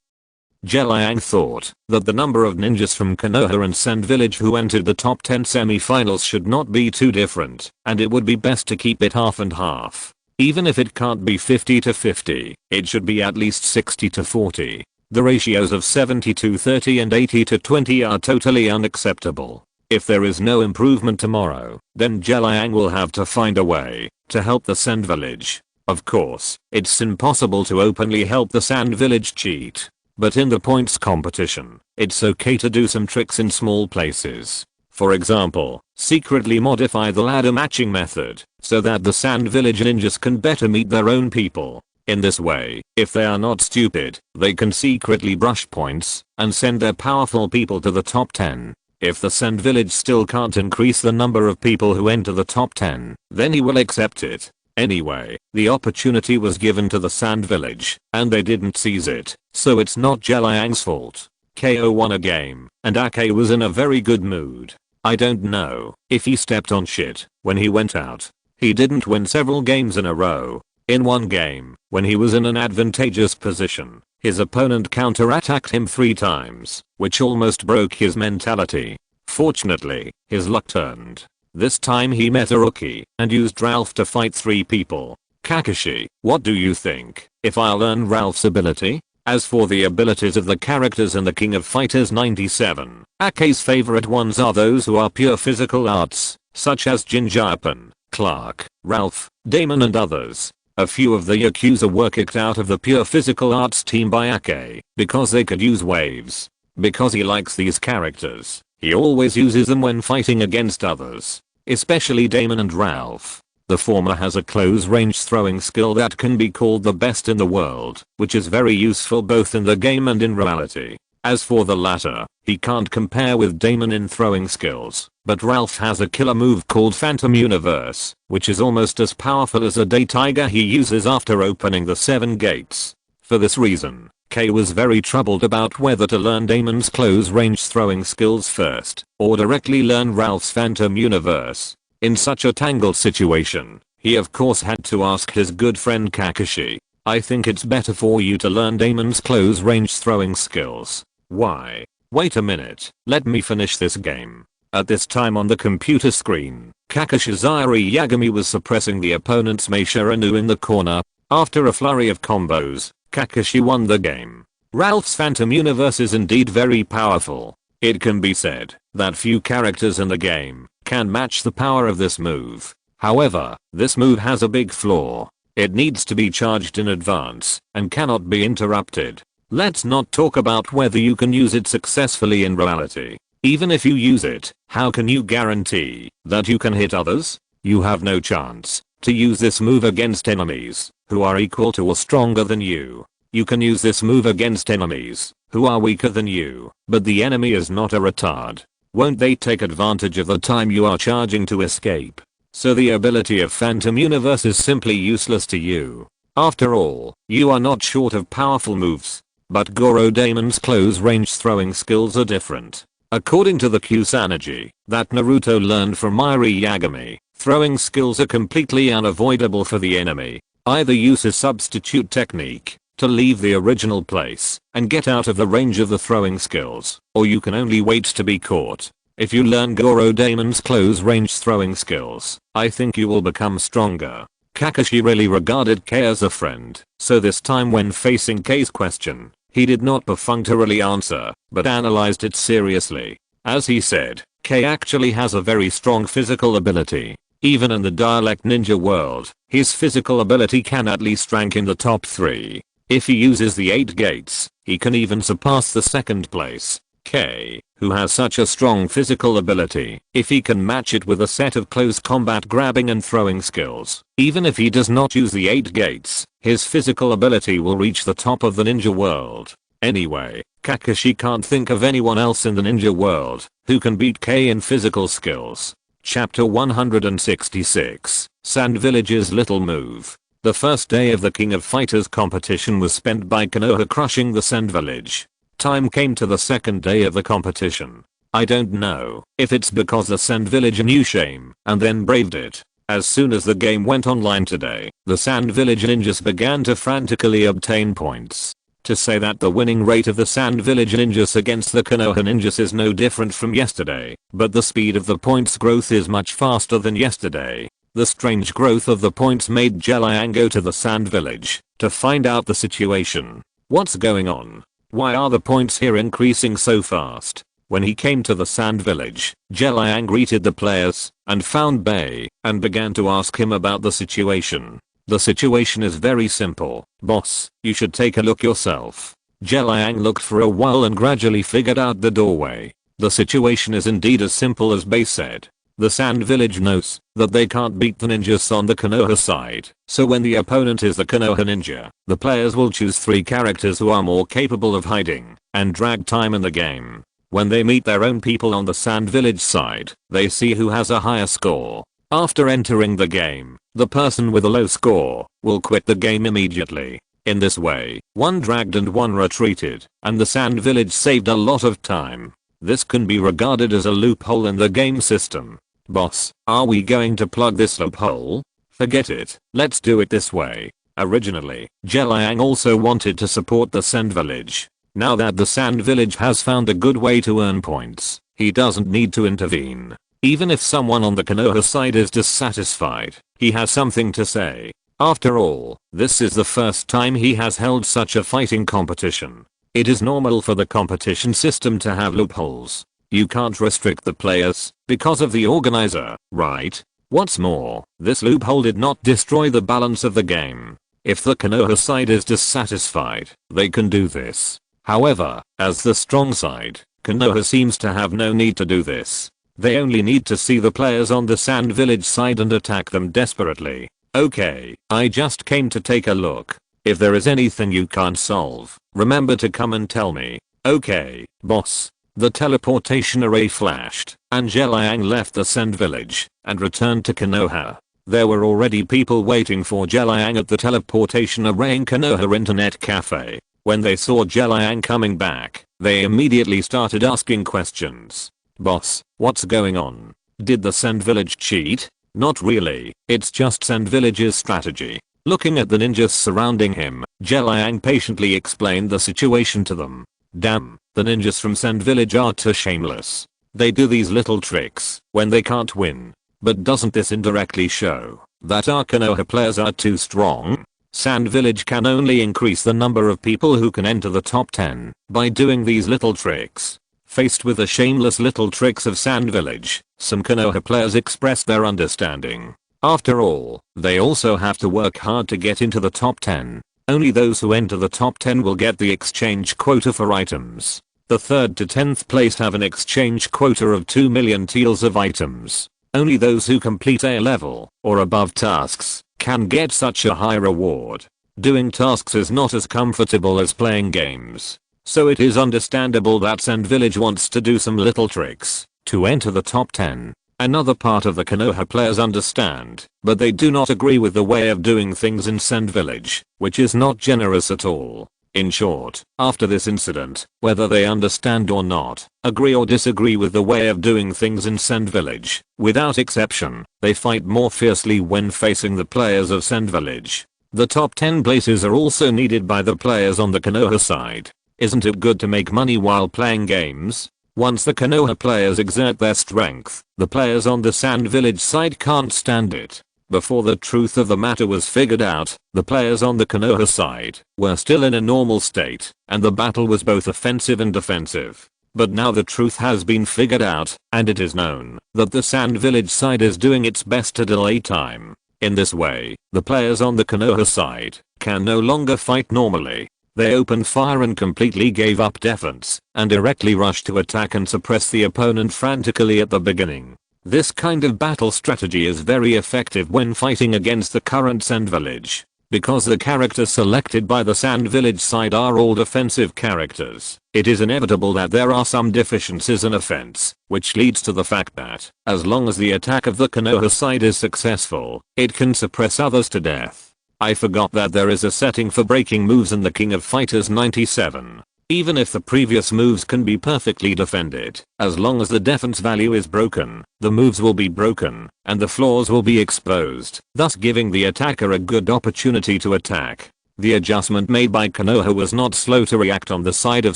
Liang thought that the number of ninjas from Konoha and Sand village who entered the top 10 semi-finals should not be too different, and it would be best to keep it half and half. Even if it can't be 50 to 50, it should be at least 60 to 40. The ratios of 70 to 30 and 80 to 20 are totally unacceptable. If there is no improvement tomorrow, then Liang will have to find a way to help the Sand village. Of course, it's impossible to openly help the Sand village cheat. But in the points competition, it's okay to do some tricks in small places. For example, secretly modify the ladder matching method so that the Sand village ninjas can better meet their own people. In this way, if they are not stupid, they can secretly brush points and send their powerful people to the top 10. If the Sand village still can't increase the number of people who enter the top 10, then he will accept it. Anyway, the opportunity was given to the Sand village, and they didn't seize it, so it's not Liang's fault. KO won a game, and Ake was in a very good mood. I don't know if he stepped on shit when he went out. He didn't win several games in a row. In one game, when he was in an advantageous position, his opponent counterattacked him 3 times, which almost broke his mentality. Fortunately, his luck turned. This time he met a rookie and used Ralph to fight 3 people. Kakashi, what do you think if I learn Ralph's ability? As for the abilities of the characters in the King of Fighters 97, Ake's favorite ones are those who are pure physical arts, such as Jinjapan, Clark, Ralph, Damon and others. A few of the Yakuza were kicked out of the pure physical arts team by Ake because they could use waves. Because he likes these characters, He always uses them when fighting against others, especially Damon and Ralph. The former has a close-range throwing skill that can be called the best in the world, which is very useful both in the game and in reality. As for the latter, he can't compare with Damon in throwing skills, but Ralph has a killer move called Phantom Universe, which is almost as powerful as a day tiger he uses after opening the 7 gates. For this reason, Kay was very troubled about whether to learn Damon's close-range throwing skills first, or directly learn Ralph's Phantom Universe. In such a tangled situation, he of course had to ask his good friend Kakashi, "I think it's better for you to learn Damon's close-range throwing skills." "Why? Wait a minute, let me finish this game." At this time on the computer screen, Kakashi's Iri Yagami was suppressing the opponent's Mei Shiranu in the corner. After a flurry of combos, Kakashi won the game. Ralph's Phantom Universe is indeed very powerful. It can be said that few characters in the game can match the power of this move. However, this move has a big flaw. It needs to be charged in advance and cannot be interrupted. Let's not talk about whether you can use it successfully in reality. Even if you use it, how can you guarantee that you can hit others? You have no chance to use this move against enemies who are equal to or stronger than you. You can use this move against enemies who are weaker than you, but the enemy is not a retard. Won't they take advantage of the time you are charging to escape? So the ability of Phantom Universe is simply useless to you. After all, you are not short of powerful moves. But Goro Damon's close-range throwing skills are different. According to the Kusanagi that Naruto learned from Iri Yagami, throwing skills are completely unavoidable for the enemy. Either use a substitute technique to leave the original place and get out of the range of the throwing skills, or you can only wait to be caught. If you learn Goro Damon's close-range throwing skills, I think you will become stronger. Kakashi really regarded Kay as a friend, so this time when facing Kay's question, he did not perfunctorily answer, but analyzed it seriously. As he said, Kay actually has a very strong physical ability. Even in the dialect ninja world, his physical ability can at least rank in the top 3. If he uses the 8 gates, he can even surpass the second place. Kay, who has such a strong physical ability, if he can match it with a set of close combat grabbing and throwing skills, even if he does not use the 8 gates, his physical ability will reach the top of the ninja world. Anyway, Kakashi can't think of anyone else in the ninja world who can beat Kay in physical skills. Chapter 166, Sand Village's Little Move. The first day of the King of Fighters competition was spent by Konoha crushing the Sand Village. Time came to the second day of the competition. I don't know if it's because the Sand Village knew shame and then braved it. As soon as the game went online today, the Sand Village ninjas began to frantically obtain points. To say that the winning rate of the Sand Village ninjas against the Konoha ninjas is no different from yesterday, but the speed of the points growth is much faster than yesterday. The strange growth of the points made Liang go to the Sand Village to find out the situation. What's going on? Why are the points here increasing so fast? When he came to the Sand Village, Liang greeted the players and found Bei and began to ask him about the situation. The situation is very simple, boss, you should take a look yourself. Liang looked for a while and gradually figured out the doorway. The situation is indeed as simple as Bei said. The Sand Village knows that they can't beat the ninjas on the Konoha side, so when the opponent is the Konoha ninja, the players will choose 3 characters who are more capable of hiding and drag time in the game. When they meet their own people on the Sand Village side, they see who has a higher score. After entering the game, the person with a low score will quit the game immediately. In this way, one dragged and one retreated, and the Sand Village saved a lot of time. This can be regarded as a loophole in the game system. Boss, are we going to plug this loophole? Forget it, let's do it this way. Originally, Liang also wanted to support the Sand Village. Now that the Sand Village has found a good way to earn points, he doesn't need to intervene. Even if someone on the Konoha side is dissatisfied, he has something to say. After all, this is the first time he has held such a fighting competition. It is normal for the competition system to have loopholes. You can't restrict the players because of the organizer, right? What's more, this loophole did not destroy the balance of the game. If the Konoha side is dissatisfied, they can do this. However, as the strong side, Konoha seems to have no need to do this. They only need to see the players on the Sand Village side and attack them desperately. Okay, I just came to take a look. If there is anything you can't solve, remember to come and tell me. Okay, boss. The teleportation array flashed, and Liang left the Sand Village and returned to Konoha. There were already people waiting for Liang at the teleportation array in Konoha Internet Cafe. When they saw Liang coming back, they immediately started asking questions. Boss, what's going on? Did the Sand Village cheat? Not really, it's just Sand Village's strategy. Looking at the ninjas surrounding him, Liang patiently explained the situation to them. Damn, the ninjas from Sand Village are too shameless. They do these little tricks when they can't win. But doesn't this indirectly show that our Konoha players are too strong? Sand Village can only increase the number of people who can enter the top 10 by doing these little tricks. Faced with the shameless little tricks of Sand Village, some Konoha players expressed their understanding. After all, they also have to work hard to get into the top 10. Only those who enter the top 10 will get the exchange quota for items. The 3rd to 10th place have an exchange quota of 2 million taels of items. Only those who complete A level or above tasks can get such a high reward. Doing tasks is not as comfortable as playing games. So it is understandable that Sand Village wants to do some little tricks to enter the top 10. Another part of the Konoha players understand, but they do not agree with the way of doing things in Sand Village, which is not generous at all. In short, after this incident, whether they understand or not, agree or disagree with the way of doing things in Sand Village, without exception, they fight more fiercely when facing the players of Sand Village. The top 10 places are also needed by the players on the Konoha side. Isn't it good to make money while playing games? Once the Konoha players exert their strength, the players on the Sand Village side can't stand it. Before the truth of the matter was figured out, the players on the Konoha side were still in a normal state, and the battle was both offensive and defensive. But now the truth has been figured out, and it is known that the Sand Village side is doing its best to delay time. In this way, the players on the Konoha side can no longer fight normally. They opened fire and completely gave up defense, and directly rushed to attack and suppress the opponent frantically at the beginning. This kind of battle strategy is very effective when fighting against the current Sand Village, because the characters selected by the Sand Village side are all defensive characters. It is inevitable that there are some deficiencies in offense, which leads to the fact that, as long as the attack of the Konoha side is successful, it can suppress others to death. I forgot that there is a setting for breaking moves in the King of Fighters 97. Even if the previous moves can be perfectly defended, as long as the defense value is broken, the moves will be broken, and the flaws will be exposed, thus giving the attacker a good opportunity to attack. The adjustment made by Konoha was not slow to react on the side of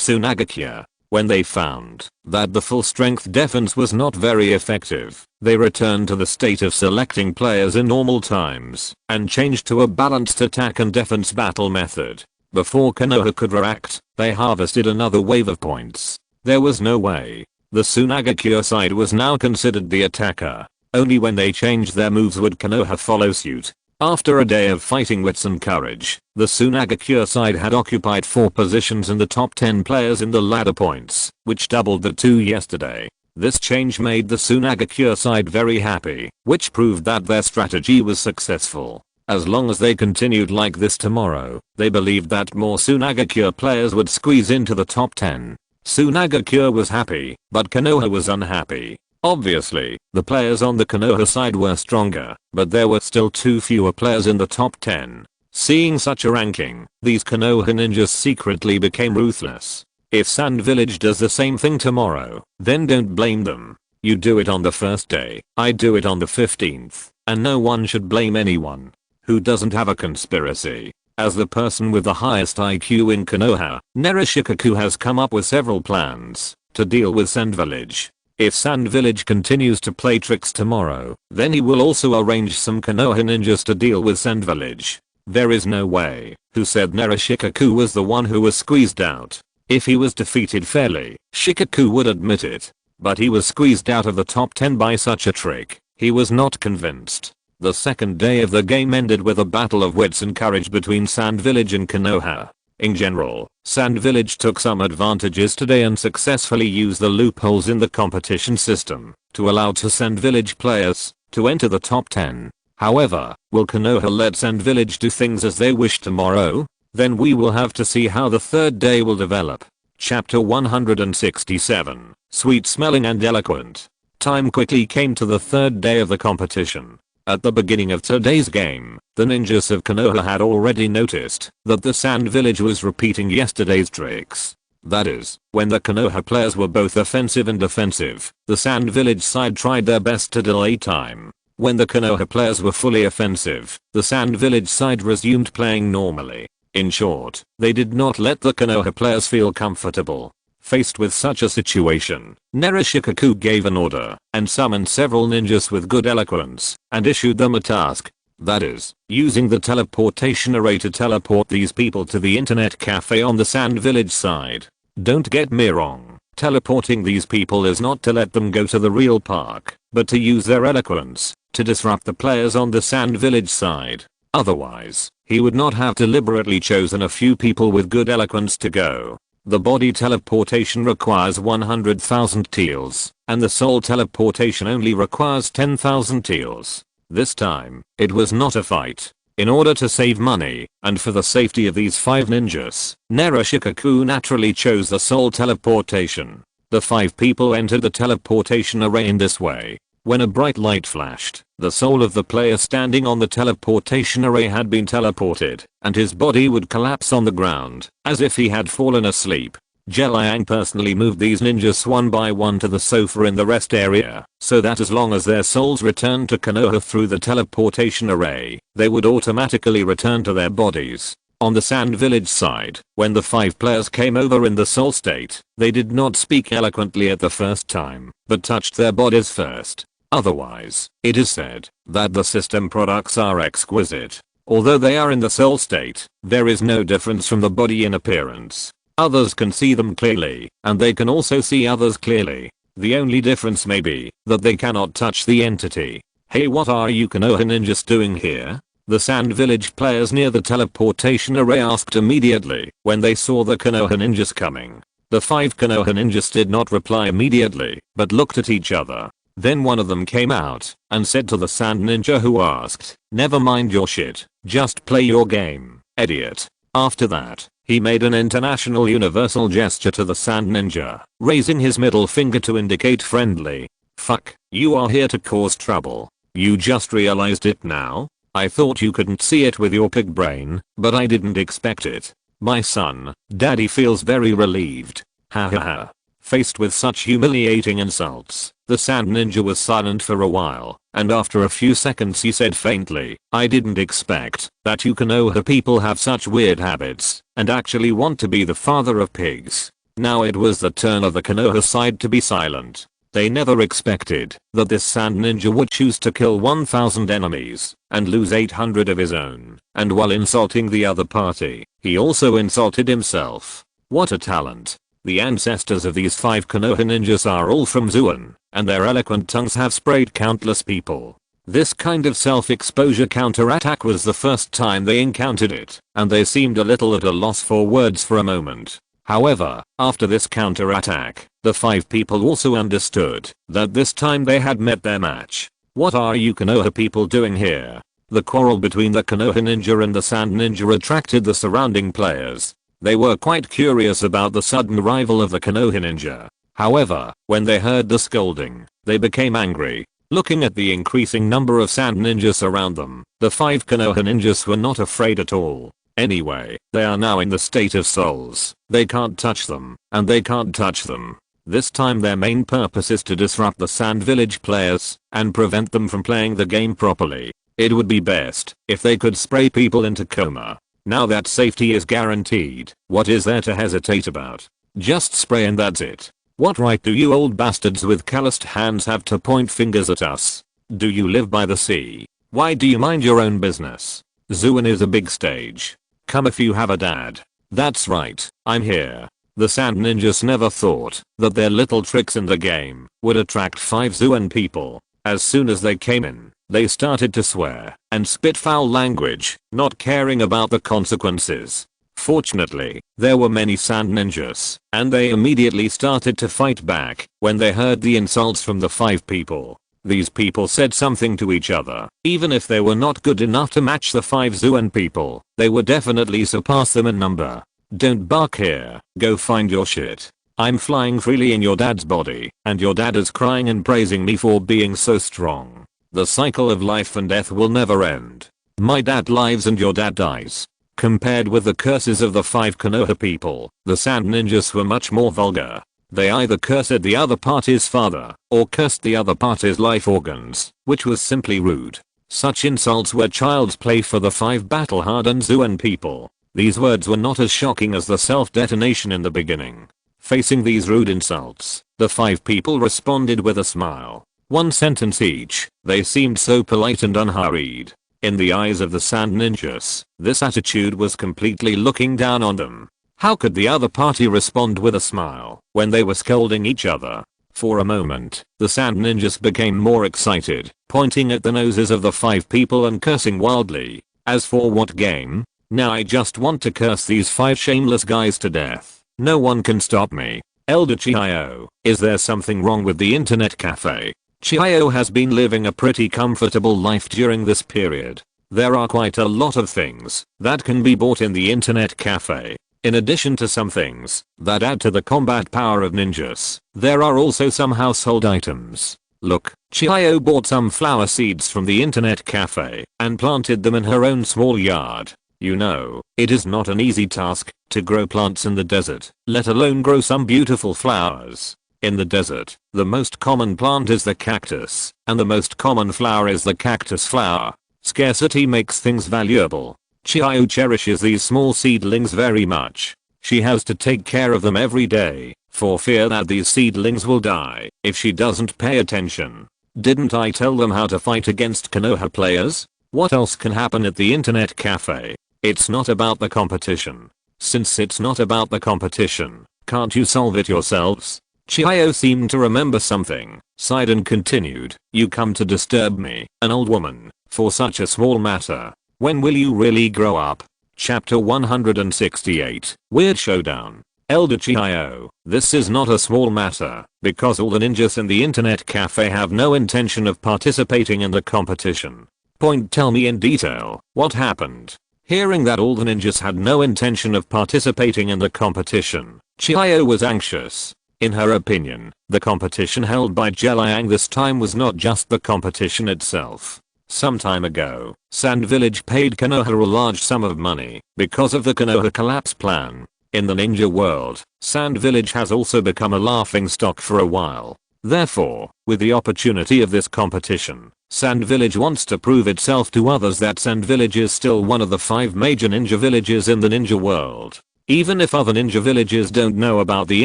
Sunagakuya. When they found that the full strength defense was not very effective, they returned to the state of selecting players in normal times, and changed to a balanced attack and defense battle method. Before Konoha could react, they harvested another wave of points. There was no way. The Sunagakuya side was now considered the attacker. Only when they changed their moves would Konoha follow suit. After a day of fighting wits and courage, the Sunagakuya side had occupied 4 positions in the top 10 players in the ladder points, which doubled the 2 yesterday. This change made the Sunagakuya side very happy, which proved that their strategy was successful. As long as they continued like this tomorrow, they believed that more Sunagakuya players would squeeze into the top 10. Sunagakuya was happy, but Konoha was unhappy. Obviously, the players on the Konoha side were stronger, but there were still too fewer players in the top 10. Seeing such a ranking, these Konoha ninjas secretly became ruthless. If Sand Village does the same thing tomorrow, then don't blame them. You do it on the first day, I do it on the 15th, and no one should blame anyone who doesn't have a conspiracy. As the person with the highest IQ in Konoha, Naruto has come up with several plans to deal with Sand Village. If Sand Village continues to play tricks tomorrow, then he will also arrange some Konoha ninjas to deal with Sand Village. There is no way. Who said Naruto was the one who was squeezed out? If he was defeated fairly, Shikaku would admit it. But he was squeezed out of the top 10 by such a trick. He was not convinced. The second day of the game ended with a battle of wits and courage between Sand Village and Konoha. In general, Sand Village took some advantages today and successfully used the loopholes in the competition system to allow Sand Village players to enter the top 10. However, will Konoha let Sand Village do things as they wish tomorrow? Then we will have to see how the third day will develop. Chapter 167, Sweet Smelling and Eloquent. Time quickly came to the third day of the competition. At the beginning of today's game, the ninjas of Konoha had already noticed that the Sand Village was repeating yesterday's tricks. That is, when the Konoha players were both offensive and defensive, the Sand Village side tried their best to delay time. When the Konoha players were fully offensive, the Sand Village side resumed playing normally. In short, they did not let the Konoha players feel comfortable. Faced with such a situation, Naruto gave an order and summoned several ninjas with good eloquence and issued them a task. That is, using the teleportation array to teleport these people to the internet cafe on the Sand Village side. Don't get me wrong, teleporting these people is not to let them go to the real park, but to use their eloquence to disrupt the players on the Sand Village side. Otherwise, he would not have deliberately chosen a few people with good eloquence to go. The body teleportation requires 100,000 teals, and the soul teleportation only requires 10,000 teals. This time, it was not a fight. In order to save money, and for the safety of these 5 ninjas, Naruto naturally chose the soul teleportation. The 5 people entered the teleportation array in this way. When a bright light flashed, the soul of the player standing on the teleportation array had been teleported, and his body would collapse on the ground, as if he had fallen asleep. Liang personally moved these ninjas one by one to the sofa in the rest area, so that as long as their souls returned to Konoha through the teleportation array, they would automatically return to their bodies. On the Sand Village side, when the 5 players came over in the soul state, they did not speak eloquently at the first time, but touched their bodies first. Otherwise, it is said that the system products are exquisite. Although they are in the soul state, there is no difference from the body in appearance. Others can see them clearly, and they can also see others clearly. The only difference may be that they cannot touch the entity. Hey, what are you Konoha ninjas doing here? The Sand Village players near the teleportation array asked immediately when they saw the Konoha ninjas coming. The 5 Konoha ninjas did not reply immediately, but looked at each other. Then one of them came out and said to the Sand Ninja who asked, "Never mind your shit, just play your game, idiot." After that, he made an international universal gesture to the Sand Ninja, raising his middle finger to indicate friendly. Fuck, you are here to cause trouble. You just realized it now? I thought you couldn't see it with your pig brain, but I didn't expect it. My son, daddy feels very relieved. Ha ha ha. Faced with such humiliating insults, the Sand Ninja was silent for a while, and after a few seconds he said faintly, "I didn't expect that you Konoha people have such weird habits, and actually want to be the father of pigs." Now it was the turn of the Konoha side to be silent. They never expected that this Sand Ninja would choose to kill 1,000 enemies, and lose 800 of his own, and while insulting the other party, he also insulted himself. What a talent. The ancestors of these 5 Konoha ninjas are all from Zuan, and their eloquent tongues have sprayed countless people. This kind of self-exposure counterattack was the first time they encountered it, and they seemed a little at a loss for words for a moment. However, after this counterattack, the 5 people also understood that this time they had met their match. What are you Konoha people doing here? The quarrel between the Konoha ninja and the Sand Ninja attracted the surrounding players. They were quite curious about the sudden arrival of the Konoha ninja. However, when they heard the scolding, they became angry. Looking at the increasing number of Sand Ninjas around them, the 5 Konoha ninjas were not afraid at all. Anyway, they are now in the state of souls. They can't touch them, and they can't touch them. This time their main purpose is to disrupt the Sand Village players and prevent them from playing the game properly. It would be best if they could spray people into coma. Now that safety is guaranteed, what is there to hesitate about? Just spray and that's it. What right do you old bastards with calloused hands have to point fingers at us? Do you live by the sea? Why do you mind your own business? Zuan is a big stage. Come if you have a dad. That's right, I'm here. The Sand Ninjas never thought that their little tricks in the game would attract 5 Zuan people. As soon as they came in, they started to swear and spit foul language, not caring about the consequences. Fortunately, there were many sand ninjas, and they immediately started to fight back when they heard the insults from the 5 people. These people said something to each other. Even if they were not good enough to match the 5 Zuan people, they would definitely surpass them in number. Don't bark here, go find your shit. I'm flying freely in your dad's body, and your dad is crying and praising me for being so strong. The cycle of life and death will never end. My dad lives and your dad dies. Compared with the curses of the 5 Konoha people, the sand ninjas were much more vulgar. They either cursed the other party's father, or cursed the other party's life organs, which was simply rude. Such insults were child's play for the 5 battle-hardened Zuan people. These words were not as shocking as the self-detonation in the beginning. Facing these rude insults, the 5 people responded with a smile. One sentence each, they seemed so polite and unhurried. In the eyes of the sand ninjas, this attitude was completely looking down on them. How could the other party respond with a smile when they were scolding each other? For a moment, the sand ninjas became more excited, pointing at the noses of the 5 people and cursing wildly. As for what game? Now I just want to curse these 5 shameless guys to death. No one can stop me. Elder Chiyo, is there something wrong with the internet cafe? Chiyo has been living a pretty comfortable life during this period. There are quite a lot of things that can be bought in the internet cafe. In addition to some things that add to the combat power of ninjas, there are also some household items. Look, Chiyo bought some flower seeds from the internet cafe and planted them in her own small yard. You know, it is not an easy task to grow plants in the desert, let alone grow some beautiful flowers. In the desert, the most common plant is the cactus, and the most common flower is the cactus flower. Scarcity makes things valuable. Chiyo cherishes these small seedlings very much. She has to take care of them every day, for fear that these seedlings will die if she doesn't pay attention. Didn't I tell them how to fight against Konoha players? What else can happen at the internet cafe? It's not about the competition. Since it's not about the competition, can't you solve it yourselves? Chiyo seemed to remember something, sighed and continued, you come to disturb me, an old woman, for such a small matter. When will you really grow up? Chapter 168, Weird Showdown. Elder Chiyo, this is not a small matter, because all the ninjas in the internet cafe have no intention of participating in the competition. Point, tell me in detail, what happened? Hearing that all the ninjas had no intention of participating in the competition, Chiyo was anxious. In her opinion, the competition held by Liang this time was not just the competition itself. Some time ago, Sand Village paid Konoha a large sum of money because of the Konoha collapse plan. In the ninja world, Sand Village has also become a laughingstock for a while. Therefore, with the opportunity of this competition, Sand Village wants to prove itself to others that Sand Village is still one of the 5 major ninja villages in the ninja world. Even if other ninja villages don't know about the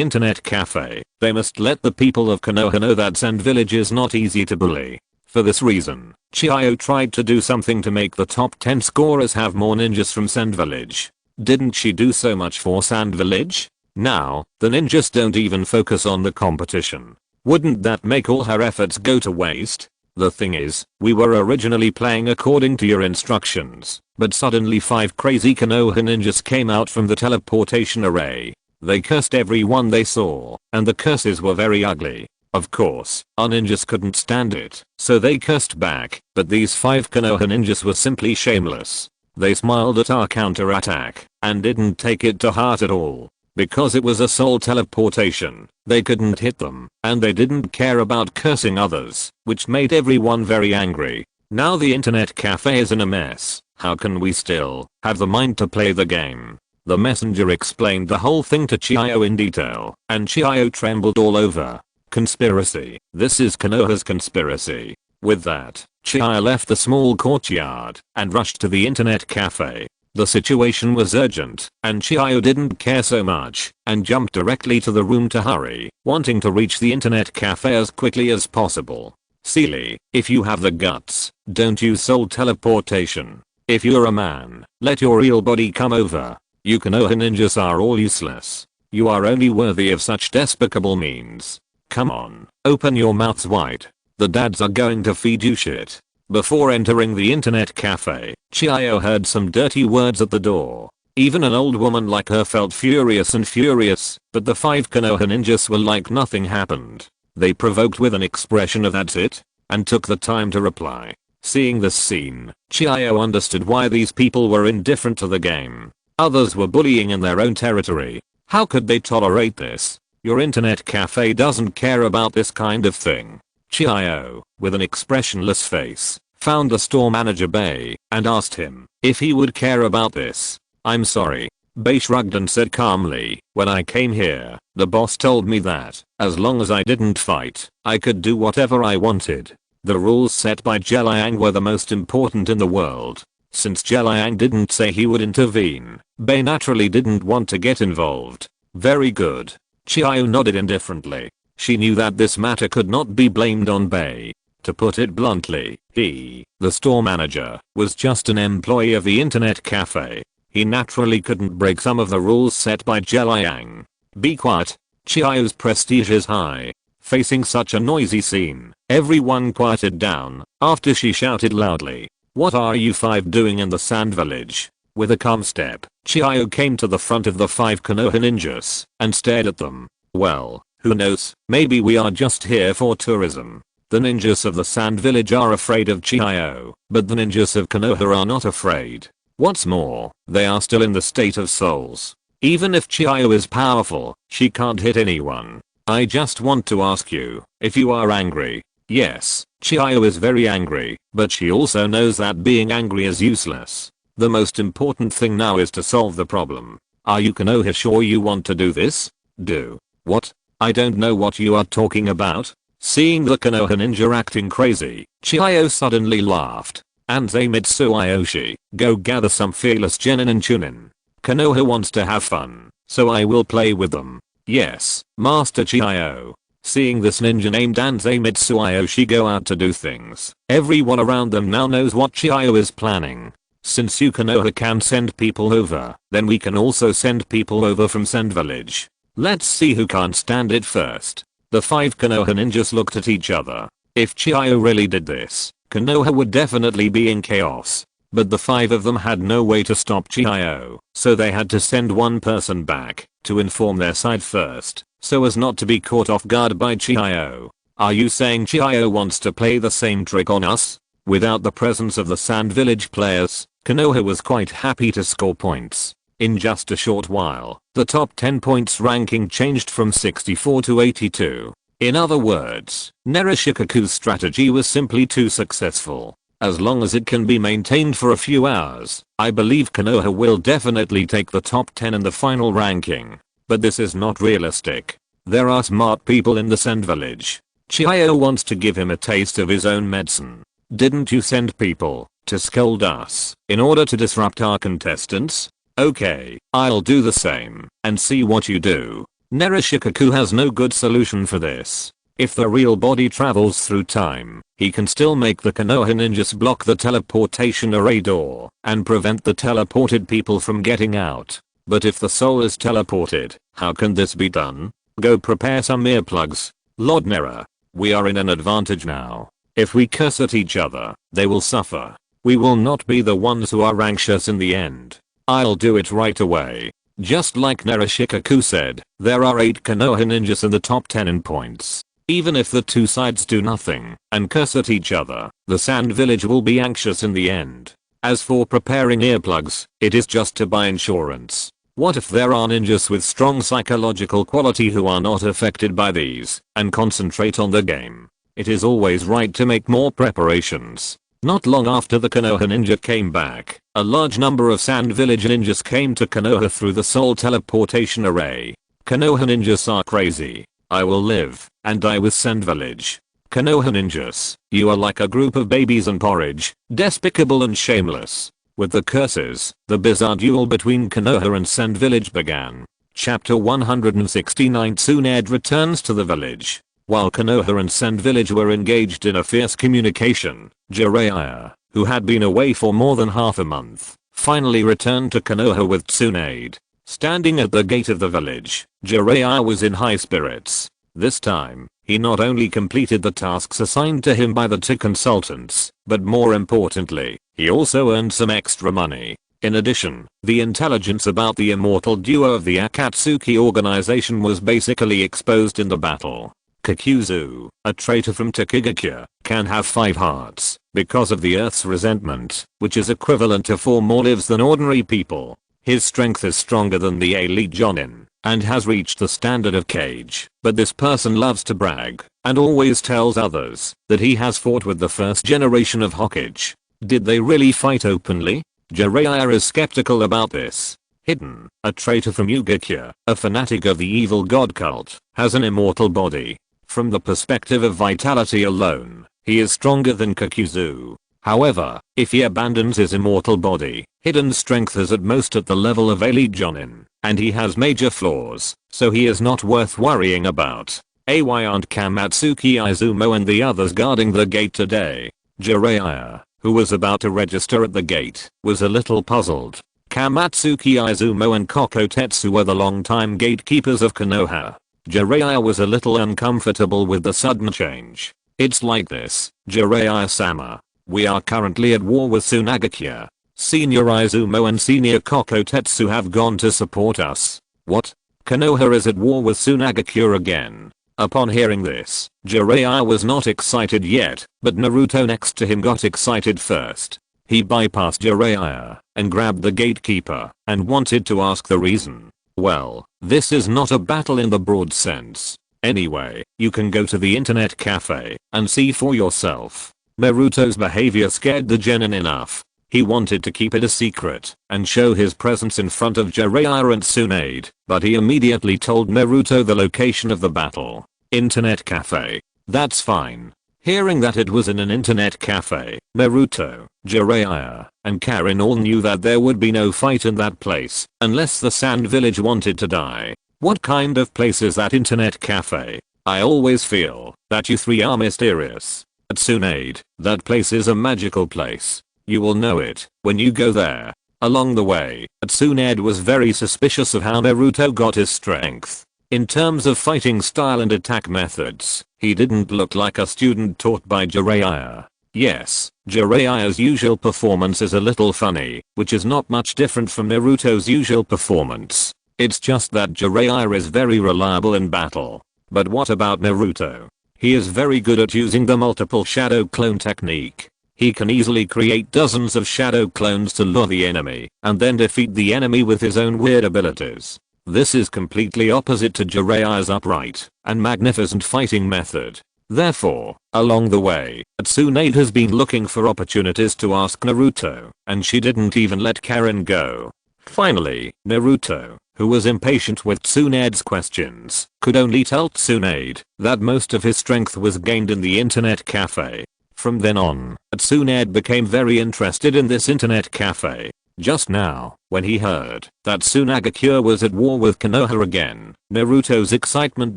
internet cafe, they must let the people of Konoha know that Sand Village is not easy to bully. For this reason, Chiyo tried to do something to make the top 10 scorers have more ninjas from Sand Village. Didn't she do so much for Sand Village? Now, the ninjas don't even focus on the competition. Wouldn't that make all her efforts go to waste? The thing is, we were originally playing according to your instructions, but suddenly 5 crazy Konoha ninjas came out from the teleportation array. They cursed everyone they saw, and the curses were very ugly. Of course, our ninjas couldn't stand it, so they cursed back, but these 5 Konoha ninjas were simply shameless. They smiled at our counterattack, and didn't take it to heart at all. Because it was a soul teleportation, they couldn't hit them, and they didn't care about cursing others, which made everyone very angry. Now the internet cafe is in a mess. How can we still have the mind to play the game? The messenger explained the whole thing to Chiyo in detail, and Chiyo trembled all over. Conspiracy. This is Konoha's conspiracy. With that, Chiyo left the small courtyard and rushed to the internet cafe. The situation was urgent, and Chiyo didn't care so much, and jumped directly to the room to hurry, wanting to reach the internet cafe as quickly as possible. Silly, if you have the guts, don't use soul teleportation. If you're a man, let your real body come over. You Konoha ninjas are all useless. You are only worthy of such despicable means. Come on, open your mouths wide. The dads are going to feed you shit. Before entering the internet cafe, Chiyo heard some dirty words at the door. Even an old woman like her felt furious, but the 5 Konoha ninjas were like nothing happened. They provoked with an expression of "that's it," and took the time to reply. Seeing this scene, Chiyo understood why these people were indifferent to the game. Others were bullying in their own territory. How could they tolerate this? Your internet cafe doesn't care about this kind of thing. Chiyo, with an expressionless face, found the store manager Bei and asked him if he would care about this. "I'm sorry." Bei shrugged and said calmly, "When I came here, the boss told me that, as long as I didn't fight, I could do whatever I wanted. The rules set by Liang were the most important in the world. Since Liang didn't say he would intervene, Bei naturally didn't want to get involved." "Very good." Chiyo nodded indifferently. She knew that this matter could not be blamed on Bei. To put it bluntly, he, the store manager, was just an employee of the internet cafe. He naturally couldn't break some of the rules set by Liang. "Be quiet." Chiyo's prestige is high. Facing such a noisy scene, everyone quieted down after she shouted loudly, "What are you 5 doing in the sand village?" With a calm step, Chiyo came to the front of the 5 Konoha ninjas and stared at them. "Well, who knows, maybe we are just here for tourism." The ninjas of the sand village are afraid of Chiyo, but the ninjas of Konoha are not afraid. What's more, they are still in the state of souls. Even if Chiyo is powerful, she can't hit anyone. "I just want to ask you if you are angry." Yes, Chiyo is very angry, but she also knows that being angry is useless. The most important thing now is to solve the problem. "Are you Konoha sure you want to do this?" "Do what? I don't know what you are talking about." Seeing the Konoha ninja acting crazy, Chiyo suddenly laughed. "Anzamitsu Ayoshi, go gather some fearless genin and chunin. Konoha wants to have fun, so I will play with them." "Yes, Master Chiyo." Seeing this ninja named Anzamitsu Ayoshi go out to do things, everyone around them now knows what Chiyo is planning. "Since you Konoha can send people over, then we can also send people over from Sand Village. Let's see who can't stand it first." The 5 Konoha ninjas looked at each other. If Chiyo really did this, Konoha would definitely be in chaos. But the 5 of them had no way to stop Chiyo, so they had to send one person back to inform their side first, so as not to be caught off guard by Chiyo. "Are you saying Chiyo wants to play the same trick on us?" Without the presence of the Sand Village players, Konoha was quite happy to score points. In just a short while, the top 10 points ranking changed from 64 to 82. In other words, Narashikaku's strategy was simply too successful. As long as it can be maintained for a few hours, I believe Konoha will definitely take the top 10 in the final ranking. But this is not realistic. There are smart people in the Sand Village. Chiyo wants to give him a taste of his own medicine. "Didn't you send people to scold us in order to disrupt our contestants?" "Okay, I'll do the same and see what you do." Narashikaku has no good solution for this. If the real body travels through time, he can still make the Konoha ninjas block the teleportation array door and prevent the teleported people from getting out. But if the soul is teleported, how can this be done? Go prepare some earplugs. Lord Nera, we are in an advantage now. If we curse at each other, they will suffer. We will not be the ones who are anxious in the end. I'll do it right away. Just like Narashikaku said, there are 8 Konoha ninjas in the top 10 in points. Even if the two sides do nothing and curse at each other, the Sand Village will be anxious in the end. As for preparing earplugs, it is just to buy insurance. What if there are ninjas with strong psychological quality who are not affected by these and concentrate on the game? It is always right to make more preparations. Not long after the Konoha ninja came back, a large number of Sand Village ninjas came to Konoha through the soul teleportation array. Konoha ninjas are crazy. I will live and die with Sand Village. Konoha ninjas, you are like a group of babies and porridge, despicable and shameless. With the curses, the bizarre duel between Konoha and Sand Village began. Chapter 169. Tsunade returns to the village. While Konoha and Sand Village were engaged in a fierce communication, Jiraiya, who had been away for more than half a month, finally returned to Konoha with Tsunade. Standing at the gate of the village, Jiraiya was in high spirits. This time, he not only completed the tasks assigned to him by the two consultants, but more importantly, he also earned some extra money. In addition, the intelligence about the immortal duo of the Akatsuki organization was basically exposed in the battle. Kakuzu, a traitor from Tokigakure, can have 5 hearts because of the Earth's resentment, which is equivalent to 4 more lives than ordinary people. His strength is stronger than the elite Jonin and has reached the standard of Kage, but this person loves to brag and always tells others that he has fought with the first generation of Hokage. Did they really fight openly? Jiraiya is skeptical about this. Hidden, a traitor from Ugakure, a fanatic of the evil god cult, has an immortal body. From the perspective of vitality alone, he is stronger than Kakuzu. However, if he abandons his immortal body, Hidden strength is at most at the level of Elite Jonin, and he has major flaws, so he is not worth worrying about. Why aren't Kamatsuki Izumo and the others guarding the gate today? Jiraiya, who was about to register at the gate, was a little puzzled. Kamatsuki Izumo and Kokotetsu were the longtime gatekeepers of Konoha. Jiraiya was a little uncomfortable with the sudden change. It's like this, Jiraiya-sama. We are currently at war with Sunagakure. Senior Izumo and Senior Kokotetsu have gone to support us. What? Konoha is at war with Sunagakure again. Upon hearing this, Jiraiya was not excited yet, but Naruto next to him got excited first. He bypassed Jiraiya and grabbed the gatekeeper and wanted to ask the reason. Well, this is not a battle in the broad sense. Anyway, you can go to the internet cafe and see for yourself. Naruto's behavior scared the genin enough. He wanted to keep it a secret and show his presence in front of Jiraiya and Tsunade, but he immediately told Naruto the location of the battle. Internet cafe. That's fine. Hearing that it was in an internet cafe, Naruto, Jiraiya, and Karin all knew that there would be no fight in that place unless the Sand Village wanted to die. What kind of place is that internet cafe? I always feel that you three are mysterious. At Tsunade, that place is a magical place. You will know it when you go there. Along the way, Tsunade was very suspicious of how Naruto got his strength. In terms of fighting style and attack methods, he didn't look like a student taught by Jiraiya. Yes, Jiraiya's usual performance is a little funny, which is not much different from Naruto's usual performance. It's just that Jiraiya is very reliable in battle. But what about Naruto? He is very good at using the multiple shadow clone technique. He can easily create dozens of shadow clones to lure the enemy and then defeat the enemy with his own weird abilities. This is completely opposite to Jiraiya's upright and magnificent fighting method. Therefore, along the way, Tsunade has been looking for opportunities to ask Naruto, and she didn't even let Karin go. Finally, Naruto, who was impatient with Tsunade's questions, could only tell Tsunade that most of his strength was gained in the internet cafe. From then on, Tsunade became very interested in this internet cafe. Just now, when he heard that Sunagakure was at war with Konoha again, Naruto's excitement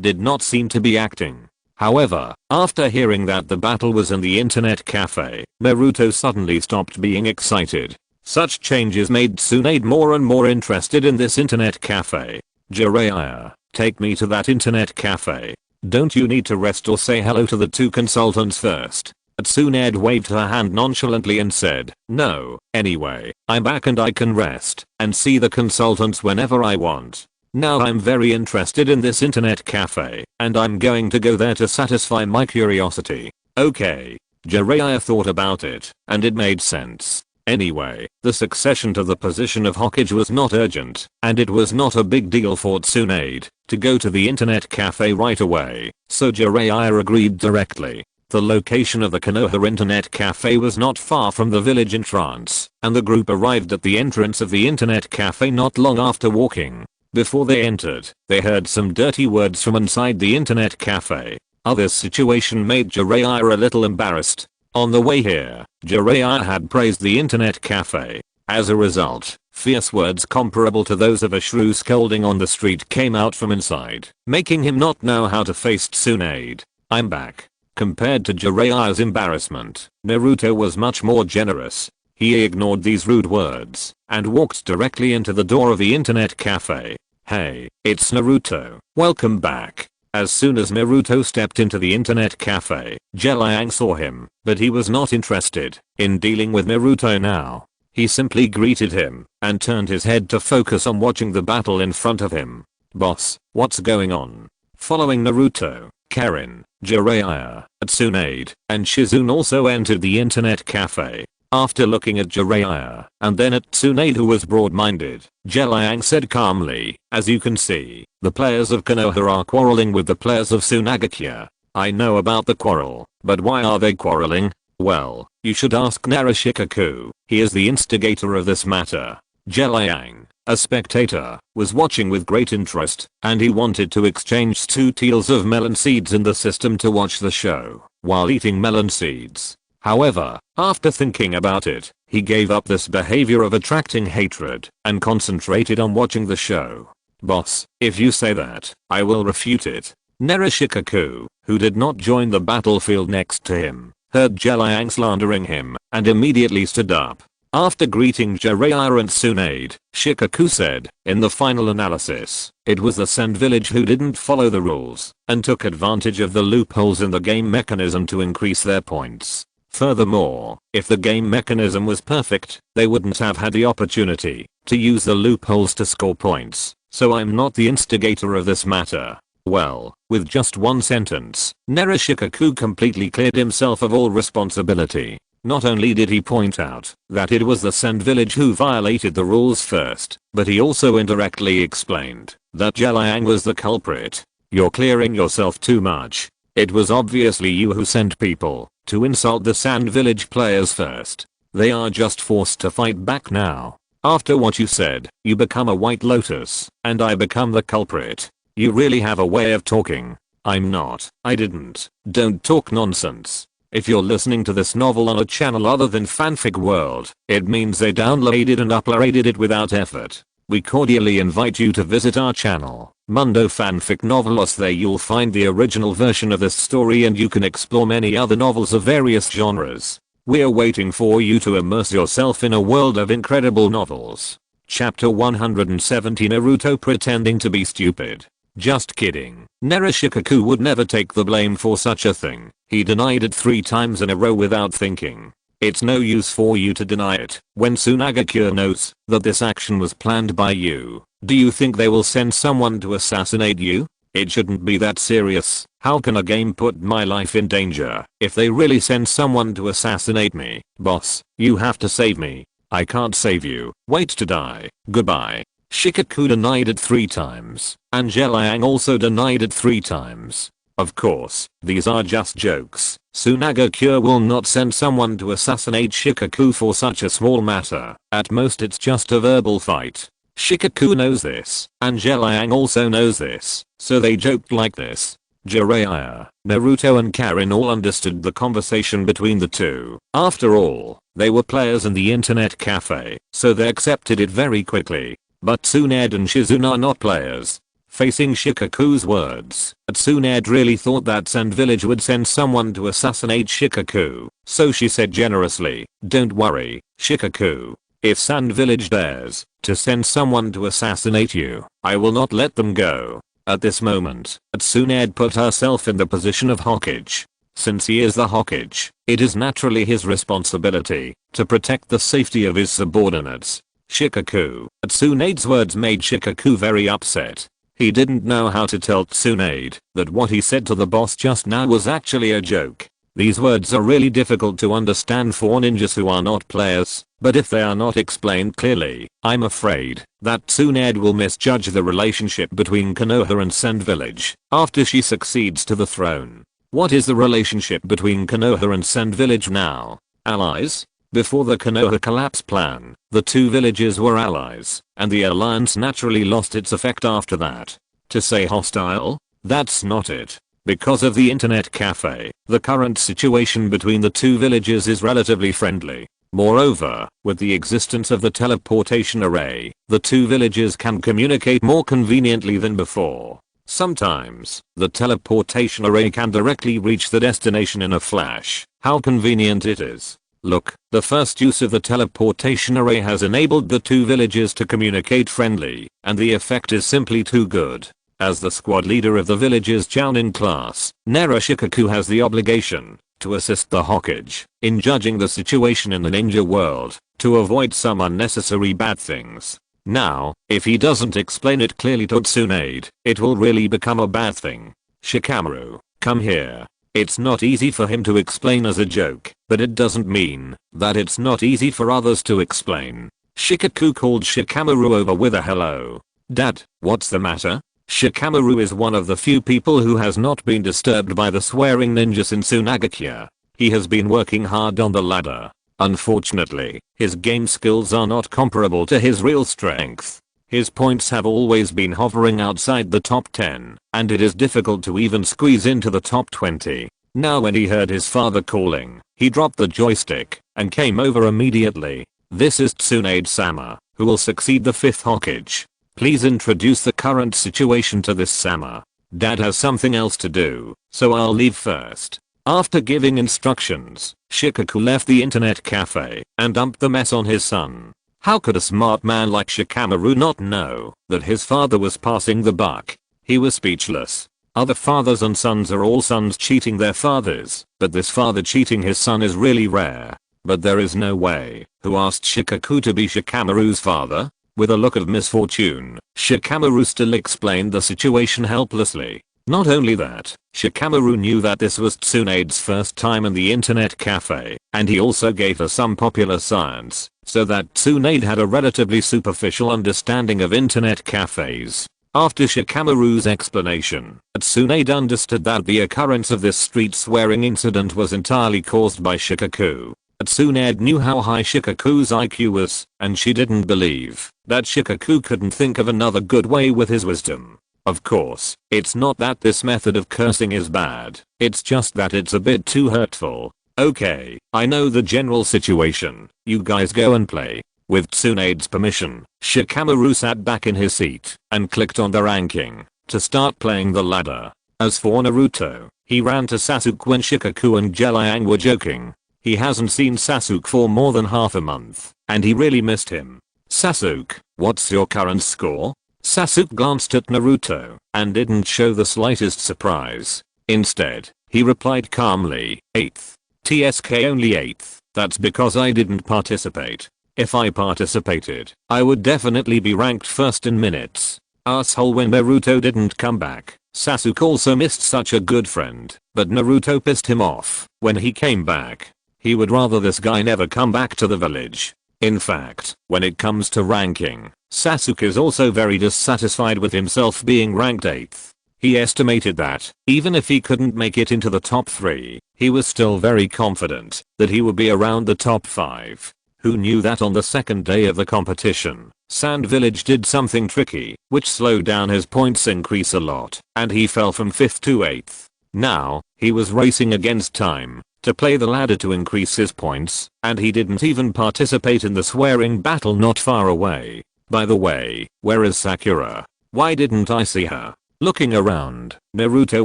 did not seem to be acting. However, after hearing that the battle was in the internet cafe, Naruto suddenly stopped being excited. Such changes made Tsunade more and more interested in this internet cafe. Jiraiya, take me to that internet cafe. Don't you need to rest or say hello to the 2 consultants first? Tsunade waved her hand nonchalantly and said, no, anyway, I'm back and I can rest and see the consultants whenever I want. Now I'm very interested in this internet cafe and I'm going to go there to satisfy my curiosity. Okay. Jiraiya thought about it and it made sense. Anyway, the succession to the position of Hokage was not urgent and it was not a big deal for Tsunade to go to the internet cafe right away, so Jiraiya agreed directly. The location of the Konoha internet cafe was not far from the village entrance, and the group arrived at the entrance of the internet cafe not long after walking. Before they entered, they heard some dirty words from inside the internet cafe. This situation made Jiraiya a little embarrassed. On the way here, Jiraiya had praised the internet cafe. As a result, fierce words comparable to those of a shrew scolding on the street came out from inside, making him not know how to face Tsunade. I'm back. Compared to Jiraiya's embarrassment, Naruto was much more generous. He ignored these rude words and walked directly into the door of the internet cafe. Hey, it's Naruto. Welcome back. As soon as Naruto stepped into the internet cafe, Liang saw him, but he was not interested in dealing with Naruto now. He simply greeted him and turned his head to focus on watching the battle in front of him. "Boss, what's going on?" Following Naruto, Karin, Jiraiya, Tsunade, and Shizune also entered the internet cafe. After looking at Jiraiya and then at Tsunade, who was broad-minded, Liang said calmly, "As you can see, the players of Konoha are quarreling with the players of Sunagakure. I know about the quarrel, but why are they quarreling? Well, you should ask Narushikaku. He is the instigator of this matter." Liang, a spectator, was watching with great interest, and he wanted to exchange 2 taels of melon seeds in the system to watch the show while eating melon seeds. However, after thinking about it, he gave up this behavior of attracting hatred and concentrated on watching the show. "Boss, if you say that, I will refute it." Narushikaku, who did not join the battlefield next to him, heard Liang slandering him and immediately stood up. After greeting Jiraiya and Tsunade, Shikaku said, "In the final analysis, it was the Sand Village who didn't follow the rules and took advantage of the loopholes in the game mechanism to increase their points. Furthermore, if the game mechanism was perfect, they wouldn't have had the opportunity to use the loopholes to score points, so I'm not the instigator of this matter." Well, with just one sentence, Narushikaku completely cleared himself of all responsibility. Not only did he point out that it was the Sand Village who violated the rules first, but he also indirectly explained that Liang was the culprit. "You're clearing yourself too much. It was obviously you who sent people to insult the Sand Village players first. They are just forced to fight back now. After what you said, you become a White Lotus, and I become the culprit. You really have a way of talking." "I'm not. I didn't. Don't talk nonsense. If you're listening to this novel on a channel other than Fanfic World, it means they downloaded and uploaded it without effort. We cordially invite you to visit our channel, Mundo Fanfic Novelos. There you'll find the original version of this story and you can explore many other novels of various genres. We're waiting for you to immerse yourself in a world of incredible novels." Chapter 170, Naruto pretending to be stupid. Just kidding. Narushikaku would never take the blame for such a thing. He denied it 3 times in a row without thinking. It's no use for you to deny it when Sunagakure knows that this action was planned by you. Do you think they will send someone to assassinate you? It shouldn't be that serious. How can a game put my life in danger if they really send someone to assassinate me? Boss, you have to save me. I can't save you. Wait to die. Goodbye. Shikaku denied it 3 times, and Liang also denied it 3 times. Of course, these are just jokes. Sunagakure will not send someone to assassinate Shikaku for such a small matter. At most it's just a verbal fight. Shikaku knows this, and Liang also knows this, so they joked like this. Jiraiya, Naruto and Karin all understood the conversation between the two. After all, they were players in the internet cafe, so they accepted it very quickly. But Tsunade and Shizune are not players. Facing Shikaku's words, Tsunade really thought that Sand Village would send someone to assassinate Shikaku, so she said generously, "Don't worry, Shikaku. If Sand Village dares to send someone to assassinate you, I will not let them go." At this moment, Tsunade put herself in the position of Hokage. Since he is the Hokage, it is naturally his responsibility to protect the safety of his subordinates. Shikaku. Tsunade's words made Shikaku very upset. He didn't know how to tell Tsunade that what he said to the boss just now was actually a joke. These words are really difficult to understand for ninjas who are not players, but if they are not explained clearly, I'm afraid that Tsunade will misjudge the relationship between Konoha and Sand Village after she succeeds to the throne. What is the relationship between Konoha and Sand Village now? Allies? Before the Konoha collapse plan, the 2 villages were allies, and the alliance naturally lost its effect after that. To say hostile? That's not it. Because of the internet cafe, the current situation between the 2 villages is relatively friendly. Moreover, with the existence of the teleportation array, the 2 villages can communicate more conveniently than before. Sometimes, the teleportation array can directly reach the destination in a flash. How convenient it is. Look, the first use of the teleportation array has enabled the 2 villages to communicate friendly, and the effect is simply too good. As the squad leader of the village's Jounin class, Narushikaku has the obligation to assist the Hokage in judging the situation in the ninja world to avoid some unnecessary bad things. Now, if he doesn't explain it clearly to Tsunade, it will really become a bad thing. Shikamaru, come here. It's not easy for him to explain as a joke, but it doesn't mean that it's not easy for others to explain. Shikaku called Shikamaru over with a hello. Dad, what's the matter? Shikamaru is one of the few people who has not been disturbed by the swearing ninja since Sunagakure. He has been working hard on the ladder. Unfortunately, his game skills are not comparable to his real strength. His points have always been hovering outside the top 10, and it is difficult to even squeeze into the top 20. Now when he heard his father calling, he dropped the joystick and came over immediately. This is Tsunade-sama, who will succeed the 5th Hokage. Please introduce the current situation to this Sama. Dad has something else to do, so I'll leave first. After giving instructions, Shikaku left the internet cafe and dumped the mess on his son. How could a smart man like Shikamaru not know that his father was passing the buck? He was speechless. Other fathers and sons are all sons cheating their fathers, but this father cheating his son is really rare. But there is no way. Who asked Shikaku to be Shikamaru's father? With a look of misfortune, Shikamaru still explained the situation helplessly. Not only that, Shikamaru knew that this was Tsunade's first time in the internet cafe, and he also gave her some popular science, so that Tsunade had a relatively superficial understanding of internet cafes. After Shikamaru's explanation, Tsunade understood that the occurrence of this street swearing incident was entirely caused by Shikaku. Tsunade knew how high Shikaku's IQ was, and she didn't believe that Shikaku couldn't think of another good way with his wisdom. Of course, it's not that this method of cursing is bad, it's just that it's a bit too hurtful. Okay, I know the general situation, you guys go and play. With Tsunade's permission, Shikamaru sat back in his seat and clicked on the ranking to start playing the ladder. As for Naruto, he ran to Sasuke when Shikaku and Liang were joking. He hasn't seen Sasuke for more than half a month, and he really missed him. Sasuke, what's your current score? Sasuke glanced at Naruto and didn't show the slightest surprise. Instead, he replied calmly, 8th. TSK only 8th, that's because I didn't participate. If I participated, I would definitely be ranked first in minutes. Asshole when Naruto didn't come back. Sasuke also missed such a good friend, but Naruto pissed him off when he came back. He would rather this guy never come back to the village. In fact, when it comes to ranking, Sasuke is also very dissatisfied with himself being ranked 8th. He estimated that, even if he couldn't make it into the top 3, he was still very confident that he would be around the top 5. Who knew that on the second day of the competition, Sand Village did something tricky, which slowed down his points increase a lot, and he fell from 5th to 8th. Now, he was racing against time to play the ladder to increase his points, and he didn't even participate in the swearing battle not far away. By the way, where is Sakura? Why didn't I see her? Looking around, Naruto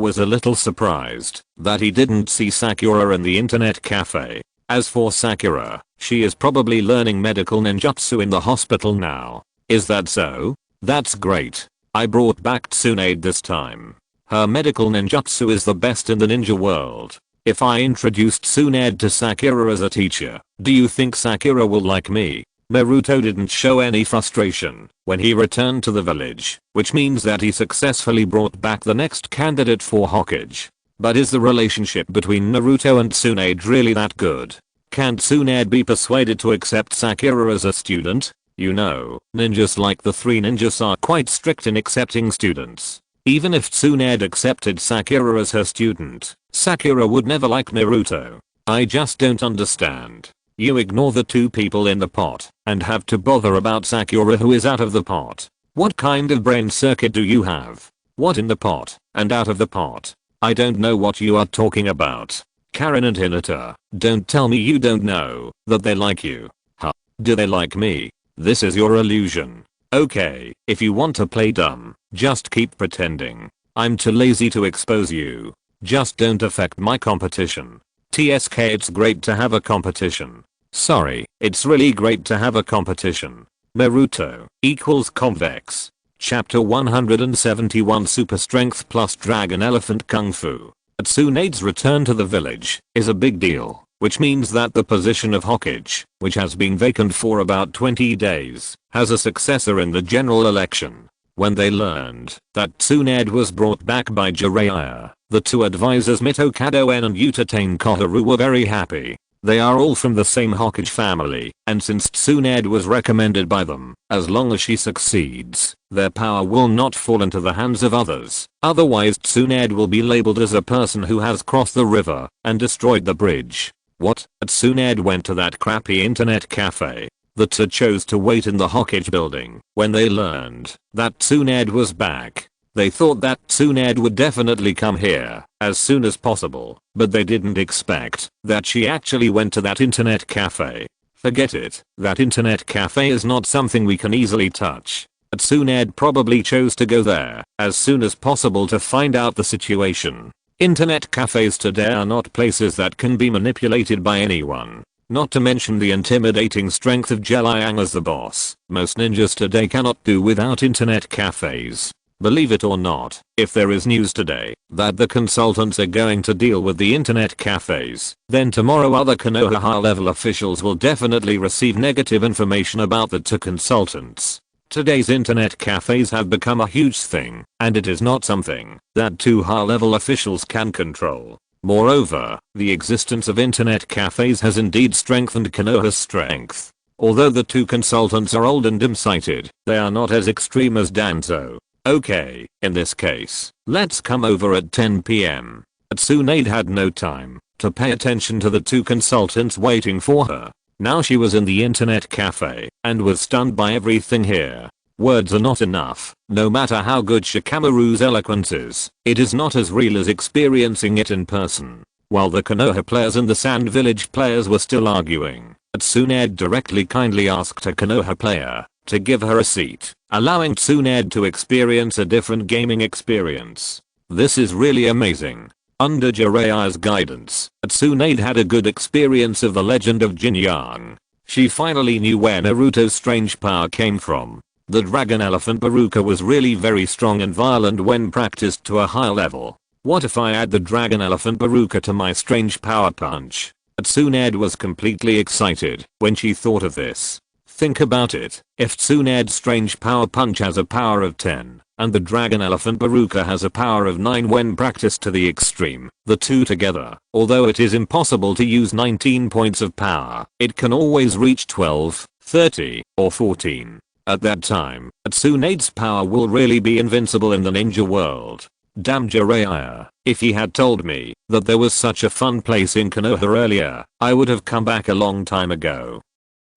was a little surprised that he didn't see Sakura in the internet cafe. As for Sakura, she is probably learning medical ninjutsu in the hospital now. Is that so? That's great. I brought back Tsunade this time. Her medical ninjutsu is the best in the ninja world. If I introduced Tsunade to Sakura as a teacher, do you think Sakura will like me? Naruto didn't show any frustration when he returned to the village, which means that he successfully brought back the next candidate for Hokage. But is the relationship between Naruto and Tsunade really that good? Can Tsunade be persuaded to accept Sakura as a student? You know, ninjas like the 3 ninjas are quite strict in accepting students. Even if Tsunade accepted Sakura as her student, Sakura would never like Naruto. I just don't understand. You ignore the 2 people in the pot and have to bother about Sakura who is out of the pot. What kind of brain circuit do you have? What in the pot and out of the pot? I don't know what you are talking about. Karen and Hinata, don't tell me you don't know that they like you. Huh? Do they like me? This is your illusion. Okay, if you want to play dumb, just keep pretending. I'm too lazy to expose you. Just don't affect my competition. TSK, it's great to have a competition. Sorry, it's really great to have a competition. Naruto equals convex. Chapter 171 Super Strength plus Dragon Elephant Kung Fu. Tsunade's return to the village is a big deal, which means that the position of Hokage, which has been vacant for about 20 days, has a successor in the general election. When they learned that Tsunade was brought back by Jiraiya, the two advisors Mitokado En and Utatane Koharu were very happy. They are all from the same Hokage family, and since Tsunade was recommended by them, as long as she succeeds, their power will not fall into the hands of others. Otherwise Tsunade will be labeled as a person who has crossed the river and destroyed the bridge. What? Tsunade went to that crappy internet cafe. The two chose to wait in the Hokage building. When they learned that Tsunade was back, they thought that Tsunade would definitely come here as soon as possible, but they didn't expect that she actually went to that internet cafe. Forget it, that internet cafe is not something we can easily touch. Tsunade probably chose to go there as soon as possible to find out the situation. Internet cafes today are not places that can be manipulated by anyone. Not to mention the intimidating strength of Liang as the boss. Most ninjas today cannot do without internet cafes. Believe it or not, if there is news today that the consultants are going to deal with the internet cafes, then tomorrow other Konoha high-level officials will definitely receive negative information about the two consultants. Today's internet cafes have become a huge thing, and it is not something that two high-level officials can control. Moreover, the existence of internet cafes has indeed strengthened Konoha's strength. Although the two consultants are old and dim-sighted, they are not as extreme as Danzo. Okay, in this case, let's come over at 10 PM. Tsunade had no time to pay attention to the two consultants waiting for her. Now she was in the internet cafe and was stunned by everything here. Words are not enough. No matter how good Shikamaru's eloquence is not as real as experiencing it in person. While the Konoha players and the Sand Village players were still arguing, Tsunade directly kindly asked a Konoha player to give her a seat, allowing Tsunade to experience a different gaming experience. This is really amazing. Under Jiraiya's guidance, Tsunade had a good experience of the legend of Jin Yang. She finally knew where Naruto's strange power came from. The Dragon Elephant Baruka was really very strong and violent when practiced to a high level. What if I add the Dragon Elephant Baruka to my strange power punch? Tsunade was completely excited when she thought of this. Think about it, if Tsunade's strange power punch has a power of 10, and the Dragon Elephant Baruka has a power of 9 when practiced to the extreme, the two together, although it is impossible to use 19 points of power, it can always reach 12, 30, or 14. At that time, Tsunade's power will really be invincible in the ninja world. Damn Jiraiya, if he had told me that there was such a fun place in Konoha earlier, I would have come back a long time ago.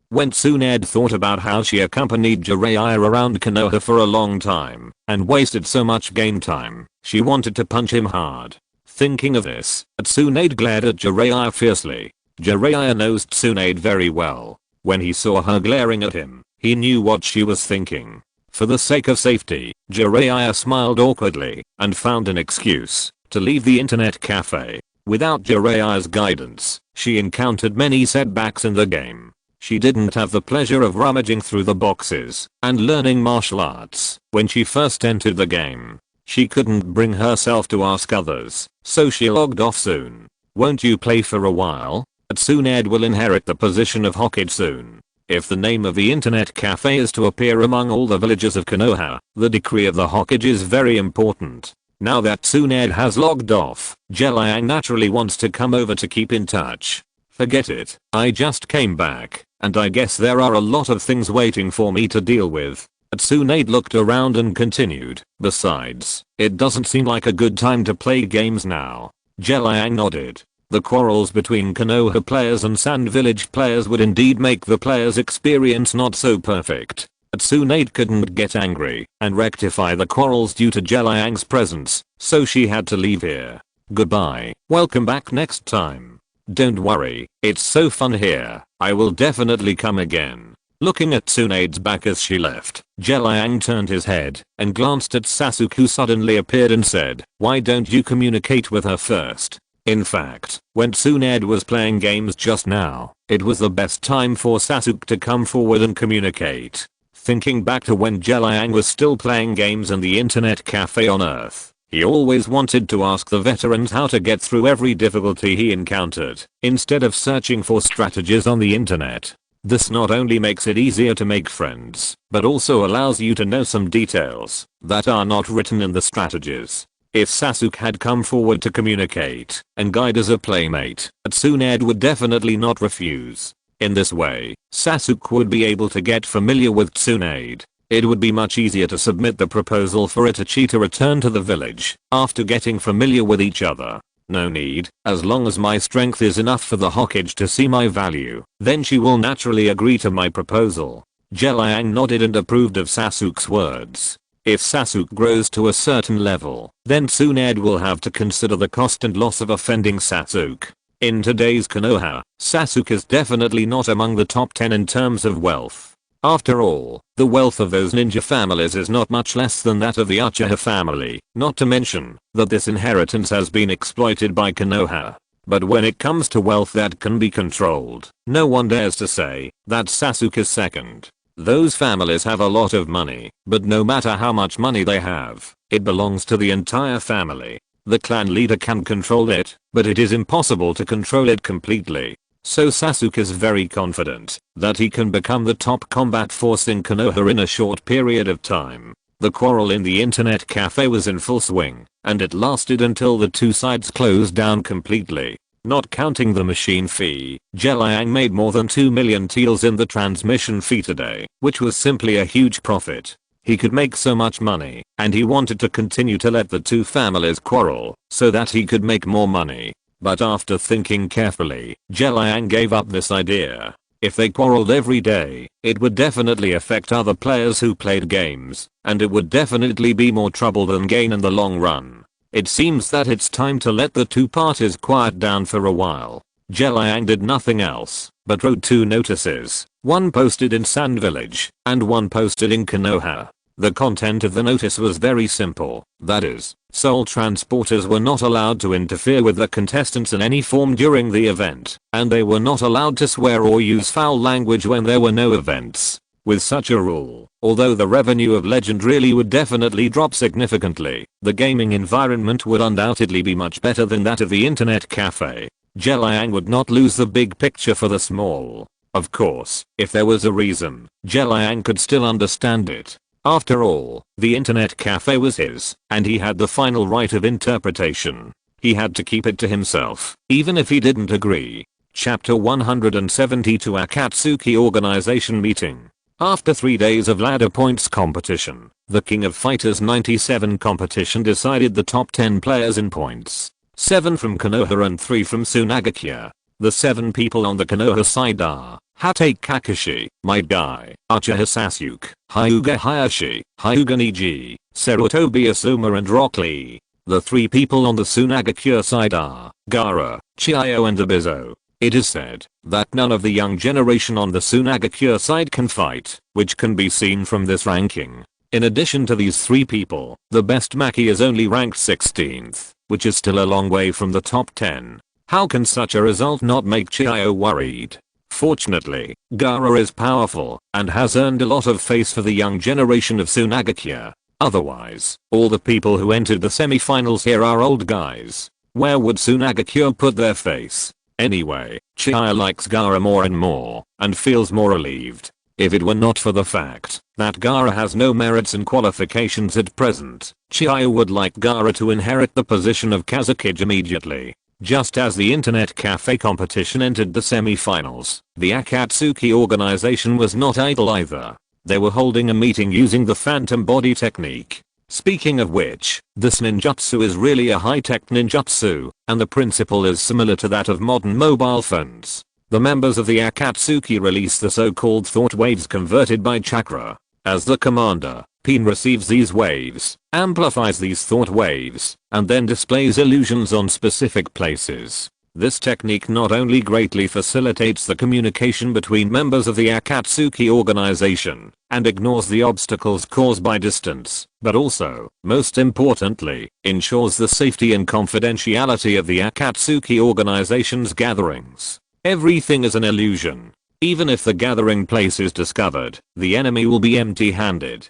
When Tsunade thought about how she accompanied Jiraiya around Konoha for a long time and wasted so much game time, she wanted to punch him hard. Thinking of this, Tsunade glared at Jiraiya fiercely. Jiraiya knows Tsunade very well. When he saw her glaring at him, he knew what she was thinking. For the sake of safety, Jiraiya smiled awkwardly and found an excuse to leave the internet cafe. Without Jiraiya's guidance, she encountered many setbacks in the game. She didn't have the pleasure of rummaging through the boxes and learning martial arts when she first entered the game. She couldn't bring herself to ask others, so she logged off soon. Won't you play for a while? Tsunade will inherit the position of Hokage soon. If the name of the internet cafe is to appear among all the villagers of Konoha, the decree of the Hokage is very important. Now that Tsunade has logged off, Liang naturally wants to come over to keep in touch. Forget it, I just came back, and I guess there are a lot of things waiting for me to deal with. Tsunade looked around and continued, besides, it doesn't seem like a good time to play games now. Liang nodded. The quarrels between Konoha players and Sand Village players would indeed make the players' experience not so perfect. Tsunade couldn't get angry and rectify the quarrels due to Liang's presence, so she had to leave here. Goodbye, welcome back next time. Don't worry, it's so fun here, I will definitely come again. Looking at Tsunade's back as she left, Liang turned his head and glanced at Sasuke, who suddenly appeared and said, "Why don't you communicate with her first?" In fact, when Tsunade was playing games just now, it was the best time for Sasuke to come forward and communicate. Thinking back to when Liang was still playing games in the internet cafe on Earth, He always wanted to ask the veterans how to get through every difficulty he encountered, instead of searching for strategies on the internet. This not only makes it easier to make friends, but also allows you to know some details that are not written in the strategies. If Sasuke had come forward to communicate and guide as a playmate, Tsunade would definitely not refuse. In this way, Sasuke would be able to get familiar with Tsunade. It would be much easier to submit the proposal for Itachi to return to the village after getting familiar with each other. No need, as long as my strength is enough for the Hokage to see my value, then she will naturally agree to my proposal. Liang nodded and approved of Sasuke's words. If Sasuke grows to a certain level, then Tsunade will have to consider the cost and loss of offending Sasuke. In today's Konoha, Sasuke is definitely not among the top 10 in terms of wealth. After all, the wealth of those ninja families is not much less than that of the Uchiha family, not to mention that this inheritance has been exploited by Konoha. But when it comes to wealth that can be controlled, no one dares to say that Sasuke is second. Those families have a lot of money, but no matter how much money they have, it belongs to the entire family. The clan leader can control it, but it is impossible to control it completely. So Sasuke is very confident that he can become the top combat force in Konoha in a short period of time. The quarrel in the internet cafe was in full swing, and it lasted until the two sides closed down completely. Not counting the machine fee, Liang made more than 2 million taels in the transmission fee today, which was simply a huge profit. He could make so much money, and he wanted to continue to let the two families quarrel, so that he could make more money. But after thinking carefully, Liang gave up this idea. If they quarreled every day, it would definitely affect other players who played games, and it would definitely be more trouble than gain in the long run. It seems that it's time to let the two parties quiet down for a while. Liang did nothing else, but wrote 2 notices, one posted in Sand Village, and one posted in Konoha. The content of the notice was very simple, that is, soul transporters were not allowed to interfere with the contestants in any form during the event, and they were not allowed to swear or use foul language when there were no events. With such a rule, although the revenue of Legend really would definitely drop significantly, the gaming environment would undoubtedly be much better than that of the internet cafe. Liang would not lose the big picture for the small. Of course, if there was a reason, Liang could still understand it. After all, the internet cafe was his, and he had the final right of interpretation. He had to keep it to himself, even if he didn't agree. Chapter 172 Akatsuki Organization Meeting. After 3 days of ladder points competition, the King of Fighters 97 competition decided the top 10 players in points. 7 from Konoha and 3 from Sunagakuya. The 7 people on the Konoha side are Hatake Kakashi, Might Guy, Uchiha Sasuke, Hyuga Hayashi, Hyuga Neji, Sarutobi Asuma and Rock Lee. The 3 people on the Sunagakuya side are Gaara, Chiyo and Abizo. It is said that none of the young generation on the Sunagakuya side can fight, which can be seen from this ranking. In addition to these 3 people, the best Maki is only ranked 16th, which is still a long way from the top 10. How can such a result not make Chiyo worried? Fortunately, Gaara is powerful and has earned a lot of face for the young generation of Sunagakuya. Otherwise, all the people who entered the semi-finals here are old guys. Where would Sunagakuya put their face? Anyway, Chiyo likes Gaara more and more, and feels more relieved. If it were not for the fact that Gaara has no merits and qualifications at present, Chiyo would like Gaara to inherit the position of Kazekage immediately. Just as the internet cafe competition entered the semi-finals, the Akatsuki organization was not idle either. They were holding a meeting using the phantom body technique. Speaking of which, this ninjutsu is really a high-tech ninjutsu, and the principle is similar to that of modern mobile phones. The members of the Akatsuki release the so-called thought waves converted by chakra. As the commander, Pain receives these waves, amplifies these thought waves, and then displays illusions on specific places. This technique not only greatly facilitates the communication between members of the Akatsuki organization and ignores the obstacles caused by distance, but also, most importantly, ensures the safety and confidentiality of the Akatsuki organization's gatherings. Everything is an illusion. Even if the gathering place is discovered, the enemy will be empty-handed.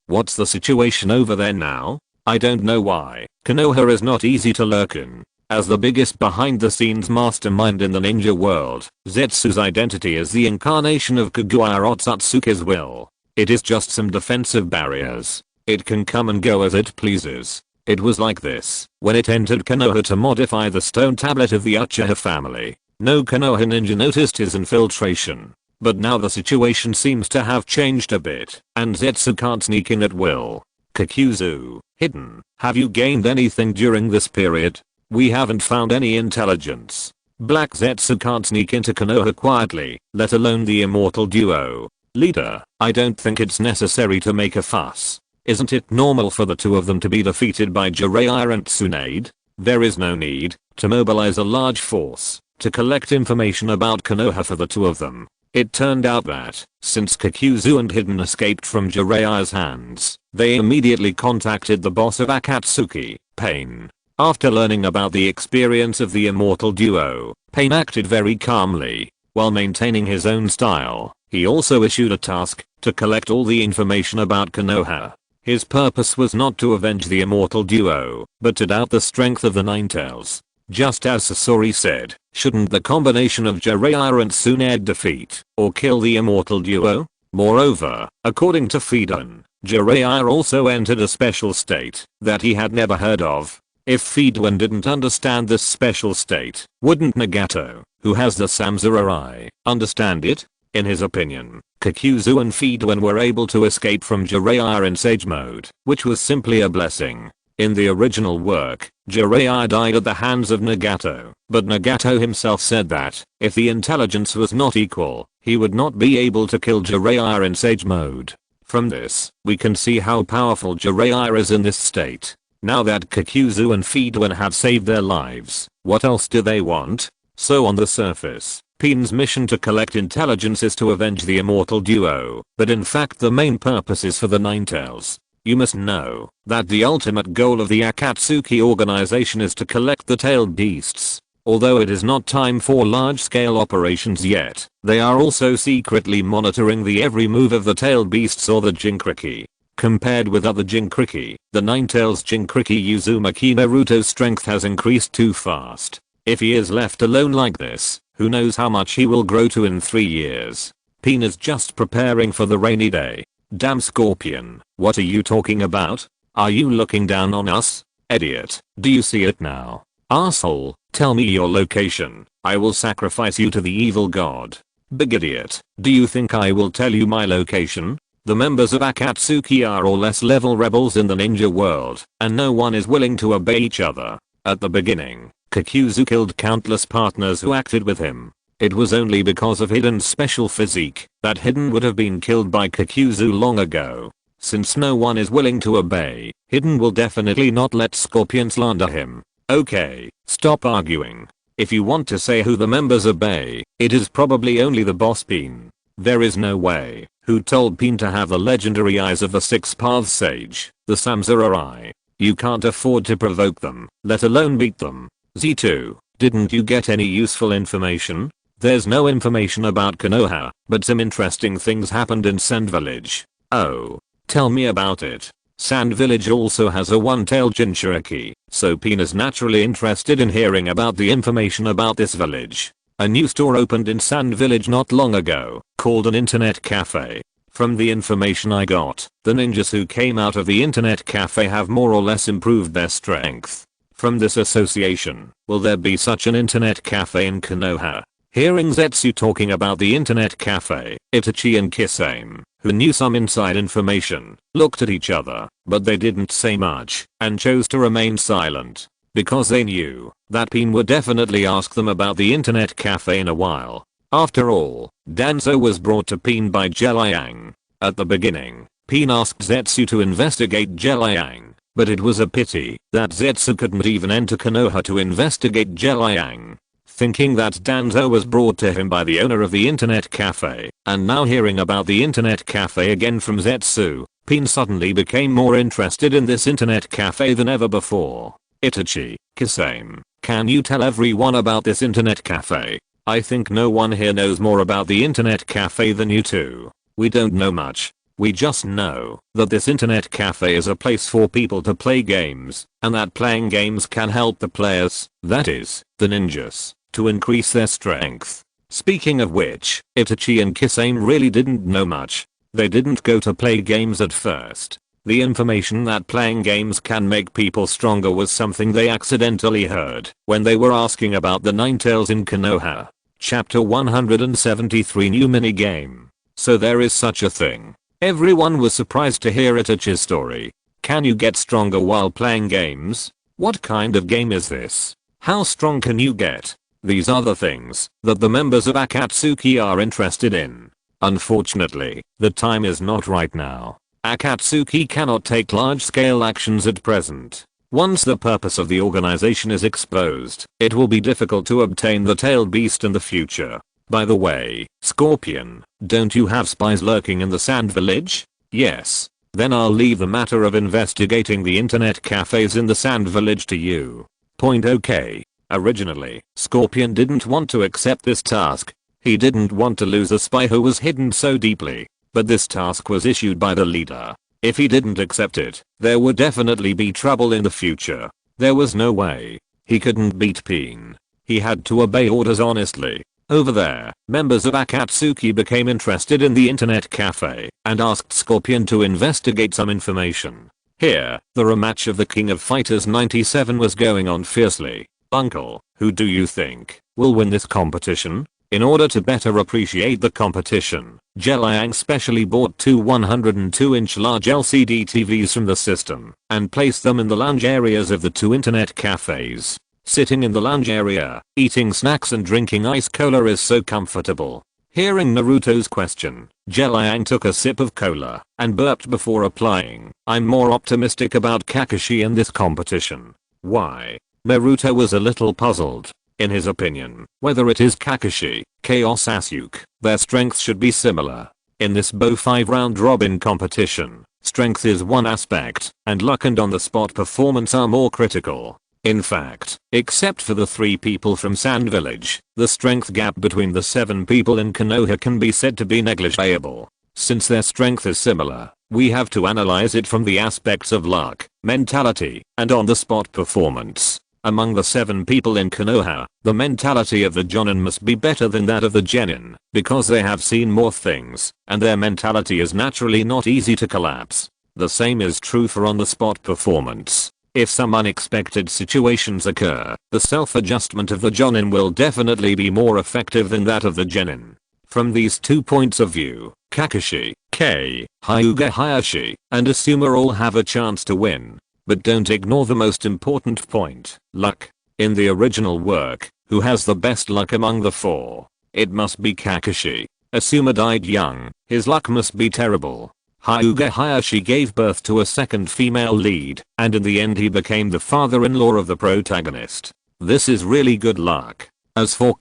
What's the situation over there now? I don't know why, Konoha is not easy to lurk in. As the biggest behind the scenes mastermind in the ninja world, Zetsu's identity is the incarnation of Kaguya Otsutsuki's will. It is just some defensive barriers. It can come and go as it pleases. It was like this when it entered Konoha to modify the stone tablet of the Uchiha family. No Konoha ninja noticed his infiltration. But now the situation seems to have changed a bit, and Zetsu can't sneak in at will. Kakuzu, hidden, have you gained anything during this period? We haven't found any intelligence. Black Zetsu can't sneak into Konoha quietly, let alone the immortal duo. Leader, I don't think it's necessary to make a fuss. Isn't it normal for the two of them to be defeated by Jiraiya and Tsunade? There is no need to mobilize a large force to collect information about Konoha for the two of them. It turned out that, since Kakuzu and Hidden escaped from Jiraiya's hands, they immediately contacted the boss of Akatsuki, Pain. After learning about the experience of the immortal duo, Pain acted very calmly, while maintaining his own style. He also issued a task to collect all the information about Konoha. His purpose was not to avenge the immortal duo, but to doubt the strength of the Ninetales. Just as Sasori said, shouldn't the combination of Jiraiya and Tsunade defeat or kill the immortal duo? Moreover, according to Fiden, Jiraiya also entered a special state that he had never heard of. If Fiden didn't understand this special state, wouldn't Nagato, who has the Samurai, understand it? In his opinion, Kakuzu and Fiden were able to escape from Jiraiya in Sage Mode, which was simply a blessing. In the original work, Jiraiya died at the hands of Nagato, but Nagato himself said that, if the intelligence was not equal, he would not be able to kill Jiraiya in Sage Mode. From this, we can see how powerful Jiraiya is in this state. Now that Kakuzu and Fiden have saved their lives, what else do they want? So on the surface, Pain's mission to collect intelligence is to avenge the immortal duo, but in fact the main purpose is for the Ninetales. You must know that the ultimate goal of the Akatsuki organization is to collect the tailed beasts. Although it is not time for large-scale operations yet, they are also secretly monitoring the every move of the tailed beasts or the Jinkriki. Compared with other Jinkriki, the Ninetales Jinkriki Uzumaki Naruto's strength has increased too fast. If he is left alone like this, who knows how much he will grow to in 3 years. Pain is just preparing for the rainy day. Damn Scorpion, what are you talking about? Are you looking down on us? Idiot, do you see it now? Asshole, tell me your location. I will sacrifice you to the evil god. Big idiot, do you think I will tell you my location? The members of Akatsuki are all S-level rebels in the ninja world, and no one is willing to obey each other. At the beginning, Kakuzu killed countless partners who acted with him. It was only because of Hidden's special physique that Hidden would have been killed by Kakuzu long ago. Since no one is willing to obey, Hidden will definitely not let Scorpion slander him. Okay, stop arguing. If you want to say who the members obey, it is probably only the boss Pain. There is no way. Who told Pain to have the legendary eyes of the Six Paths Sage, the Samurai? You can't afford to provoke them, let alone beat them. Z2, didn't you get any useful information? There's no information about Konoha, but some interesting things happened in Sand Village. Oh, tell me about it. Sand Village also has a one-tailed Jinchuriki, so Pain is naturally interested in hearing about the information about this village. A new store opened in Sand Village not long ago, called an internet cafe. From the information I got, the ninjas who came out of the internet cafe have more or less improved their strength. From this association, will there be such an internet cafe in Konoha? Hearing Zetsu talking about the internet cafe, Itachi and Kisame, who knew some inside information, looked at each other, but they didn't say much, and chose to remain silent. Because they knew that Pain would definitely ask them about the internet cafe in a while. After all, Danzo was brought to Pain by Liang. At the beginning, Pain asked Zetsu to investigate Liang, but it was a pity that Zetsu couldn't even enter Konoha to investigate Liang. Thinking that Danzo was brought to him by the owner of the internet cafe, and now hearing about the internet cafe again from Zetsu, Pain suddenly became more interested in this internet cafe than ever before. Itachi, Kisame, can you tell everyone about this internet cafe? I think no one here knows more about the internet cafe than you two. We don't know much. We just know that this internet cafe is a place for people to play games, and that playing games can help the players, that is, the ninjas, to increase their strength. Speaking of which, Itachi and Kisame really didn't know much. They didn't go to play games at first. The information that playing games can make people stronger was something they accidentally heard when they were asking about the Nine Tails in Konoha. Chapter 173 New Minigame. So there is such a thing. Everyone was surprised to hear Itachi's story. Can you get stronger while playing games? What kind of game is this? How strong can you get? These are the things that the members of Akatsuki are interested in. Unfortunately, the time is not right now. Akatsuki cannot take large-scale actions at present. Once the purpose of the organization is exposed, it will be difficult to obtain the tailed beast in the future. By the way, Scorpion, don't you have spies lurking in the Sand Village? Yes. Then I'll leave the matter of investigating the internet cafes in the Sand Village to you. Point okay. Originally, Scorpion didn't want to accept this task. He didn't want to lose a spy who was hidden so deeply. But this task was issued by the leader. If he didn't accept it, there would definitely be trouble in the future. There was no way. He couldn't beat Peen. He had to obey orders honestly. Over there, members of Akatsuki became interested in the internet cafe and asked Scorpion to investigate some information. Here, the rematch of the King of Fighters 97 was going on fiercely. Uncle, who do you think will win this competition? In order to better appreciate the competition, Liang specially bought two 102-inch large LCD TVs from the system and placed them in the lounge areas of the two internet cafes. Sitting in the lounge area, eating snacks and drinking ice cola is so comfortable. Hearing Naruto's question, Liang took a sip of cola and burped before replying, I'm more optimistic about Kakashi in this competition. Why? Naruto was a little puzzled. In his opinion, whether it is Kakashi, Chaos Sasuke, their strengths should be similar. In this Bo 5 round robin competition, strength is one aspect, and luck and on-the-spot performance are more critical. In fact, except for the 3 people from Sand Village, the strength gap between the 7 people in Konoha can be said to be negligible. Since their strength is similar, we have to analyze it from the aspects of luck, mentality, and on-the-spot performance. Among the 7 people in Konoha, the mentality of the Jonin must be better than that of the Genin, because they have seen more things, and their mentality is naturally not easy to collapse. The same is true for on-the-spot performance. If some unexpected situations occur, the self-adjustment of the Jonin will definitely be more effective than that of the Genin. From these 2 points of view, Kakashi, Hyuga Hayashi, and Asuma all have a chance to win. But don't ignore the most important point, luck. In the original work, who has the best luck among the 4? It must be Kakashi. Asuma died young, his luck must be terrible. Hyuga Hayashi gave birth to a second female lead, and in the end he became the father-in-law of the protagonist. This is really good luck. As for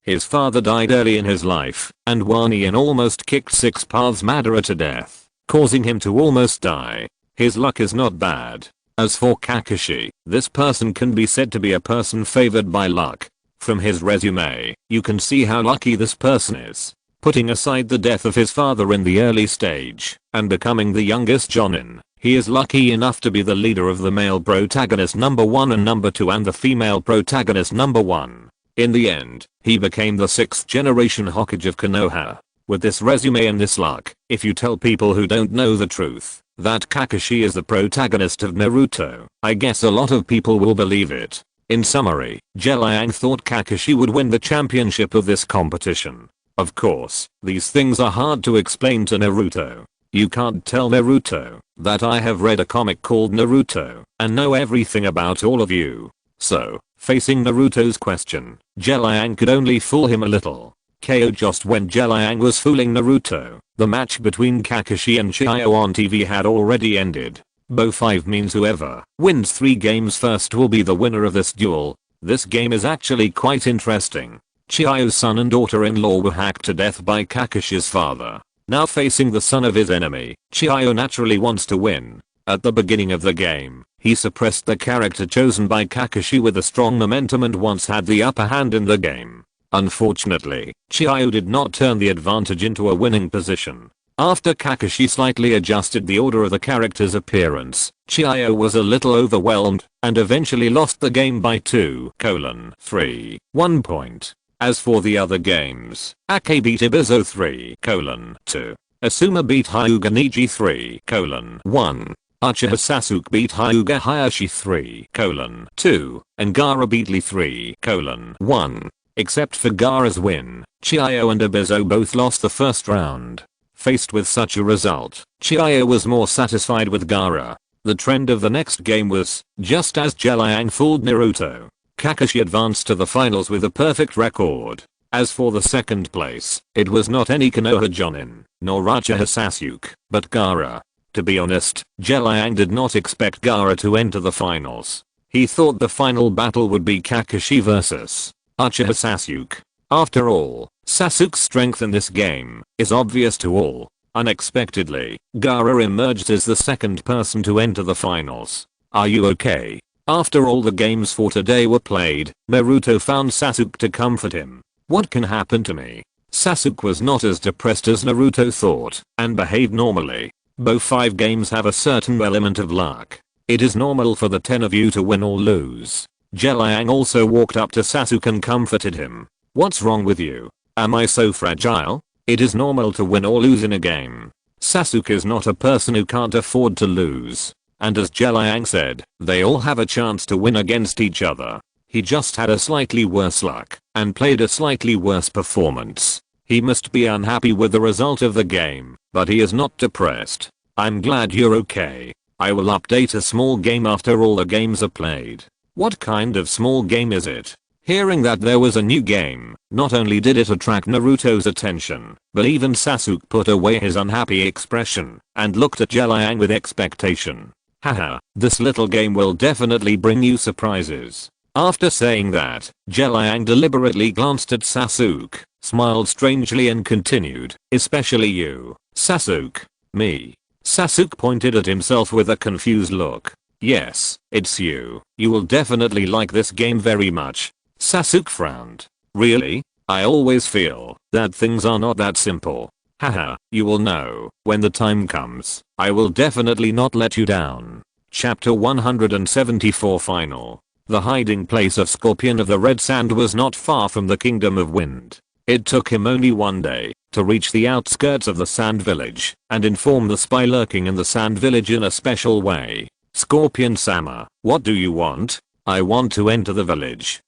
his father died early in his life, and Wanian almost kicked 6 Paths Madara to death, causing him to almost die. His luck is not bad. As for Kakashi, this person can be said to be a person favored by luck. From his resume, you can see how lucky this person is. Putting aside the death of his father in the early stage, and becoming the youngest Jonin, he is lucky enough to be the leader of the male protagonist number 1 and number 2 and the female protagonist number 1. In the end, he became the 6th generation Hokage of Konoha. With this resume and this luck, if you tell people who don't know the truth that Kakashi is the protagonist of Naruto, I guess a lot of people will believe it. In summary, Liang thought Kakashi would win the championship of this competition. Of course, these things are hard to explain to Naruto. You can't tell Naruto that I have read a comic called Naruto and know everything about all of you. So, facing Naruto's question, Liang could only fool him a little. Just when Liang was fooling Naruto, the match between Kakashi and Chiyo on TV had already ended. Bo 5 means whoever wins 3 games first will be the winner of this duel. This game is actually quite interesting. Chiyo's son and daughter-in-law were hacked to death by Kakashi's father. Now facing the son of his enemy, Chiyo naturally wants to win. At the beginning of the game, he suppressed the character chosen by Kakashi with a strong momentum and once had the upper hand in the game. Unfortunately, Chiyo did not turn the advantage into a winning position. After Kakashi slightly adjusted the order of the character's appearance, Chiyo was a little overwhelmed and eventually lost the game by 2:3. 1 point. As for the other games, Ake beat Ibizo 3:2. Asuma beat Hyuga Niji 3:1. Uchiha Sasuke beat Hyuga Hayashi 3:2. And Gaara beat Lee 3:1. Except for Gaara's win, Chiyo and Ibizo both lost the first round. Faced with such a result, Chiyo was more satisfied with Gaara. The trend of the next game was, just as Liang fooled Naruto, Kakashi advanced to the finals with a perfect record. As for the second place, it was not any Konoha Jonin, nor Uchiha Sasuke, but Gaara. To be honest, Liang did not expect Gaara to enter the finals. He thought the final battle would be Kakashi vs. Uchiha Sasuke. After all, Sasuke's strength in this game is obvious to all. Unexpectedly, Gaara emerged as the second person to enter the finals. Are you okay? After all the games for today were played, Naruto found Sasuke to comfort him. What can happen to me? Sasuke was not as depressed as Naruto thought and behaved normally. Both 5 games have a certain element of luck. It is normal for the 10 of you to win or lose. Liang also walked up to Sasuke and comforted him. What's wrong with you? Am I so fragile? It is normal to win or lose in a game. Sasuke is not a person who can't afford to lose. And as Liang said, they all have a chance to win against each other. He just had a slightly worse luck and played a slightly worse performance. He must be unhappy with the result of the game, but he is not depressed. I'm glad you're okay. I will update a small game after all the games are played. What kind of small game is it? Hearing that there was a new game, not only did it attract Naruto's attention, but even Sasuke put away his unhappy expression and looked at Liang with expectation. Haha, this little game will definitely bring you surprises. After saying that, Liang deliberately glanced at Sasuke, smiled strangely and continued, especially you, Sasuke. Me. Sasuke pointed at himself with a confused look. Yes, it's you. You will definitely like this game very much. Sasuke frowned. Really? I always feel that things are not that simple. Haha, you will know when the time comes. I will definitely not let you down. Chapter 174 Final. The hiding place of Scorpion of the Red Sand was not far from the Kingdom of Wind. It took him only one day to reach the outskirts of the Sand Village and inform the spy lurking in the Sand Village in a special way. Scorpion-sama, what do you want? I want to enter the village.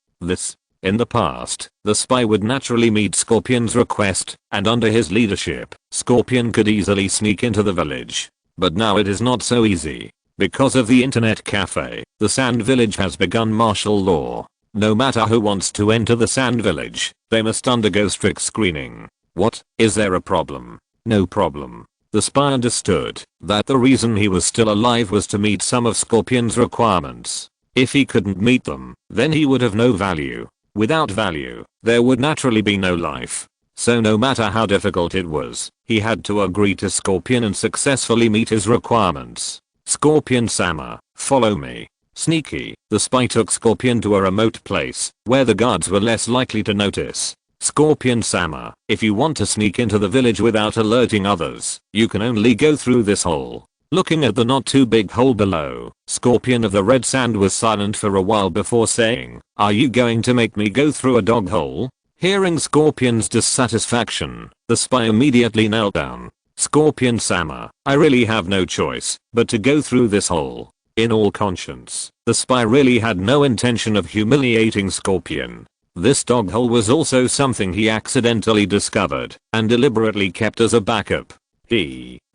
In the past, the spy would naturally meet Scorpion's request, and under his leadership, Scorpion could easily sneak into the village. But now it is not so easy. Because of the internet cafe, the Sand Village has begun martial law. No matter who wants to enter the Sand Village, they must undergo strict screening. What? Is there a problem? No problem. The spy understood that the reason he was still alive was to meet some of Scorpion's requirements. If he couldn't meet them, then he would have no value. Without value, there would naturally be no life. So no matter how difficult it was, he had to agree to Scorpion and successfully meet his requirements. Scorpion-sama, follow me. Sneaky, the spy took Scorpion to a remote place where the guards were less likely to notice. Scorpion-sama, if you want to sneak into the village without alerting others, you can only go through this hole. Looking at the not too big hole below, Scorpion of the Red Sand was silent for a while before saying, are you going to make me go through a dog hole? Hearing Scorpion's dissatisfaction, the spy immediately knelt down. Scorpion-sama, I really have no choice but to go through this hole. In all conscience, the spy really had no intention of humiliating Scorpion. This dog hole was also something he accidentally discovered and deliberately kept as a backup.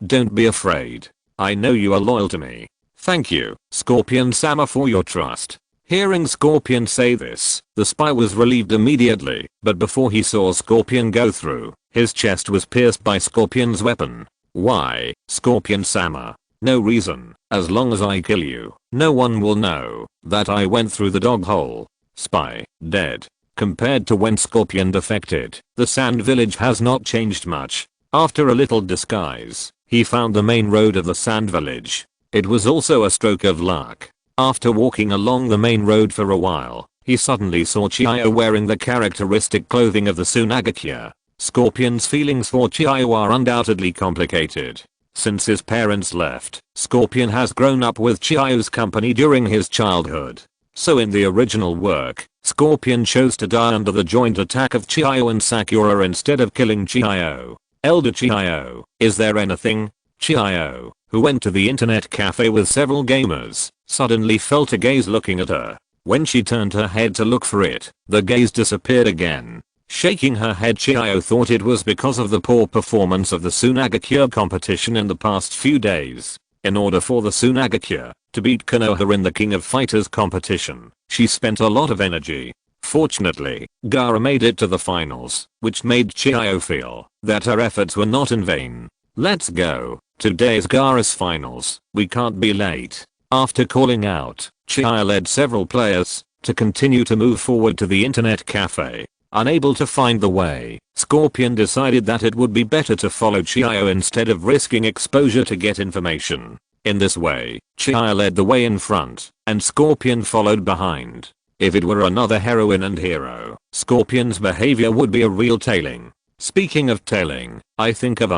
Don't be afraid. I know you are loyal to me. Thank you, Scorpion-sama, for your trust. Hearing Scorpion say this, the spy was relieved immediately, but before he saw Scorpion go through, his chest was pierced by Scorpion's weapon. Why, Scorpion-sama? No reason. As long as I kill you, no one will know that I went through the dog hole. Spy, dead. Compared to when Scorpion defected, the Sand Village has not changed much. After a little disguise, he found the main road of the Sand Village. It was also a stroke of luck. After walking along the main road for a while, he suddenly saw Chiyo wearing the characteristic clothing of the Tsunagakya. Scorpion's feelings for Chiyo are undoubtedly complicated. Since his parents left, Scorpion has grown up with Chiyo's company during his childhood. So in the original work, Scorpion chose to die under the joint attack of Chiyo and Sakura instead of killing Chiyo. Elder Chiyo, is there anything? Chiyo, who went to the internet cafe with several gamers, suddenly felt a gaze looking at her. When she turned her head to look for it, the gaze disappeared again. Shaking her head, Chiyo thought it was because of the poor performance of the Sunagakure competition in the past few days. In order for the Sunagakure to beat Konoha in the King of Fighters competition, she spent a lot of energy. Fortunately, Gaara made it to the finals, which made Chiyo feel that her efforts were not in vain. Let's go. Today's Gaara's finals. We can't be late. After calling out, Chiyo led several players to continue to move forward to the internet cafe. Unable to find the way, Scorpion decided that it would be better to follow Chiyo instead of risking exposure to get information. In this way, Chiyo led the way in front, and Scorpion followed behind. If it were another heroine and hero, Scorpion's behavior would be a real tailing. Speaking of tailing, I think of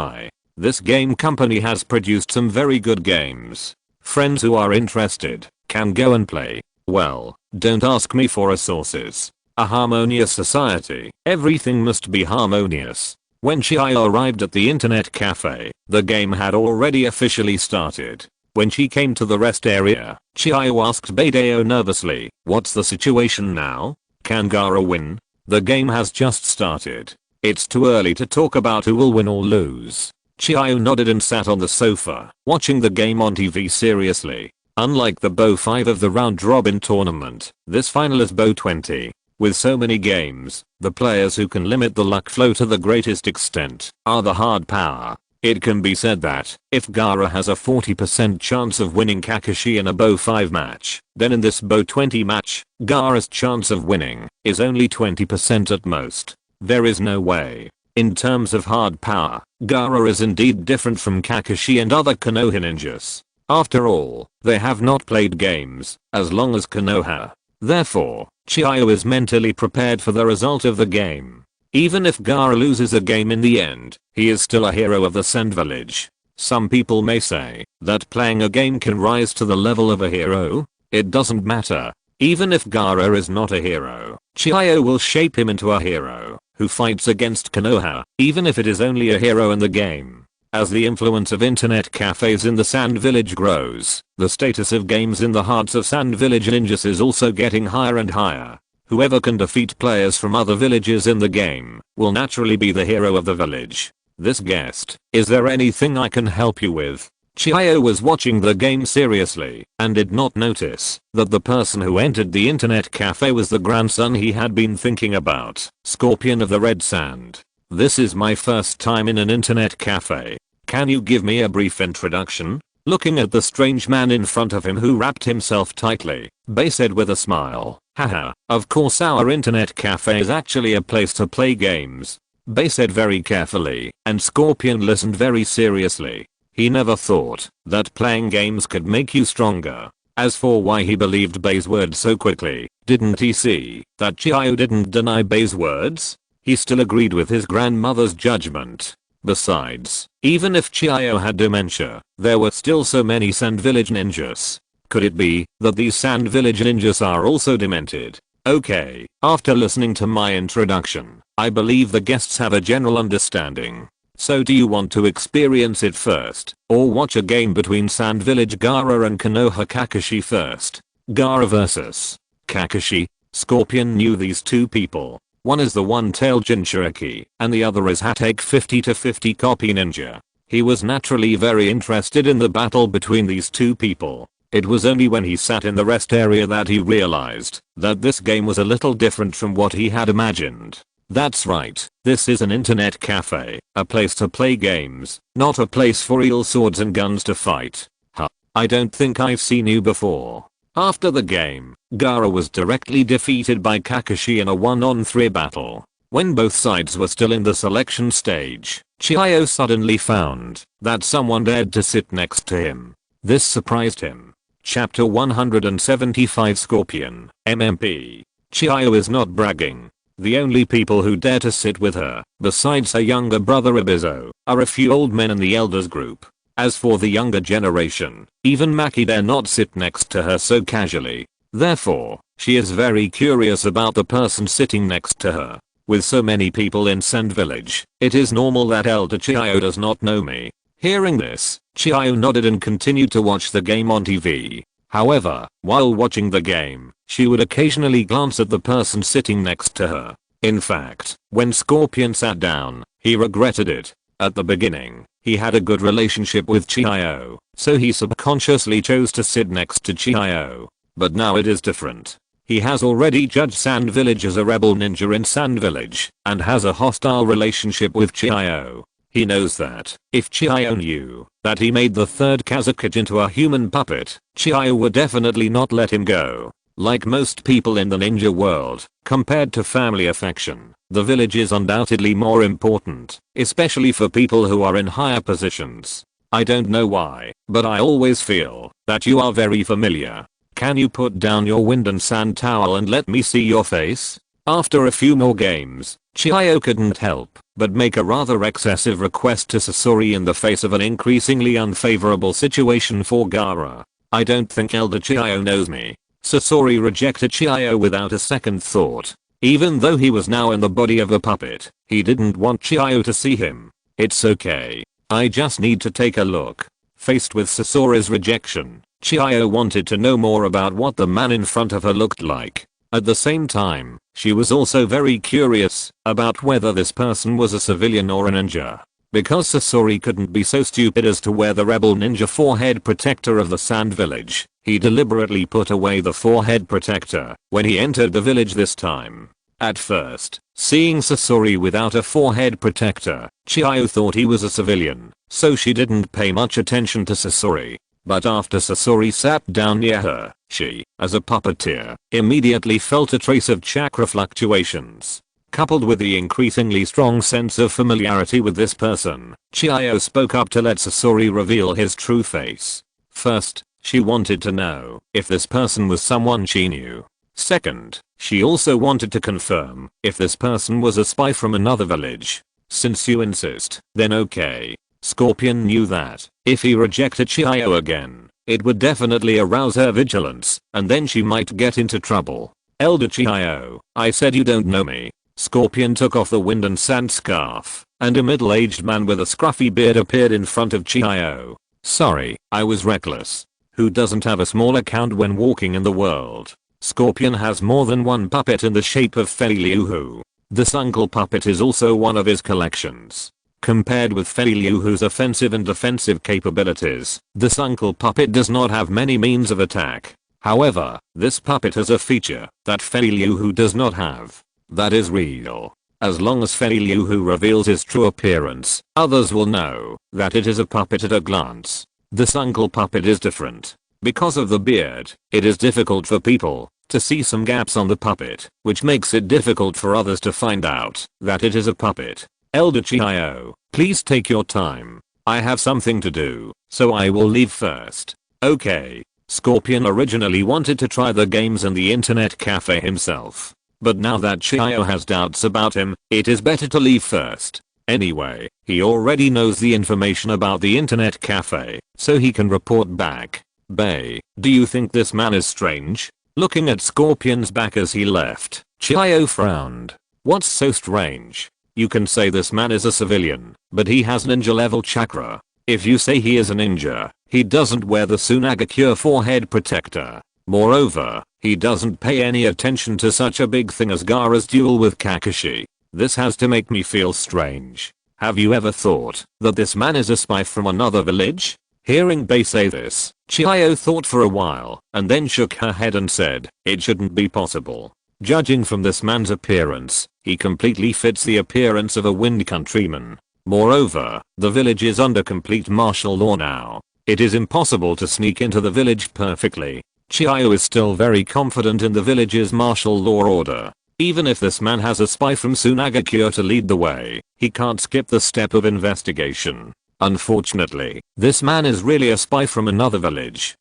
This game company has produced some very good games. Friends who are interested can go and play. Well, don't ask me for sources. A harmonious society. Everything must be harmonious. When Chiyo arrived at the internet cafe, the game had already officially started. When she came to the rest area, Chiyo asked Beidou nervously, "What's the situation now? Can Gaara win? The game has just started. It's too early to talk about who will win or lose." Chiyo nodded and sat on the sofa, watching the game on TV seriously. Unlike the Bow 5 of the round robin tournament, this final is Bow 20. With so many games, the players who can limit the luck flow to the greatest extent are the hard power. It can be said that if Gaara has a 40% chance of winning Kakashi in a Bow 5 match, then in this Bow 20 match, Gaara's chance of winning is only 20% at most. There is no way. In terms of hard power, Gaara is indeed different from Kakashi and other Konoha ninjas. After all, they have not played games as long as Konoha. Therefore, Chiyo is mentally prepared for the result of the game. Even if Gaara loses a game in the end, he is still a hero of the Sand Village. Some people may say that playing a game can rise to the level of a hero. It doesn't matter. Even if Gaara is not a hero, Chiyo will shape him into a hero who fights against Konoha, even if it is only a hero in the game. As the influence of internet cafes in the Sand Village grows, the status of games in the hearts of Sand Village ninjas is also getting higher and higher. Whoever can defeat players from other villages in the game will naturally be the hero of the village. This guest, is there anything I can help you with? Chiyo was watching the game seriously and did not notice that the person who entered the internet cafe was the grandson he had been thinking about, Scorpion of the Red Sand. "This is my first time in an internet cafe. Can you give me a brief introduction?" Looking at the strange man in front of him who wrapped himself tightly, Bei said with a smile, "Haha, of course our internet cafe is actually a place to play games." Bei said very carefully, and Scorpion listened very seriously. He never thought that playing games could make you stronger. As for why he believed Bei's words so quickly, didn't he see that Chiyo didn't deny Bei's words? He still agreed with his grandmother's judgment. Besides, even if Chiyo had dementia, there were still so many Sand Village ninjas. Could it be that these Sand Village ninjas are also demented? Okay, after listening to my introduction, I believe the guests have a general understanding. So do you want to experience it first, or watch a game between Sand Village Gaara and Konoha Kakashi first? Gaara vs. Kakashi. Scorpion knew these two people. One is the one-tailed Jinchuriki, and the other is Hatake 50-50 copy ninja. He was naturally very interested in the battle between these two people. It was only when he sat in the rest area that he realized that this game was a little different from what he had imagined. That's right, this is an internet cafe, a place to play games, not a place for real swords and guns to fight. Huh, I don't think I've seen you before. After the game, Gaara was directly defeated by Kakashi in a 1-on-3 battle. When both sides were still in the selection stage, Chiyo suddenly found that someone dared to sit next to him. This surprised him. Chapter 175 Scorpion, MMP. Chiyo is not bragging. The only people who dare to sit with her, besides her younger brother Ibizo, are a few old men in the elders group. As for the younger generation, even Maki dare not sit next to her so casually. Therefore, she is very curious about the person sitting next to her. With so many people in Sand Village, it is normal that Elder Chiyo does not know me. Hearing this, Chiyo nodded and continued to watch the game on TV. However, while watching the game, she would occasionally glance at the person sitting next to her. In fact, when Scorpion sat down, he regretted it. At the beginning, he had a good relationship with Chiyo, so he subconsciously chose to sit next to Chiyo. But now it is different. He has already judged Sand Village as a rebel ninja in Sand Village, and has a hostile relationship with Chiyo. He knows that, if Chiyo knew that he made the third Kazakage into a human puppet, Chiyo would definitely not let him go. Like most people in the ninja world, compared to family affection, the village is undoubtedly more important, especially for people who are in higher positions. I don't know why, but I always feel that you are very familiar. Can you put down your wind and sand towel and let me see your face? After a few more games, Chiyo couldn't help but make a rather excessive request to Sasori in the face of an increasingly unfavorable situation for Gaara. I don't think Elder Chiyo knows me. Sasori rejected Chiyo without a second thought. Even though he was now in the body of a puppet, he didn't want Chiyo to see him. It's okay. I just need to take a look. Faced with Sasori's rejection, Chiyo wanted to know more about what the man in front of her looked like. At the same time, she was also very curious about whether this person was a civilian or a ninja. Because Sasori couldn't be so stupid as to wear the rebel ninja forehead protector of the Sand Village, he deliberately put away the forehead protector when he entered the village this time. At first, seeing Sasori without a forehead protector, Chiyo thought he was a civilian, so she didn't pay much attention to Sasori. But after Sasori sat down near her, she, as a puppeteer, immediately felt a trace of chakra fluctuations. Coupled with the increasingly strong sense of familiarity with this person, Chiyo spoke up to let Sasori reveal his true face. First, she wanted to know if this person was someone she knew. Second, she also wanted to confirm if this person was a spy from another village. Since you insist, then okay. Scorpion knew that, if he rejected Chiyo again, it would definitely arouse her vigilance, and then she might get into trouble. Elder Chiyo, I said you don't know me. Scorpion took off the wind and sand scarf, and a middle-aged man with a scruffy beard appeared in front of Chiyo. Sorry, I was reckless. Who doesn't have a small account when walking in the world? Scorpion has more than one puppet in the shape of Fei-Liu-Hu. This uncle puppet is also one of his collections. Compared with Fei-Liu-Hu's offensive and defensive capabilities, this uncle puppet does not have many means of attack. However, this puppet has a feature that Fei-Liu-Hu does not have. That is real. As long as Fei-Liu-Hu reveals his true appearance, others will know that it is a puppet at a glance. This uncle puppet is different. Because of the beard, it is difficult for people to see some gaps on the puppet, which makes it difficult for others to find out that it is a puppet. Elder Chiyo, please take your time. I have something to do, so I will leave first. Okay. Scorpion originally wanted to try the games in the internet cafe himself. But now that Chiyo has doubts about him, it is better to leave first. Anyway, he already knows the information about the internet cafe, so he can report back. Bae, do you think this man is strange? Looking at Scorpion's back as he left, Chiyo frowned. What's so strange? You can say this man is a civilian, but he has ninja level chakra. If you say he is a ninja, he doesn't wear the Tsunagakure forehead protector. Moreover, he doesn't pay any attention to such a big thing as Gaara's duel with Kakashi. This has to make me feel strange. Have you ever thought that this man is a spy from another village? Hearing Bae say this, Chiyo thought for a while, and then shook her head and said, it shouldn't be possible. Judging from this man's appearance, he completely fits the appearance of a Wind countryman. Moreover, the village is under complete martial law now. It is impossible to sneak into the village perfectly. Chiyo is still very confident in the village's martial law order. Even if this man has a spy from Tsunagakure to lead the way, he can't skip the step of investigation. Unfortunately, this man is really a spy from another village.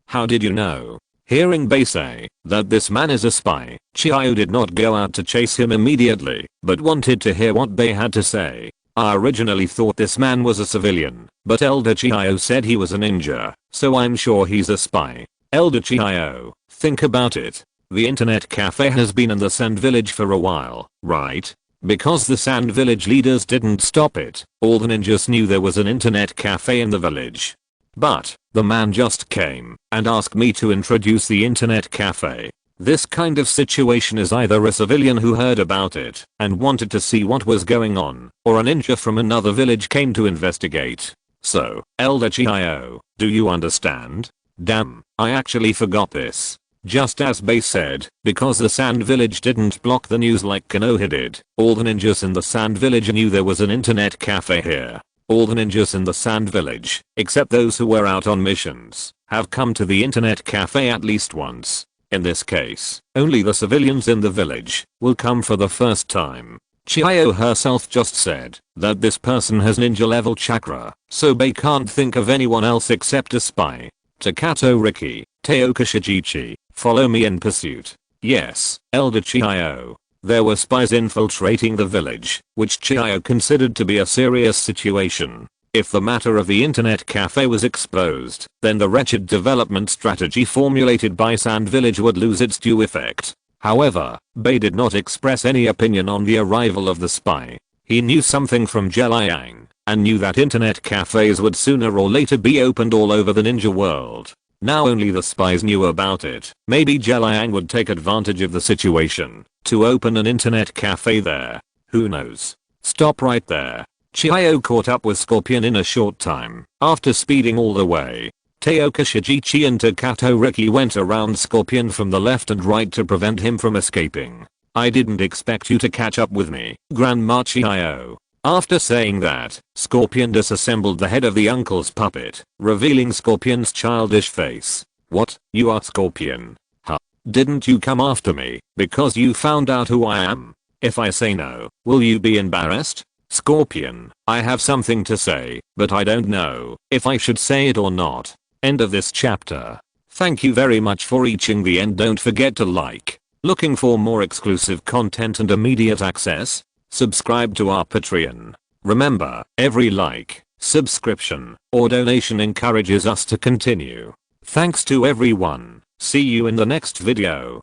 How did you know? Hearing Bei say that this man is a spy, Chiyo did not go out to chase him immediately, but wanted to hear what Bei had to say. I originally thought this man was a civilian, but Elder Chiyo said he was a ninja, so I'm sure he's a spy. Elder Chiyo, think about it. The internet cafe has been in the Sand Village for a while, right? Because the Sand Village leaders didn't stop it, all the ninjas knew there was an internet cafe in the village. But the man just came and asked me to introduce the internet cafe. This kind of situation is either a civilian who heard about it and wanted to see what was going on, or a ninja from another village came to investigate. So, Elder Chiyo, do you understand? Damn, I actually forgot this. Just as Bei said, because the Sand Village didn't block the news like Konoha did, all the ninjas in the Sand Village knew there was an internet cafe here. All the ninjas in the Sand Village, except those who were out on missions, have come to the internet cafe at least once. In this case, only the civilians in the village will come for the first time. Chiyo herself just said that this person has ninja level chakra, so Bei can't think of anyone else except a spy. Takato Riki, Teoka Shijichi, follow me in pursuit. Yes, Elder Chiyo. There were spies infiltrating the village, which Chiyo considered to be a serious situation. If the matter of the internet cafe was exposed, then the wretched development strategy formulated by Sand Village would lose its due effect. However, Bei did not express any opinion on the arrival of the spy. He knew something from Liang, and knew that internet cafes would sooner or later be opened all over the ninja world. Now only the spies knew about it. Maybe Liang would take advantage of the situation to open an internet cafe there. Who knows? Stop right there. Chiyo caught up with Scorpion in a short time after speeding all the way. Teoka Shijichi and Takato Riki went around Scorpion from the left and right to prevent him from escaping. I didn't expect you to catch up with me, Grandma Chiyo. After saying that, Scorpion disassembled the head of the uncle's puppet, revealing Scorpion's childish face. What, you are Scorpion? Huh? Didn't you come after me because you found out who I am? If I say no, will you be embarrassed? Scorpion, I have something to say, but I don't know if I should say it or not. End of this chapter. Thank you very much for reaching the end. Don't forget to like. Looking for more exclusive content and immediate access? Subscribe to our Patreon. Remember, every like, subscription, or donation encourages us to continue. Thanks to everyone. See you in the next video.